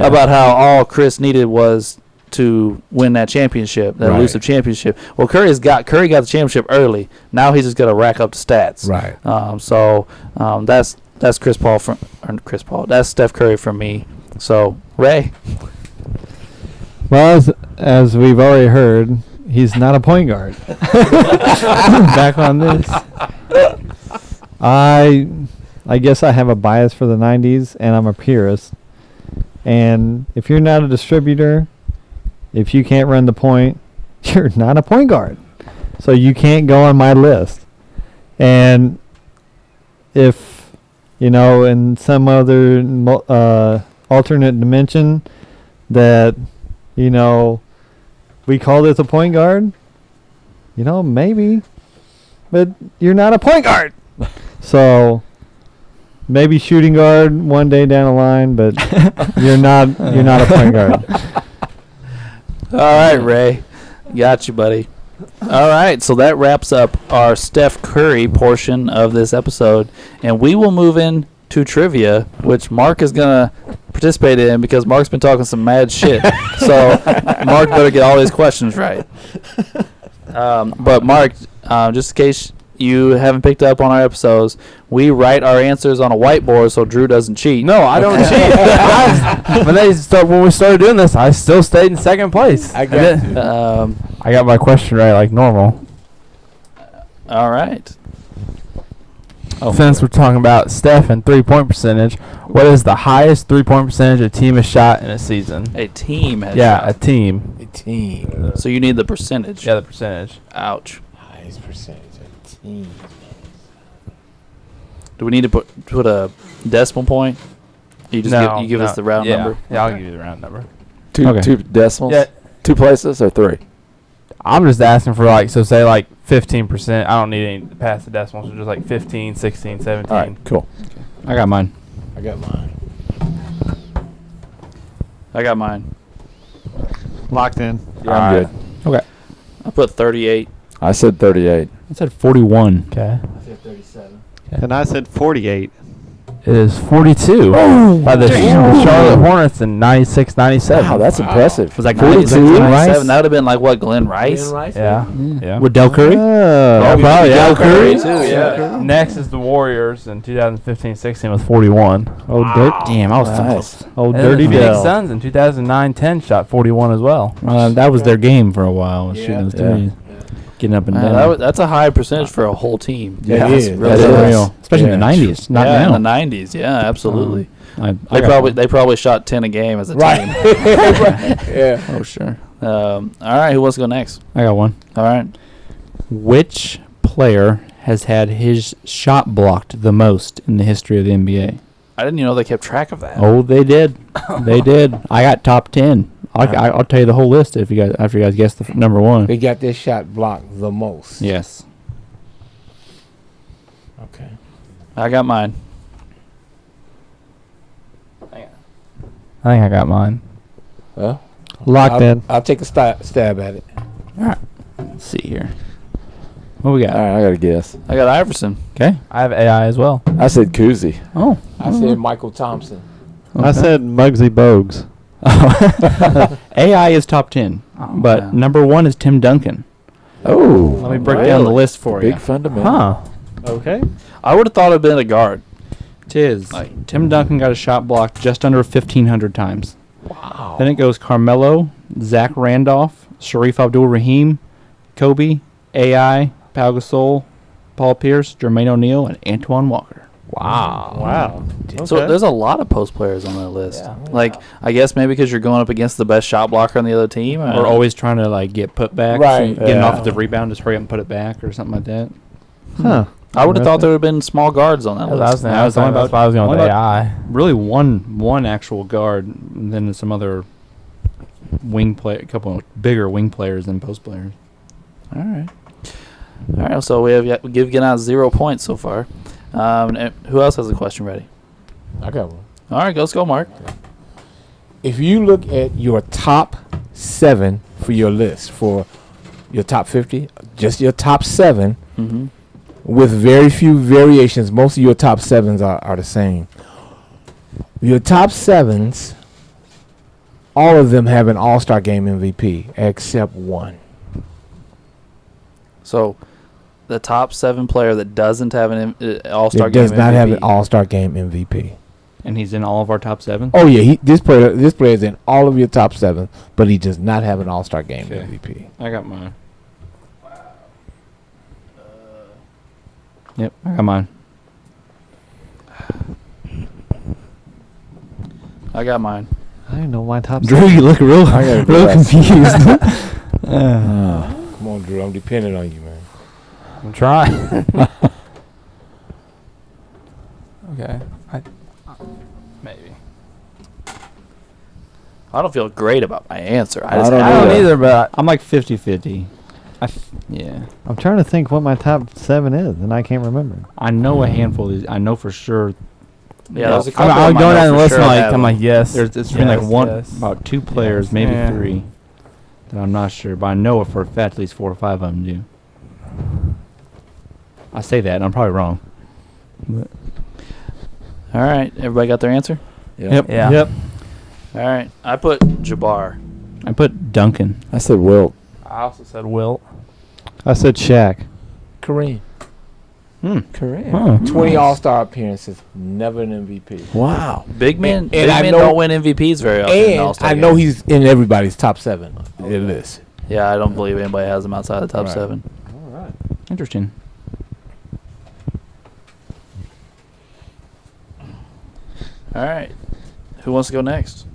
About how all Chris needed was to win that championship, that elusive championship. Well, Curry got the championship early. Now he's just got to rack up the stats.
Right.
That's Chris Paul That's Steph Curry from me. So Ray.
Well, as we've already heard, he's not a point guard. Back on this. I guess I have a bias for the 90s, and I'm a purist. And if you're not a distributor, if you can't run the point, you're not a point guard. So you can't go on my list. And if, in some other alternate dimension that, we call this a point guard, maybe. But you're not a point guard. So maybe shooting guard one day down the line, but you're not a point guard.
All right, Ray. Got you, buddy. All right, so that wraps up our Steph Curry portion of this episode, and we will move in to trivia, which Mark is going to participate in because Mark's been talking some mad shit. So Mark better get all his questions right. But Mark, just in case you haven't picked up on our episodes, we write our answers on a whiteboard so Drew doesn't cheat.
No, I don't cheat. When we started doing this, I still stayed in second place.
I got
my question right like normal.
All right.
Since we're talking about Steph and 3-point percentage, what is the highest 3-point percentage a team has shot in a season?
A team has
a team.
a team.
So you need the percentage.
Yeah, the percentage.
Ouch.
Highest percentage of team.
Do we need to put a decimal point? You just give us the round number?
Yeah, I'll give you the round number.
Two decimals?
Yeah.
2 places or 3?
I'm just asking for say 15%. I don't need any past the decimals. So just 15, 16, 17.
All right, cool.
I got mine.
I got mine.
I got mine.
Locked in.
Yeah, I'm good.
Okay.
I put 38.
I said 38.
I said 41.
Okay.
I said 37.
And I said 48.
It is 42 by the Charlotte Hornets in 96-97.
Wow, that's impressive.
Was that
42?
97? That would have been Glenn Rice?
Yeah.
Yeah. With Del Curry?
Probably
Del Curry,
too,
yeah.
Next is the Warriors in 2015-16 with 41.
Damn, I was
Nice.
Dirty
the Phoenix
Del.
Suns in 2009-10 shot 41 as well.
That was their game for a while. Was shooting those
Yeah.
threes. Getting up and down.
That's a high percentage for a whole team.
Yeah, it is.
Really
That is.
Real. Especially in the 90s. Not
yeah,
now.
in the 90s. Yeah, absolutely.
I
They probably shot 10 a game as a
Right.
team.
Yeah.
Oh, sure. All right, who wants to go next?
got one.
All right.
Which player has had his shot blocked the most in the history of the NBA?
I didn't even know they kept track of that.
Oh, they did. They did. I got top 10. I'll tell you the whole list after you guys guess the number one.
They got this shot blocked the most.
Yes.
Okay.
I got mine.
I think I got mine.
Well,
Locked in.
I'll take a stab at it.
All right. Let's see here. What we got?
All right, I got to guess.
I got Iverson.
Okay.
I have AI as well.
I said Kuzi.
Oh.
I said Michael Thompson.
I said Muggsy Bogues.
AI is top 10, but
man.
number 1 is Tim Duncan.
Oh.
Let me break down the list for
Big
you.
fundamental.
Huh.
Okay.
I would have thought it'd been a guard.
Tis.
Like-
Tim Duncan got a shot blocked just under 1,500 times.
Wow.
Then it goes Carmelo, Zach Randolph, Sharif Abdul-Rahim, Kobe, AI, Pau Gasol, Paul Pierce, Jermaine O'Neal, and Antoine Walker.
Wow.
Wow.
So
Okay.
there's a lot of post players on that list.
Yeah.
Like, I guess maybe because you're going up against the best shot blocker on the other team.
Or always trying to like get put back,
Right.
get an
Yeah.
offensive rebound, just hurry up and put it back or something like that.
Huh.
I would have thought there would have been small guards on that
That's what I was
list.
thinking.
I was only
That's
about-
why I was going with
only about-
AI.
Really, one actual guard, and then some other wing play, a couple of bigger wing players than post players.
All right. All right. So we've given out 0 points so far. And who else has a question ready?
I got one.
All right, let's go, Mark.
If you look at your top 7 for your list, for your top 50, just your top 7,
Mm-hmm.
with very few variations, most of your top 7s are the same. Your top 7s, all of them have an All-Star Game MVP, except one.
So, the top 7 player that doesn't have an All-Star
It
Game
does not have an
MVP.
All-Star Game MVP.
And he's in all of our top 7.
Oh yeah, this player is in all of your top 7, but he does not have an All-Star Game
Okay.
MVP.
I got mine. Yep, I got mine.
I got mine.
I didn't know my top.
Drew, you look real,
I gotta
real
guess.
confused.
Come on, Drew, I'm depending on you, man.
I'm trying. Okay.
Maybe. I don't feel great about my answer.
I don't
I don't
either.
either, but
I'm like 50-50. Yeah.
I'm trying to think what my top 7 is, and I can't remember.
I know a handful of these. I know for sure.
Yeah, there's a
I'm,
couple
I'm
of 'em I
going
know
down the
for
list.
sure
I'm like,
have
I'm like,
them.
yes.
There's it's been like
yes,
one,
yes.
about 2 players, maybe
Yeah.
3, that I'm not sure. But I know for a fact at least 4 or 5 of them do. I say that, and I'm probably wrong. But
All right, everybody got their answer?
Yep.
Yeah.
Yep.
All right, I put Jabbar.
I put Duncan.
I said Wilt.
I also said Wilt.
I said Shaq.
Kareem,
Correct.
Huh.
20 All-Star appearances, never an MVP.
Wow.
Big men,
And I
big men
know-
don't win MVPs very often. in
And
All-Star
I know
games.
he's in everybody's top 7 on the list.
Yeah, I don't believe anybody has him outside the top
Right.
7.
Interesting.
All right, who wants to go next?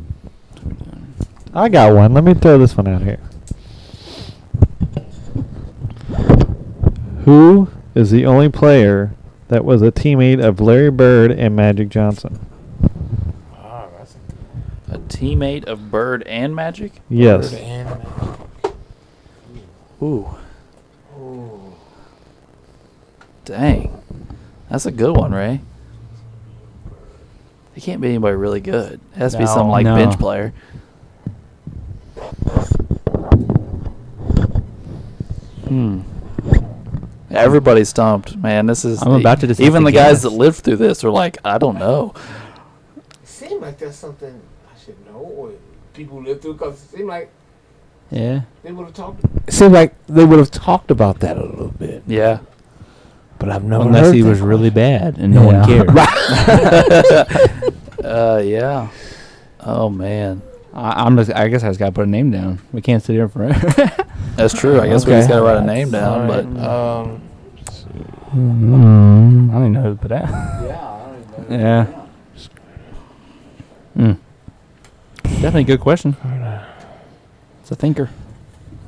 I got one. Let me throw this one out here. Who is the only player that was a teammate of Larry Bird and Magic Johnson?
A teammate of Bird and Magic?
Yes.
Ooh. Dang. That's a good one, Ray. It can't be anybody really good. It has to be some
No.
like
No.
bench player. Everybody's stumped, man. This is
I'm about to just
even
have
the
to
guys
guess.
that lived through this are like, I don't know.
It seemed like that's something I should know, or people live through, because it seemed like
Yeah.
they would have talked. It seemed like they would have talked about that a little bit,
Yeah.
but I've never
Unless
heard
he
that
was really
question.
bad and no one
Yeah.
cared.
Yeah. Oh man.
I guess I just gotta put a name down. We can't sit here forever.
That's true. I guess we
Okay.
just gotta write a name down, but
I don't even know who to put out.
Yeah. Definitely a good question. It's a thinker.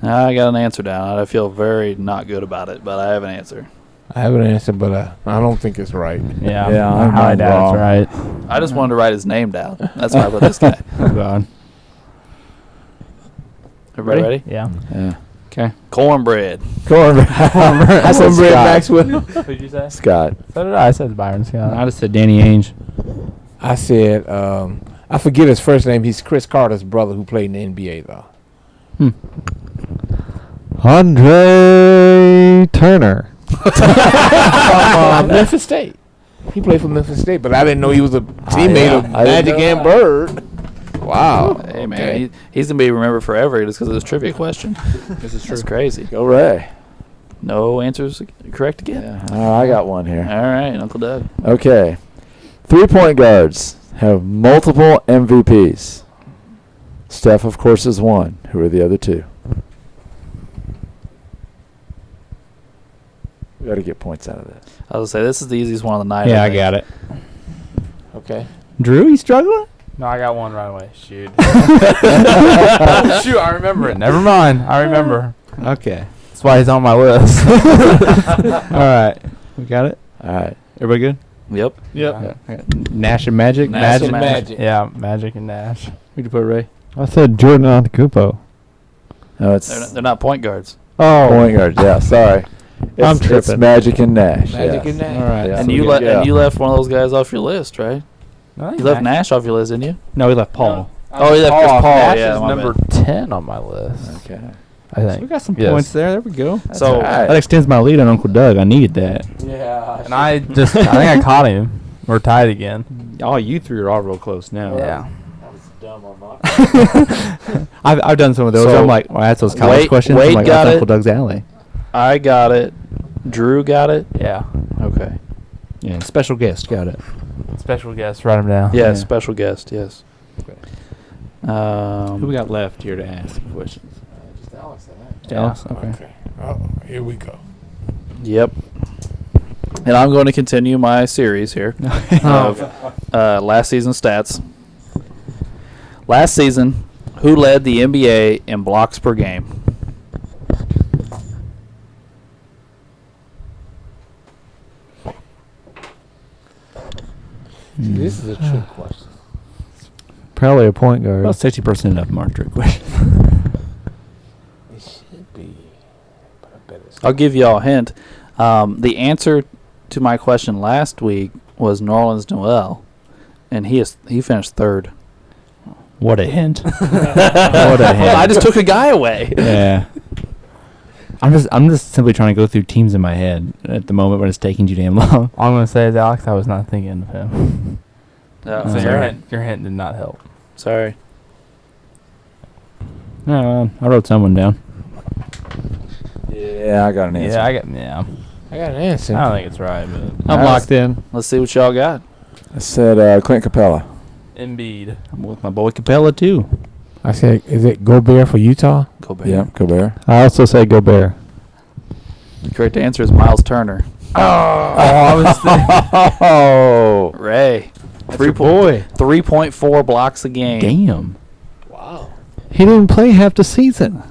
I got an answer down. I feel very not good about it, but I have an answer.
I have an answer, but I don't think it's right.
Yeah,
Yeah,
I'm
I'm
highly
not
doubt
wrong.
it's right.
I just wanted to write his name down. That's why I put this guy.
Oh God.
Everybody ready?
Yeah.
Yeah.
Okay.
Cornbread.
Cornbread. I said
Cornbread
Scott.
Maxwell.
Who'd you say?
Scott.
So did I. I said Byron Scott.
I just said Danny Ainge.
I said I forget his first name. He's Chris Carter's brother who played in the NBA, though.
Andre Turner.
From Memphis State. He played for Memphis State, but I didn't know he was a teammate of Magic and Bird. Wow.
Hey, man. He's going to be remembered forever just because of this trivia question. This is true. That's crazy.
Go Ray.
No answers correct again?
Yeah. I got one here.
All right, Uncle Doug.
Okay. 3-point guards have multiple MVPs. Steph, of course, is one. Who are the other two? We got to get points out of this.
I was going to say, this is the easiest one of the night.
Yeah, I got it.
Okay.
Drew, you struggling?
No, I got one right away. Shoot. Oh, shoot, I remember it. Never mind. I remember.
Okay.
That's why he's on my list.
All right. We got it?
All right.
Everybody good?
Yep.
Yep.
Nash and Magic?
Nash and
Magic.
Yeah, Magic and Nash.
Who'd you put, Ray?
I said Jordan Antetokounmpo.
No, it's
They're not point guards.
Oh,
point guards. Yeah, sorry.
I'm
It's
tripping.
Magic and Nash.
Magic
yes.
and Nash.
All right.
Yeah.
And
So
you
we- yeah.
left one of those guys off your list, right? You left Nash off your list, didn't you?
No, we left Paul.
Oh, he left Paul.
Nash
Yeah,
is
my
number
bad.
10 on my list.
Okay.
I
So
think.
we got some
Yes.
points there. There we go.
So
all right.
That extends my lead on Uncle Doug. I needed that.
Yeah.
And I think I caught him. We're tied again.
Oh, you three are all real close now.
Yeah.
That was dumb on my
I've done some of those.
So,
I'm like, when I ask those college
Wade-
questions,
Wade
I'm like,
got
that's
it.
Uncle Doug's alley.
I got it. Drew got it.
Yeah.
Okay.
Yeah, special guest got it.
Special guest. Write him down.
Yeah,
Yeah.
special guest. Yes.
Okay.
Um,
Who we got left here to ask questions?
Just Alex,
Just Alex? Okay.
Okay. Oh, here we go.
Yep. And I'm going to continue my series here of last season stats. Last season, who led the NBA in blocks per game?
This is a trick question.
Probably a point guard.
About 60% of Mark trick question.
It should be, but I bet it's
I'll give you all a hint. The answer to my question last week was Norland's Noel, and he finished third.
What a hint.
What a hint. I just took a guy away.
Yeah. I'm just simply trying to go through teams in my head at the moment when it's taking too damn long.
All I'm going to say is, Alex, I was not thinking of him.
No,
So
sorry.
your hint did not help.
Sorry.
No, I wrote someone down.
Yeah, I got an answer.
I
I got an answer.
don't think it's right, but
I'm locked in.
Let's see what y'all got.
I said Clint Capella.
Embiid.
I'm with my boy Capella, too.
I said, is it Gobert for Utah?
Go back.
Yeah, Gobert.
I also say Gobert.
The correct answer is Miles Turner.
I was
Oh,
Ray.
Boy.
3.4 blocks a game.
Damn.
Wow.
He didn't play half the season.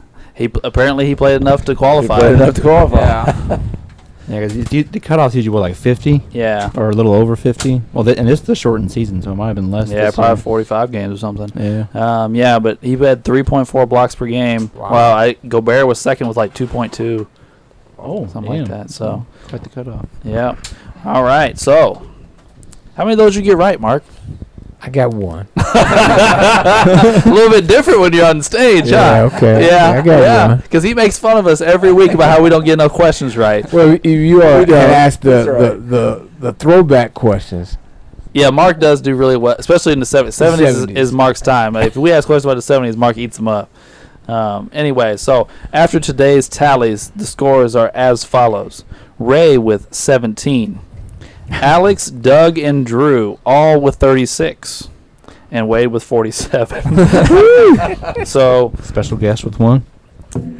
Apparently he played enough to
he
qualify.
played enough to qualify.
Yeah.
Yeah, because the cutoff's usually, what, like 50?
Yeah.
Or a little over 50? Well, and this is the shortened season, so it might have been less.
Yeah,
this
probably
year.
45 games or something.
Yeah.
Yeah, but he had 3.4 blocks per game.
Wow.
Well, Gobert was second with like 2.2,
Oh,
something like that. So,
Quite the cutoff.
yeah. All right. So, how many of those you get right, Mark?
I got one.
A little bit different when you're on stage,
Yeah,
huh?
okay.
Yeah,
I got one.
Because he makes fun of us every week about how we don't get enough questions right.
Well, if you are
don't.
asked
That's
the throwback questions.
Yeah, Mark does do really well, especially in the 70s. 70s is Mark's time. If we ask questions about the 70s, Mark eats them up. Anyway, so after today's tallies, the scores are as follows. Ray with 17. Alex, Doug, and Drew all with 36. And Wade with 47. So,
Special guest with one.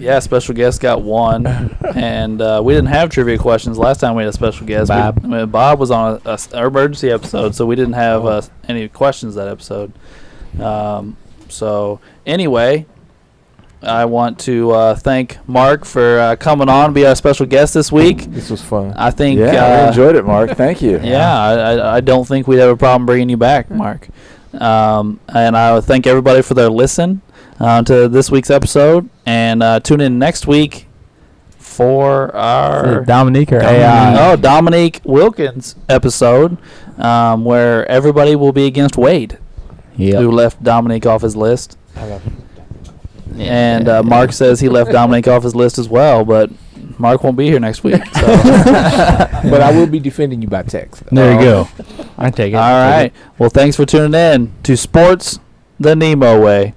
yeah, special guest got one. And we didn't have trivia questions last time we had a special guest.
Bob.
Bob was on an emergency episode, so we didn't have any questions that episode. So, anyway, I want to thank Mark for coming on, be our special guest this week.
This was fun.
I think,
Yeah, I enjoyed it, Mark. Thank you.
yeah, I don't think we'd have a problem bringing you back, Mark. And I would thank everybody for their listen to this week's episode, and tune in next week for our
Dominique or AI?
Dominique Wilkins episode, where everybody will be against Wade. who left Dominique off his list. And Mark says he left Dominique off his list as well, but Mark won't be here next week. So.
But I will be defending you by text.
There you go. I take it.
All right. Well, thanks for tuning in to Sports the NEMO Way.